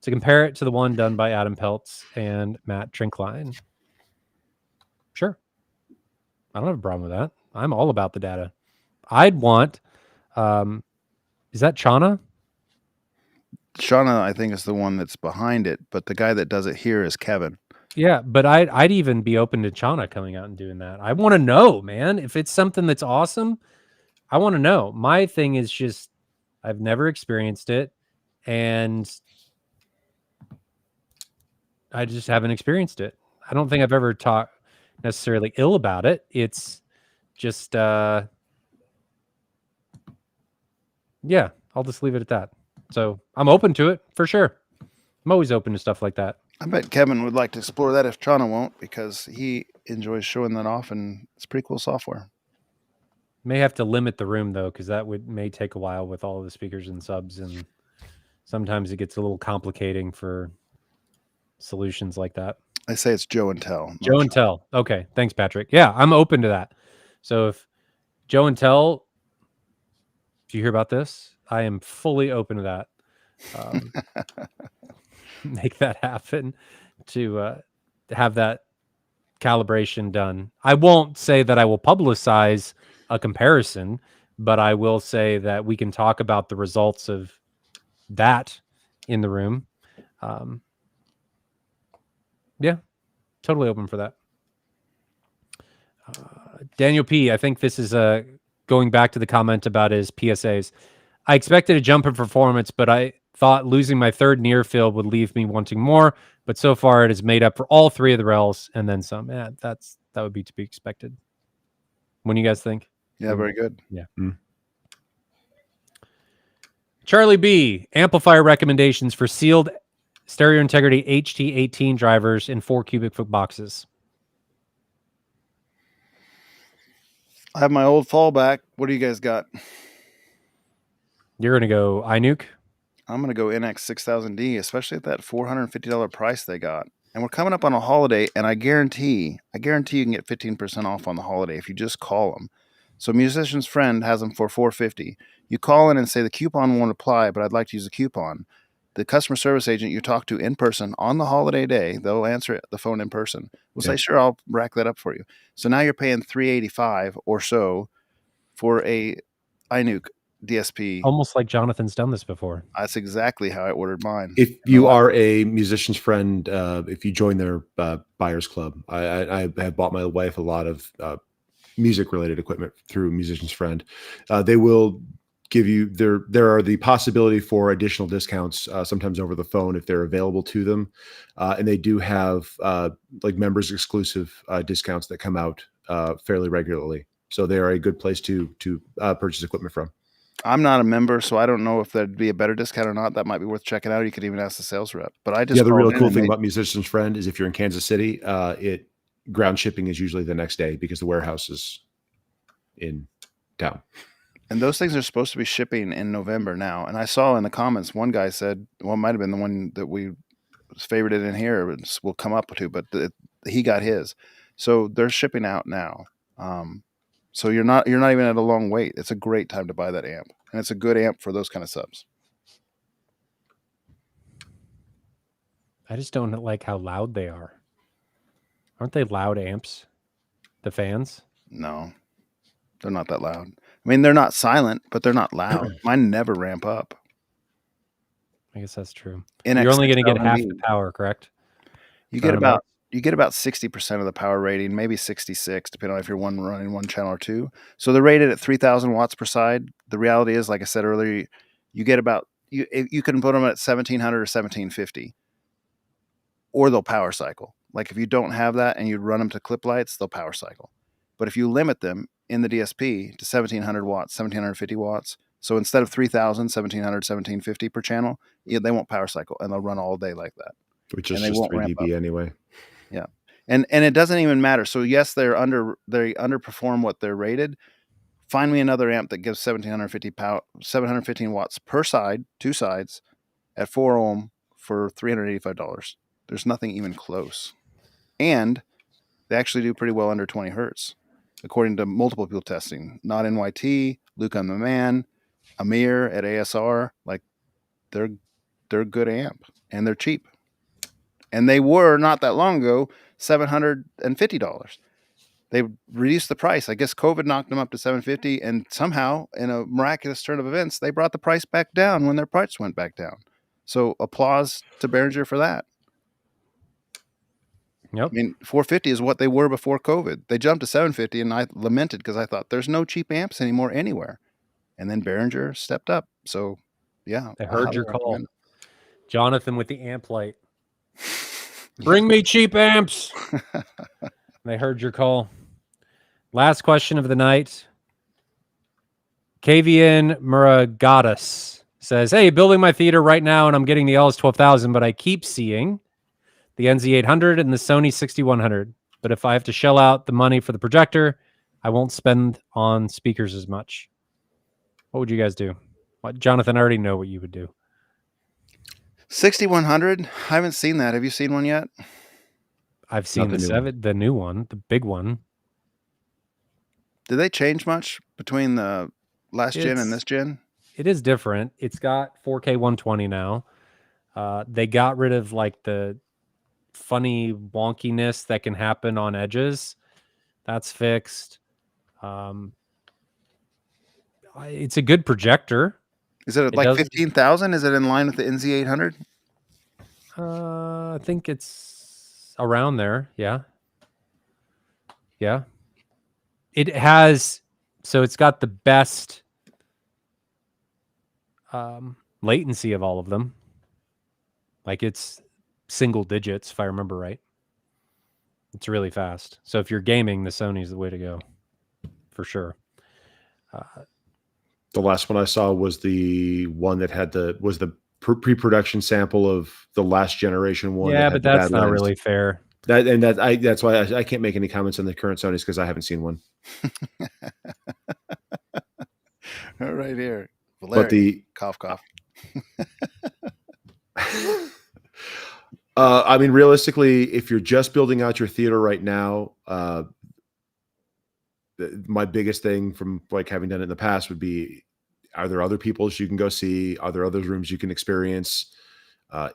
to compare it to the one done by Adam Peltz and Matt Trinkline?" Sure. I don't have a problem with that. I'm all about the data. I'd want, is that Chana? Shauna, I think, is the one that's behind it, but the guy that does it here is Kevin. Yeah, but I'd even be open to Chana coming out and doing that. I want to know, man. If it's something that's awesome, I want to know. My thing is just I've never experienced it, and I just haven't experienced it. I don't think I've ever talked necessarily ill about it. It's just yeah, I'll just leave it at that. So I'm open to it for sure. I'm always open to stuff like that. I bet Kevin would like to explore that if Chana won't, because he enjoys showing that off, and it's pretty cool software. May have to limit the room though, because that may take a while with all of the speakers and subs, and sometimes it gets a little complicating for solutions like that. I say it's Joe and Tell. Joe and Tell. Okay, thanks, Patrick. Yeah, I'm open to that. So if Joe and Tell, do you hear about this? I am fully open to that. Make that happen to have that calibration done. I won't say that I will publicize a comparison, but I will say that we can talk about the results of that in the room. Yeah, totally open for that. Daniel P., I think this is going back to the comment about his PSAs. I expected a jump in performance, but I thought losing my third near field would leave me wanting more, but so far it has made up for all three of the rails and then some. Yeah, that would be to be expected. What do you guys think? Yeah, very good. Yeah. Charlie B., amplifier recommendations for sealed stereo integrity HT18 drivers in 4 cubic foot boxes. I have my old fallback. What do you guys got? You're going to go iNuke? I'm going to go NX6000D, especially at that $450 price they got. And we're coming up on a holiday, and I guarantee you can get 15% off on the holiday if you just call them. So Musician's Friend has them for $450. You call in and say the coupon won't apply, but I'd like to use the coupon. The customer service agent you talk to in person on the holiday day, they'll answer the phone in person. We'll say, sure, I'll rack that up for you. So now you're paying $385 or so for a iNuke DSP. Almost like Jonathan's done this before. That's exactly how I ordered mine. If you are a Musician's Friend, if you join their buyers club, I have bought my wife a lot of music related equipment through Musician's Friend. They will give you there are the possibility for additional discounts, sometimes over the phone if they're available to them, and they do have like members exclusive discounts that come out fairly regularly. So they are a good place to purchase equipment from. I'm not a member, so I don't know if there'd be a better discount or not. That might be worth checking out. You could even ask the sales rep. But I just the really cool thing they, about Musician's Friend is if you're in Kansas City, ground shipping is usually the next day because the warehouse is in town. And those things are supposed to be shipping in November now. And I saw in the comments one guy said, well, it might have been the one that we favorited in here. We'll come up to, but he got his. So they're shipping out now. So you're not even at a long wait. It's a great time to buy that amp, and it's a good amp for those kind of subs. I just don't like how loud they are. Aren't they loud amps? The fans? No, they're not that loud. I mean, they're not silent, but they're not loud. Mine never ramp up. I guess that's true. In You're only going to get half the power, correct? You get about 60% of the power rating, maybe 66, depending on if you're running one channel or two. So they're rated at 3,000 watts per side. The reality is, like I said earlier, you get about you can put them at 1,700 or 1,750, or they'll power cycle. Like if you don't have that and you run them to clip lights, they'll power cycle. But if you limit them in the DSP to 1,700 watts, 1,750 watts, so instead of 3,000, 1,700, 1,750 per channel, they won't power cycle, and they'll run all day like that. Which is just 3 dB anyway. Yeah. And it doesn't even matter. So yes, they underperform what they're rated. Find me another amp that gives 715 watts per side, 2 sides, at 4 ohm for $385. There's nothing even close. And they actually do pretty well under 20 hertz, according to multiple people testing. Not NYT, Luke on the Man, Amir at ASR. Like they're a good amp, and they're cheap. And they were not that long ago $750. They reduced the price. I guess COVID knocked them up to $750, and somehow, in a miraculous turn of events, they brought the price back down when their price went back down. So applause to Behringer for that. Yep. I mean, 450 is what they were before COVID. They jumped to 750, and I lamented because I thought there's no cheap amps anymore anywhere. And then Behringer stepped up. So, yeah. I heard your call. Jonathan with the amp light. Bring me cheap amps. They heard your call. Last question of the night. Kavian Muragatas says, hey, building my theater right now, and I'm getting the LS12000, but I keep seeing the NZ800 and the Sony 6100. But if I have to shell out the money for the projector, I won't spend on speakers as much. What would you guys do? Jonathan, I already know what you would do. 6100. I haven't seen that. Have you seen one yet? I've seen the new one, the big one. Did they change much between the last gen and this gen? It is different. It's got 4K 120 now. They got rid of like the funny wonkiness that can happen on edges. That's fixed. It's a good projector. Is it like 15,000? Is it in line with the NZ800? I think it's around there. Yeah. Yeah. It has, so it's got the best latency of all of them. Like it's single digits, if I remember right. It's really fast. So if you're gaming, the Sony's the way to go, for sure. The last one I saw was the one that had the pre-production sample of the last generation one. Yeah, but that's not really fair. That's why I can't make any comments on the current Sonys because I haven't seen one. Right here. Valerion. But the cough. I mean, realistically, if you're just building out your theater right now, my biggest thing from like having done it in the past would be, are there other people's you can go see? Are there other rooms you can experience?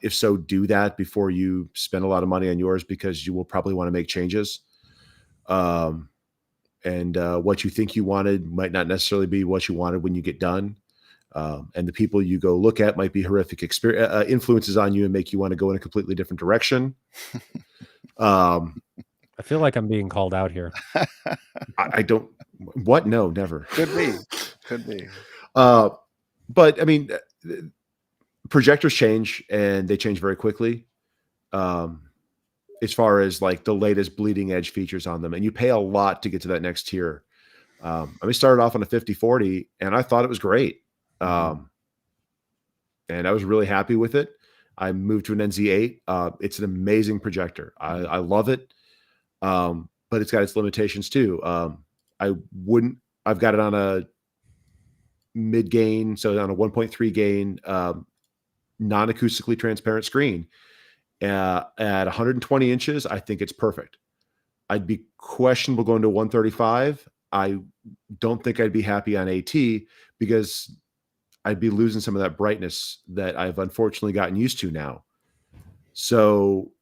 If so, do that before you spend a lot of money on yours, because you will probably want to make changes. And what you think you wanted might not necessarily be what you wanted when you get done. And the people you go look at might be horrific influences on you and make you want to go in a completely different direction. I feel like I'm being called out here. I don't. What? No, never. Could be. But I mean, projectors change and they change very quickly. As far as like the latest bleeding edge features on them, and you pay a lot to get to that next tier. I started off on a 5040 and I thought it was great. And I was really happy with it. I moved to an NZ8. It's an amazing projector. I love it. But it's got its limitations too. I've got it on a mid gain. So on a 1.3 gain, non-acoustically transparent screen. At 120 inches, I think it's perfect. I'd be questionable going to 135. I don't think I'd be happy on AT because I'd be losing some of that brightness that I've unfortunately gotten used to now. So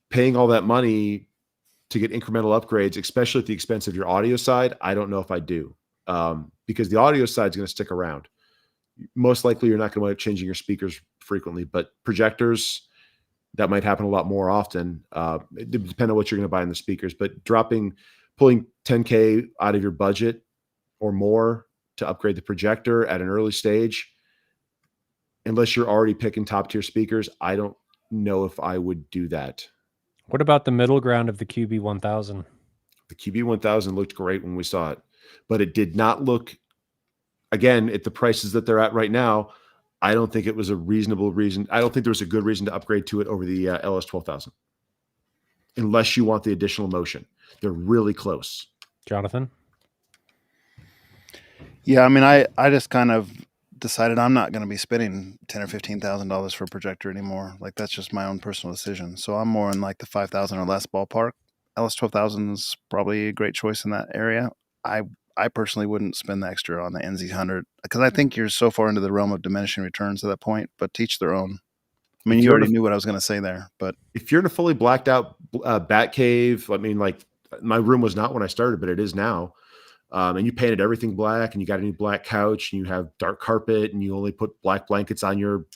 paying all that money to get incremental upgrades, especially at the expense of your audio side, I don't know if I do, because the audio side is going to stick around. Most likely you're not going to wind up changing your speakers frequently, but projectors, that might happen a lot more often. It depends on what you're going to buy in the speakers, but pulling $10K out of your budget or more to upgrade the projector at an early stage, unless you're already picking top tier speakers, I don't know if I would do that. What about the middle ground of the QB1000? The QB1000 looked great when we saw it, but it did not look, again, at the prices that they're at right now, I don't think it was a reasonable reason. I don't think there was a good reason to upgrade to it over the LS12000, unless you want the additional motion. They're really close. Jonathan? Yeah, I mean, I just kind of decided I'm not going to be spending $10,000 or $15,000 for a projector anymore. Like, that's just my own personal decision. So I'm more in like the 5,000 or less ballpark. LS12000 is probably a great choice in that area. I personally wouldn't spend the extra on the NZ100 because I think you're so far into the realm of diminishing returns at that point, but teach their own. I mean, you already knew what I was going to say there, but if you're in a fully blacked out bat cave, I mean, like my room was not when I started, but it is now. And you painted everything black and you got a new black couch and you have dark carpet and you only put black blankets on your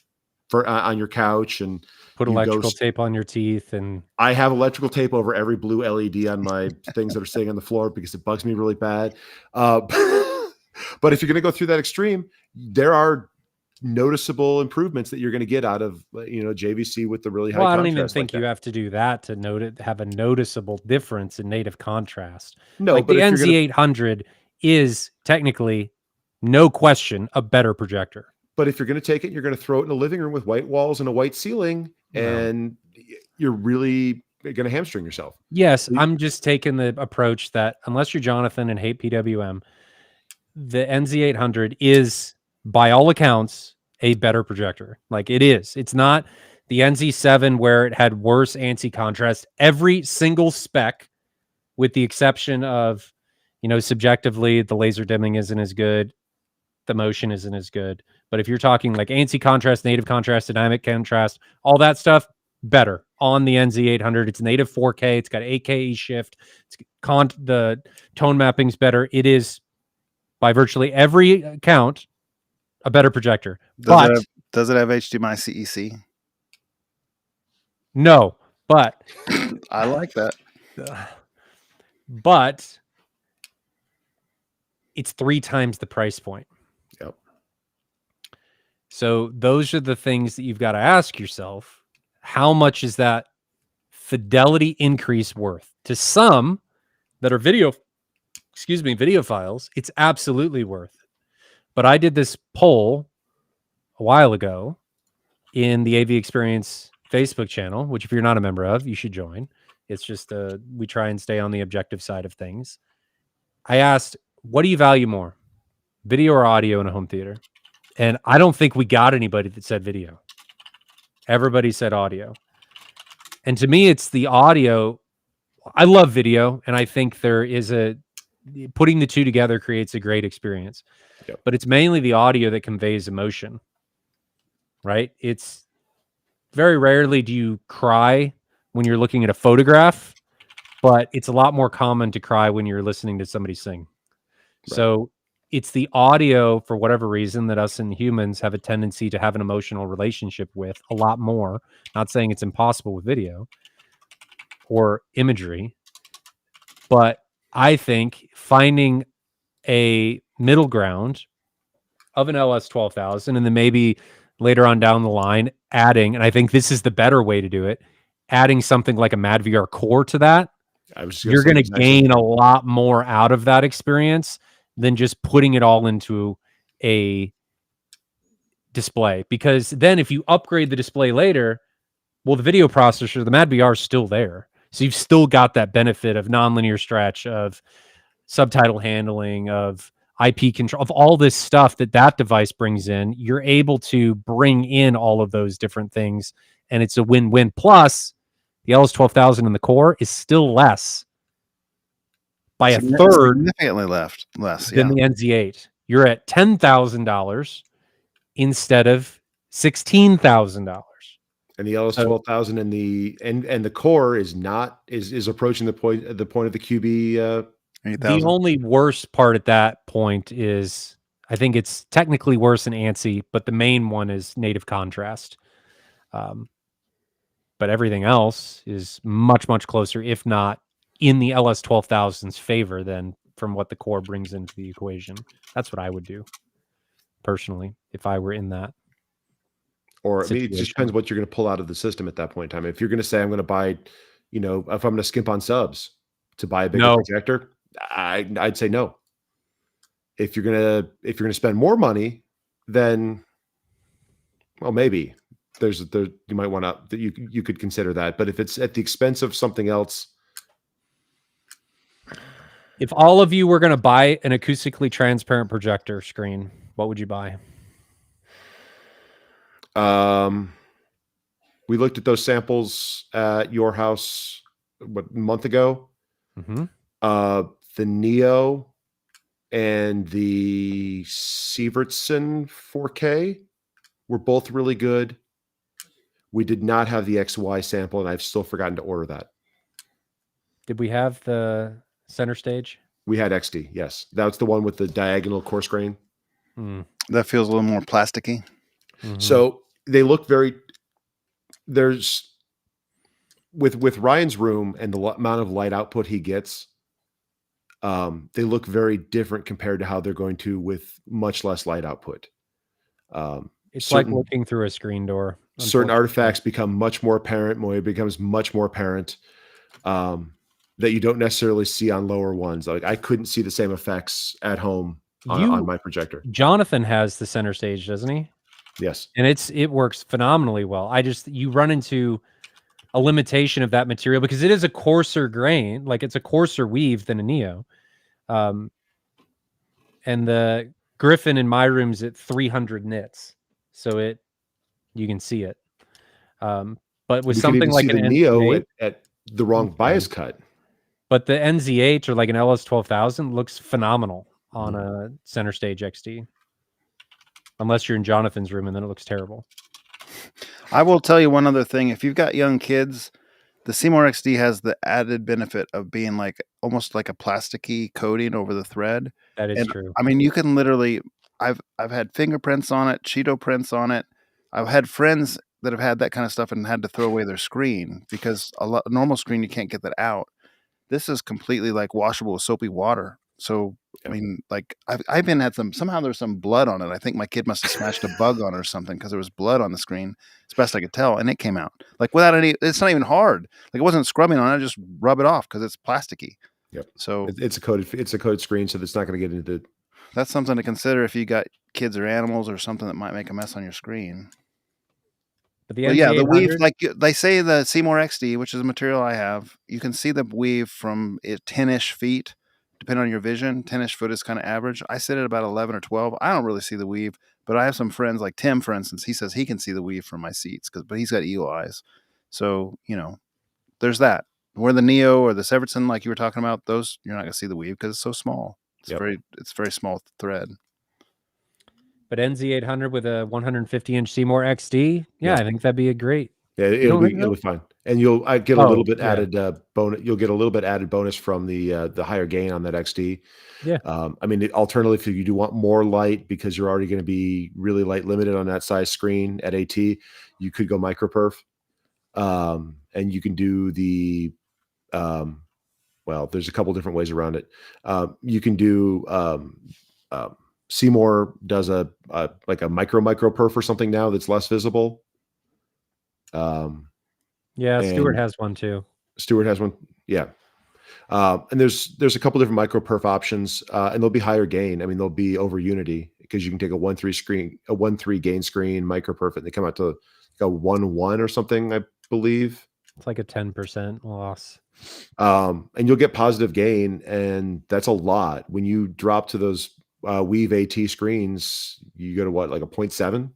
couch and put electrical tape on your teeth. And I have electrical tape over every blue LED on my things that are sitting on the floor because it bugs me really bad. But if you're going to go through that extreme, there are noticeable improvements that you're going to get out of, JVC with the really high contrast. I don't even think you have to do that to have a noticeable difference in native contrast. No, like but the NZ800 is technically, no question, a better projector. But if you're going to take it, you're going to throw it in a living room with white walls and a white ceiling, and you're really going to hamstring yourself. Yes, I'm just taking the approach that unless you're Jonathan and hate PWM, the NZ800 is, by all accounts, a better projector. Like, it is. It's not the NZ7 where it had worse anti-contrast. Every single spec, with the exception of, subjectively, the laser dimming isn't as good. The motion isn't as good. But if you're talking like anti-contrast, native contrast, dynamic contrast, all that stuff, better on the NZ800. It's native 4K. It's got 8K shift. The tone mapping's better. It is, by virtually every account, a better projector. Does it have HDMI CEC? No, but I like that. But it's 3 times the price point. Yep. So those are the things that you've got to ask yourself. How much is that fidelity increase worth? To some that are videophiles, it's absolutely worth it. But I did this poll a while ago in the AV Experience Facebook channel, which if you're not a member of, you should join. It's just we try and stay on the objective side of things. I asked, what do you value more, video or audio in a home theater? And I don't think we got anybody that said video. Everybody said audio. And to me, it's the audio. I love video, and I think there is putting the two together creates a great experience. Yep. But it's mainly the audio that conveys emotion, right? It's very rarely do you cry when you're looking at a photograph, but it's a lot more common to cry when you're listening to somebody sing. Right. So it's the audio, for whatever reason, that us and humans have a tendency to have an emotional relationship with a lot more. Not saying it's impossible with video or imagery, but I think finding a middle ground of an LS12000, and then maybe later on down the line adding, and I think this is the better way to do it, adding something like a MadVR core to that, I was just you're going to exactly gain a lot more out of that experience than just putting it all into a display. Because then if you upgrade the display later, well, the video processor, the MadVR is still there. So you've still got that benefit of nonlinear stretch, of subtitle handling, of IP control, of all this stuff that device brings in. You're able to bring in all of those different things, and it's a win-win. Plus, the LS12000 in the core is still less by a third significantly less than the NZ8. You're at $10,000 instead of $16,000. And the LS12000 and the core is approaching the point of the QB. The only worst part at that point is, I think it's technically worse than ANSI, but the main one is native contrast. But everything else is much, much closer, if not in the LS12000's favor, than from what the core brings into the equation. That's what I would do personally if I were in that. Or I mean, it just depends what you're going to pull out of the system at that point in time. If you're going to say, I'm going to buy, if I'm going to skimp on subs to buy a bigger projector, I'd say no. If you're going to spend more money, then, well, maybe you might want to, you could consider that. But if it's at the expense of something else. If all of you were going to buy an acoustically transparent projector screen, what would you buy? We looked at those samples at your house a month ago. Mm-hmm. The Neo and the Sievertson 4K were both really good. We did not have the XY sample, and I've still forgotten to order that. Did we have the center stage? We had XD, yes. That's the one with the diagonal coarse grain. That feels a little more plasticky. Mm-hmm. So they look very. There's with Ryan's room and the amount of light output he gets. They look very different compared to how they're going to with much less light output. It's like looking through a screen door. Certain artifacts become much more apparent. It becomes much more apparent that you don't necessarily see on lower ones. Like I couldn't see the same effects at home on my projector. Jonathan has the center stage, doesn't he? Yes. And it works phenomenally well. You run into a limitation of that material because it is a coarser grain, like it's a coarser weave than a Neo. And the Griffin in my room's at 300 nits. So you can see it. But with something like an Neo at the wrong bias cut. But the NZ8 or like an LS12000 looks phenomenal on a center stage XD. Unless you're in Jonathan's room, and then it looks terrible. I will tell you one other thing. If you've got young kids, the Seymour XD has the added benefit of being like almost like a plasticky coating over the thread. That is true. I mean, you can literally. I've had fingerprints on it, Cheeto prints on it. I've had friends that have had that kind of stuff and had to throw away their screen because a normal screen you can't get that out. This is completely like washable with soapy water. So I mean, like I've even had somehow there's some blood on it. I think my kid must have smashed a bug on it or something because there was blood on the screen. It's best I could tell, and it came out like without any. It's not even hard. Like it wasn't scrubbing on it. I just rub it off because it's plasticky. Yep. So it's a coated screen, so it's not going to get into. That's something to consider if you got kids or animals or something that might make a mess on your screen. But the weave, like they say, the Seymour XD, which is a material I have, you can see the weave from 10-ish feet, depending on your vision. 10-ish foot is kind of average. I sit at about 11 or 12. I don't really see the weave, but I have some friends like Tim, for instance. He says he can see the weave from my seats but he's got eagle eyes. So there's that. Where the Neo or the Severson, like you were talking about, those you're not going to see the weave because it's so small. It's very small thread. But NZ800 with a 150-inch Seymour XD, I think that'd be a great. Yeah, it'll be fine, and I get a little bit added bonus. You'll get a little bit added bonus from the higher gain on that XD. Yeah, I mean, alternatively, if you do want more light because you're already going to be really light limited on that size screen at AT, you could go microperf, and you can do the. Well, there's a couple different ways around it. You can do Seymour does like a micro perf or something now that's less visible. Yeah, Stewart has one too. Stewart has one. Yeah. And there's a couple different micro perf options, and they'll be higher gain. I mean, they'll be over Unity because you can take a 1.3 gain screen, micro perf, and they come out to like a 1.1 or something, I believe. It's like a 10% loss. And you'll get positive gain, and that's a lot. When you drop to those Weave AT screens, you go to what, like a 0.7?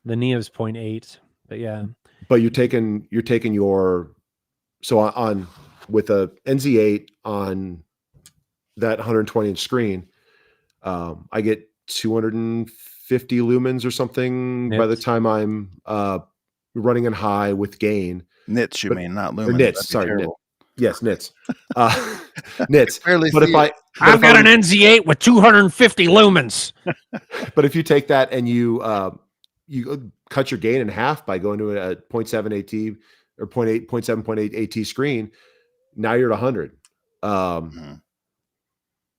The Neo's 0.8, but yeah. But you're taking your, so on with a NZ8 on that 120 inch screen, I get 250 lumens or something by the time I'm running in high with gain. Nits, you mean, not lumens. Or nits, sorry. Yes, nits. Nits. But I've got an NZ8 with 250 lumens. But if you take that and you cut your gain in half by going to a 0.7 AT or 0.7 AT screen, now you're at 100. And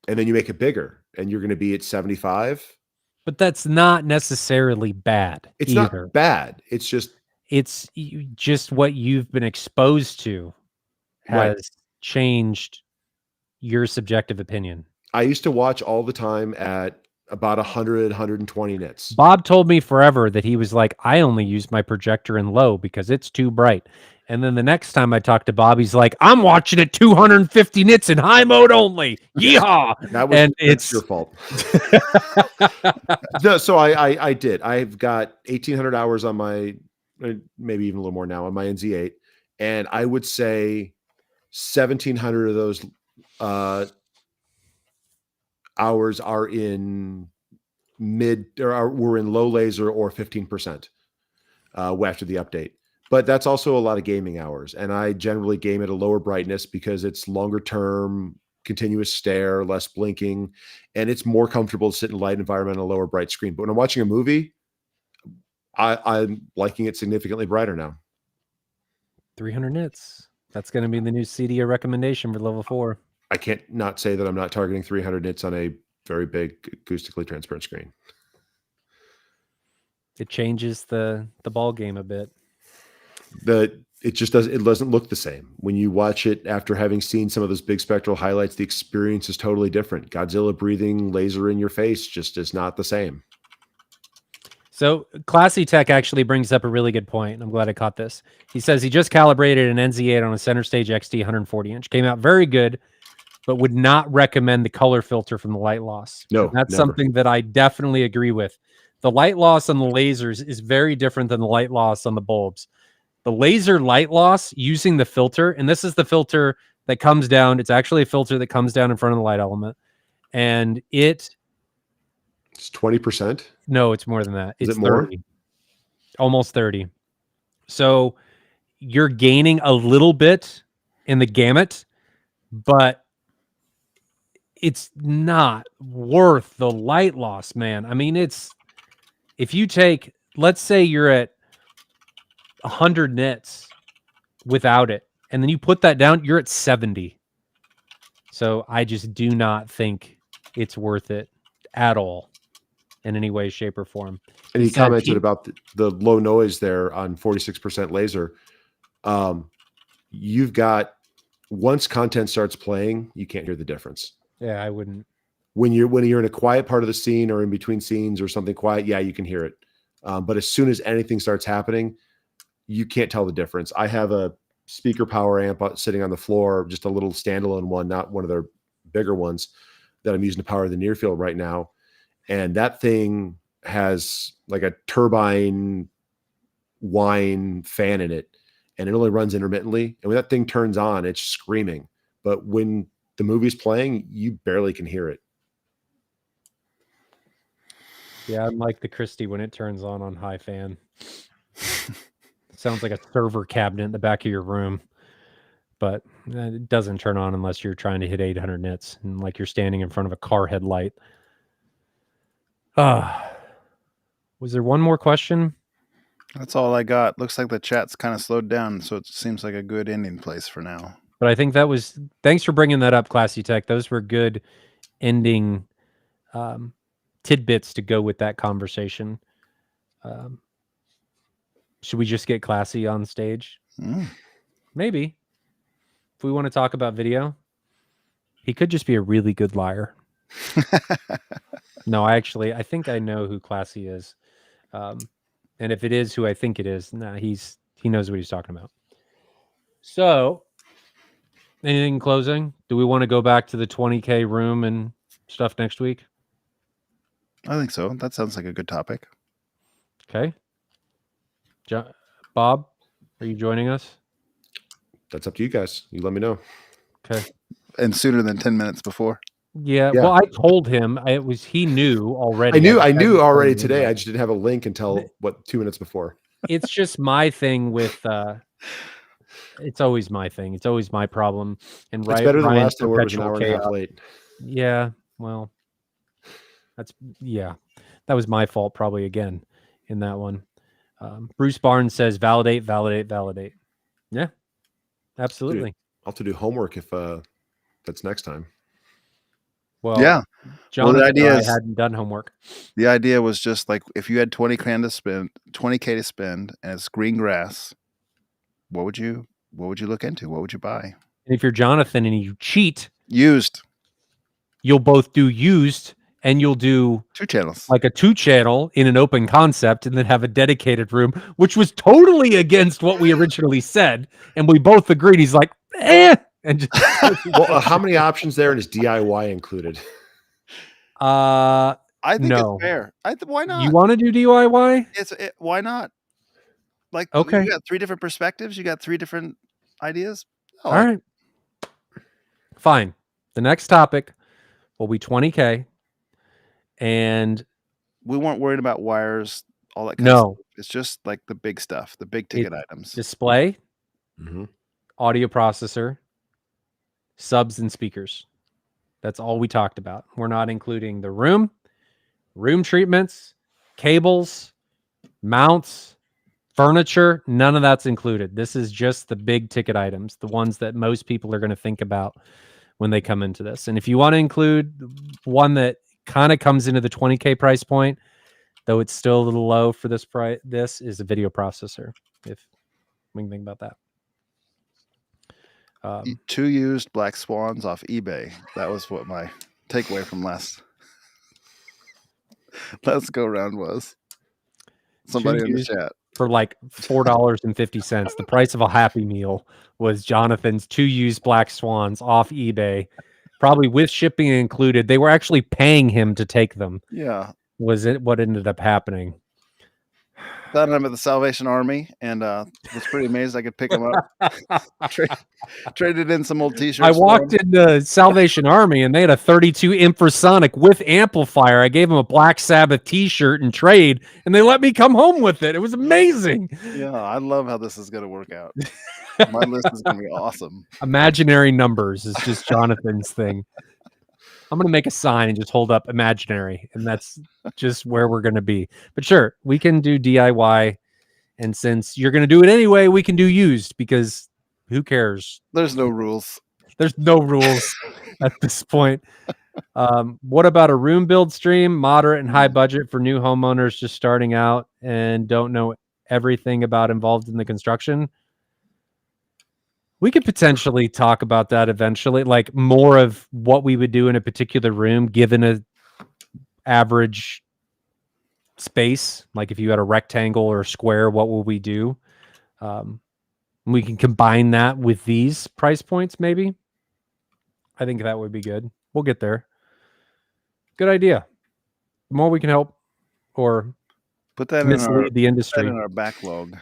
then you make it bigger and you're going to be at 75. But that's not necessarily bad. It's either. Not bad. It's just what you've been exposed to has changed your subjective opinion. I used to watch all the time at about 100, 120 nits. Bob told me forever that he was like, I only use my projector in low because it's too bright. And then the next time I talked to Bob, he's like, I'm watching at 250 nits in high mode only. Yeehaw. It's your fault. No, so I did. I've got 1,800 hours on my, maybe even a little more now on my NZ8. And I would say 1,700 of those hours are in we're in low laser or 15% after the update. But that's also a lot of gaming hours. And I generally game at a lower brightness because it's longer term, continuous stare, less blinking, and it's more comfortable to sit in light environment on a lower bright screen. But when I'm watching a movie, I'm liking it significantly brighter now. 300 nits. That's going to be the new CDA recommendation for level 4. I can't not say that I'm not targeting 300 nits on a very big acoustically transparent screen. It changes the ball game a bit. It doesn't look the same when you watch it after having seen some of those big spectral highlights. The experience is totally different. Godzilla breathing laser in your face just is not the same. So Classy Tech actually brings up a really good point. I'm glad I caught this. He says he just calibrated an NZ8 on a Center Stage XT 140 inch. Came out very good, but would not recommend the color filter from the light loss. No, and that's never. Something that I definitely agree with. The light loss on the lasers is very different than the light loss on the bulbs. The laser light loss using the filter, and this is the filter that comes down. It's actually a filter that comes down in front of the light element. And it's 20%. No, it's more than that. Is it's it more? 30. Almost 30. So you're gaining a little bit in the gamut, but it's not worth the light loss, man. I mean, if you take, let's say you're at 100 nits without it, and then you put that down, you're at 70. So I just do not think it's worth it at all in any way, shape, or form. And he commented about the low noise there on 46% laser. You've got, once content starts playing, you can't hear the difference. Yeah, I wouldn't. When you're in a quiet part of the scene or in between scenes or something quiet, yeah, you can hear it. But as soon as anything starts happening, you can't tell the difference. I have a speaker power amp sitting on the floor, just a little standalone one, not one of their bigger ones that I'm using to power the nearfield right now. And that thing has like a turbine whine fan in it, and it only runs intermittently. And when that thing turns on, it's screaming. But when the movie's playing, you barely can hear it. Yeah, I'm like the Christie when it turns on high fan. Sounds like a server cabinet in the back of your room, but it doesn't turn on unless you're trying to hit 800 nits and like you're standing in front of a car headlight. Was there one more question? That's all I got. Looks like the chat's kind of slowed down, so it seems like a good ending place for now. But I think that was, thanks for bringing that up, Classy Tech. Those were good ending tidbits to go with that conversation. Should we just get classy on stage? Maybe. If we want to talk about video, he could just be a really good liar. No, I think I know who Classy is. And if it is who I think it is, he knows what he's talking about. So, anything in closing? Do we want to go back to the 20K room and stuff next week? I think so. That sounds like a good topic. Okay. Bob, are you joining us? That's up to you guys. You let me know. Okay. And sooner than 10 minutes before. Yeah. Well, I told him he knew already. I knew already today. I just didn't have a link until 2 minutes before. It's just my thing with it's always my thing. It's always my problem. And it's better than last time where it was an hour and a half late. Yeah. Well, that was my fault probably again in that one. Bruce Barnes says validate. Yeah, absolutely. I'll have to do homework if that's next time. Well, yeah. Jonathan, the idea is, I hadn't done homework. The idea was just like if you had 20K to spend, and it's green grass, what would you look into? What would you buy? And if you're Jonathan and you cheat, used, you'll both do used. And you'll do 2 channels, like a 2-channel in an open concept, and then have a dedicated room, which was totally against what we originally said. And we both agreed. He's like, And just well, how many options there, and is DIY included? I think it's fair. Why not? You want to do DIY? Why not? Like, okay, you got 3 different perspectives. You got 3 different ideas. All right, fine. The next topic will be 20K. And we weren't worried about wires, all that kind of stuff. It's just like the big stuff, the big ticket items. Display, audio processor, subs, and speakers. That's all we talked about. We're not including the room treatments, cables, mounts, furniture. None of that's included. This is just the big ticket items, the ones that most people are going to think about when they come into this. And if you want to include one that kind of comes into the 20K price point, though it's still a little low for this price, this is a video processor, if we can think about that. 2 used Black Swans off eBay. That was what my takeaway from last go round was. Somebody in the chat. For like $4.50. The price of a Happy Meal was Jonathan's 2 used Black Swans off eBay. Probably with shipping included. They were actually paying him to take them. Yeah. Was it what ended up happening? Found him at the Salvation Army, and was pretty amazed I could pick him up. Traded in some old t-shirts. I walked into Salvation Army, and they had a 32 infrasonic with amplifier. I gave him a Black Sabbath t-shirt and trade, and they let me come home with it. It was amazing. Yeah, I love how this is going to work out. My list is going to be awesome. Imaginary numbers is just Jonathan's thing. I'm going to make a sign and just hold up imaginary, and that's just where we're going to be. But sure, we can do DIY, and since you're going to do it anyway, we can do used, because who cares? There's no rules. There's no rules at this point. What about a room build stream, moderate and high budget for new homeowners just starting out and don't know everything involved in the construction? We could potentially talk about that eventually, like more of what we would do in a particular room, given a average space. Like if you had a rectangle or a square, what will we do? We can combine that with these price points, maybe. I think that would be good. We'll get there. Good idea. The more we can help or put that mislead the industry. Put that in our backlog.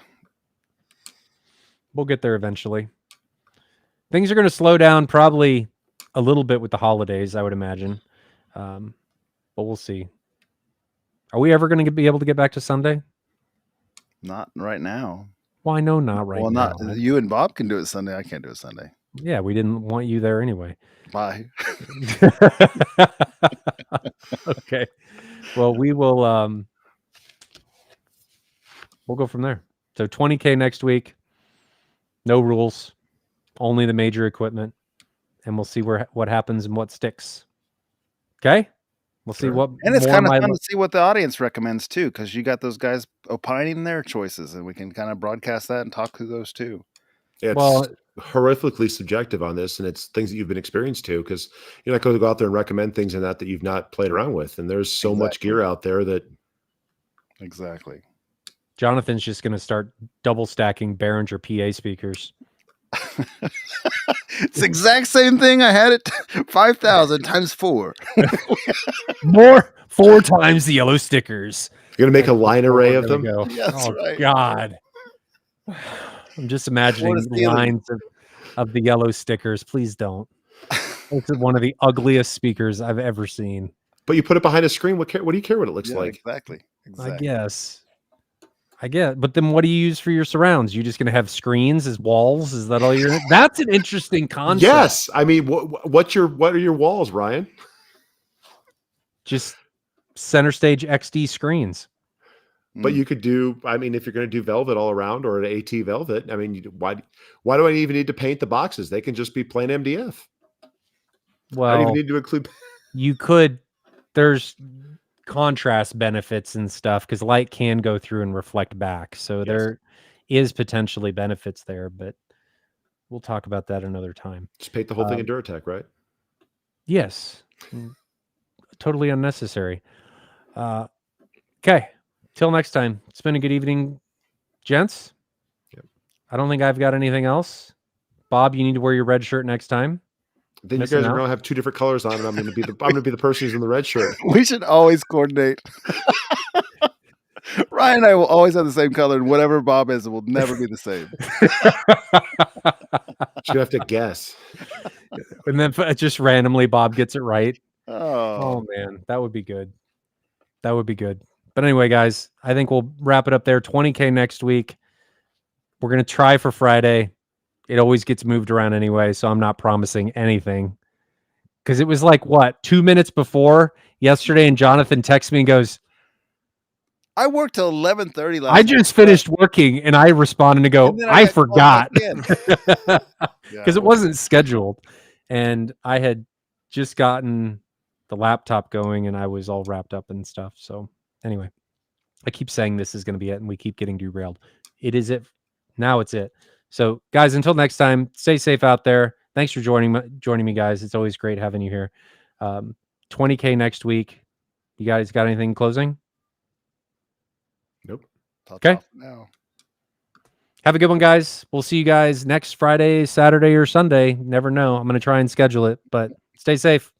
We'll get there eventually. Things are going to slow down probably a little bit with the holidays, I would imagine. But we'll see. Are we ever going to be able to get back to Sunday? Not right now. Well, I know not right now. Well, not you and Bob can do it Sunday. I can't do it Sunday. Yeah, we didn't want you there anyway. Bye. Okay. Well, we will we'll go from there. So 20K next week. No rules. Only the major equipment. And we'll see what happens and what sticks. Okay? We'll see what And it's more kind of my fun to see what the audience recommends too, because you got those guys opining their choices, and we can kind of broadcast that and talk through those too. It's Well- horrifically subjective on this, and it's things that you've been experienced to, because you're not going to go out there and recommend things in that you've not played around with. And there's so much gear out there that Exactly. Jonathan's just going to start double stacking Behringer PA speakers. It's the exact same thing. I had it 5,000 times 4. More 4 times the yellow stickers. you're going to make a line array of them. Go. Yeah, that's Oh right. God. I'm just imagining Florida Steelers. lines of the yellow stickers. Please don't. It's one of the ugliest speakers I've ever seen. But you put it behind a screen. What do you care what it looks Yeah, like? exactly. I get, but then what do you use for your surrounds? You just going to have screens as walls? Is that all you're? That's an interesting concept. Yes, I mean, what are your walls, Ryan? Just center stage XD screens. But you could do. I mean, if you're going to do velvet all around or an AT velvet, I mean, why do I even need to paint the boxes? They can just be plain MDF. Well, I don't even need to include. You could. There's contrast benefits and stuff because light can go through and reflect back. So there is potentially benefits there, but we'll talk about that another time. Just paint the whole thing in Duratec, right? Yes. Totally unnecessary. Okay. Till next time. It's been a good evening, gents. Yep. I don't think I've got anything else. Bob, you need to wear your red shirt next time. Then you guys are going to have 2 different colors on, and I'm going to be the person who's in the red shirt. We should always coordinate. Ryan and I will always have the same color, and whatever Bob is, it will never be the same. You have to guess. And then just randomly Bob gets it right. Oh Man, that would be good. That would be good. But anyway, guys, I think we'll wrap it up there. 20K next week. We're going to try for Friday. It always gets moved around anyway, so I'm not promising anything. Because it was like, 2 minutes before yesterday, and Jonathan texts me and goes, I worked till 11:30 last I just finished working, and I responded and go, And then I got called forgot. back in. Because it wasn't scheduled. And I had just gotten the laptop going, and I was all wrapped up and stuff. So anyway, I keep saying this is going to be it, and we keep getting derailed. It is it. Now it's it. So, guys, until next time, stay safe out there. Thanks for joining me, guys. It's always great having you here. 20K next week. You guys got anything in closing? Nope. Okay. Now. Have a good one, guys. We'll see you guys next Friday, Saturday, or Sunday. Never know. I'm going to try and schedule it, but stay safe.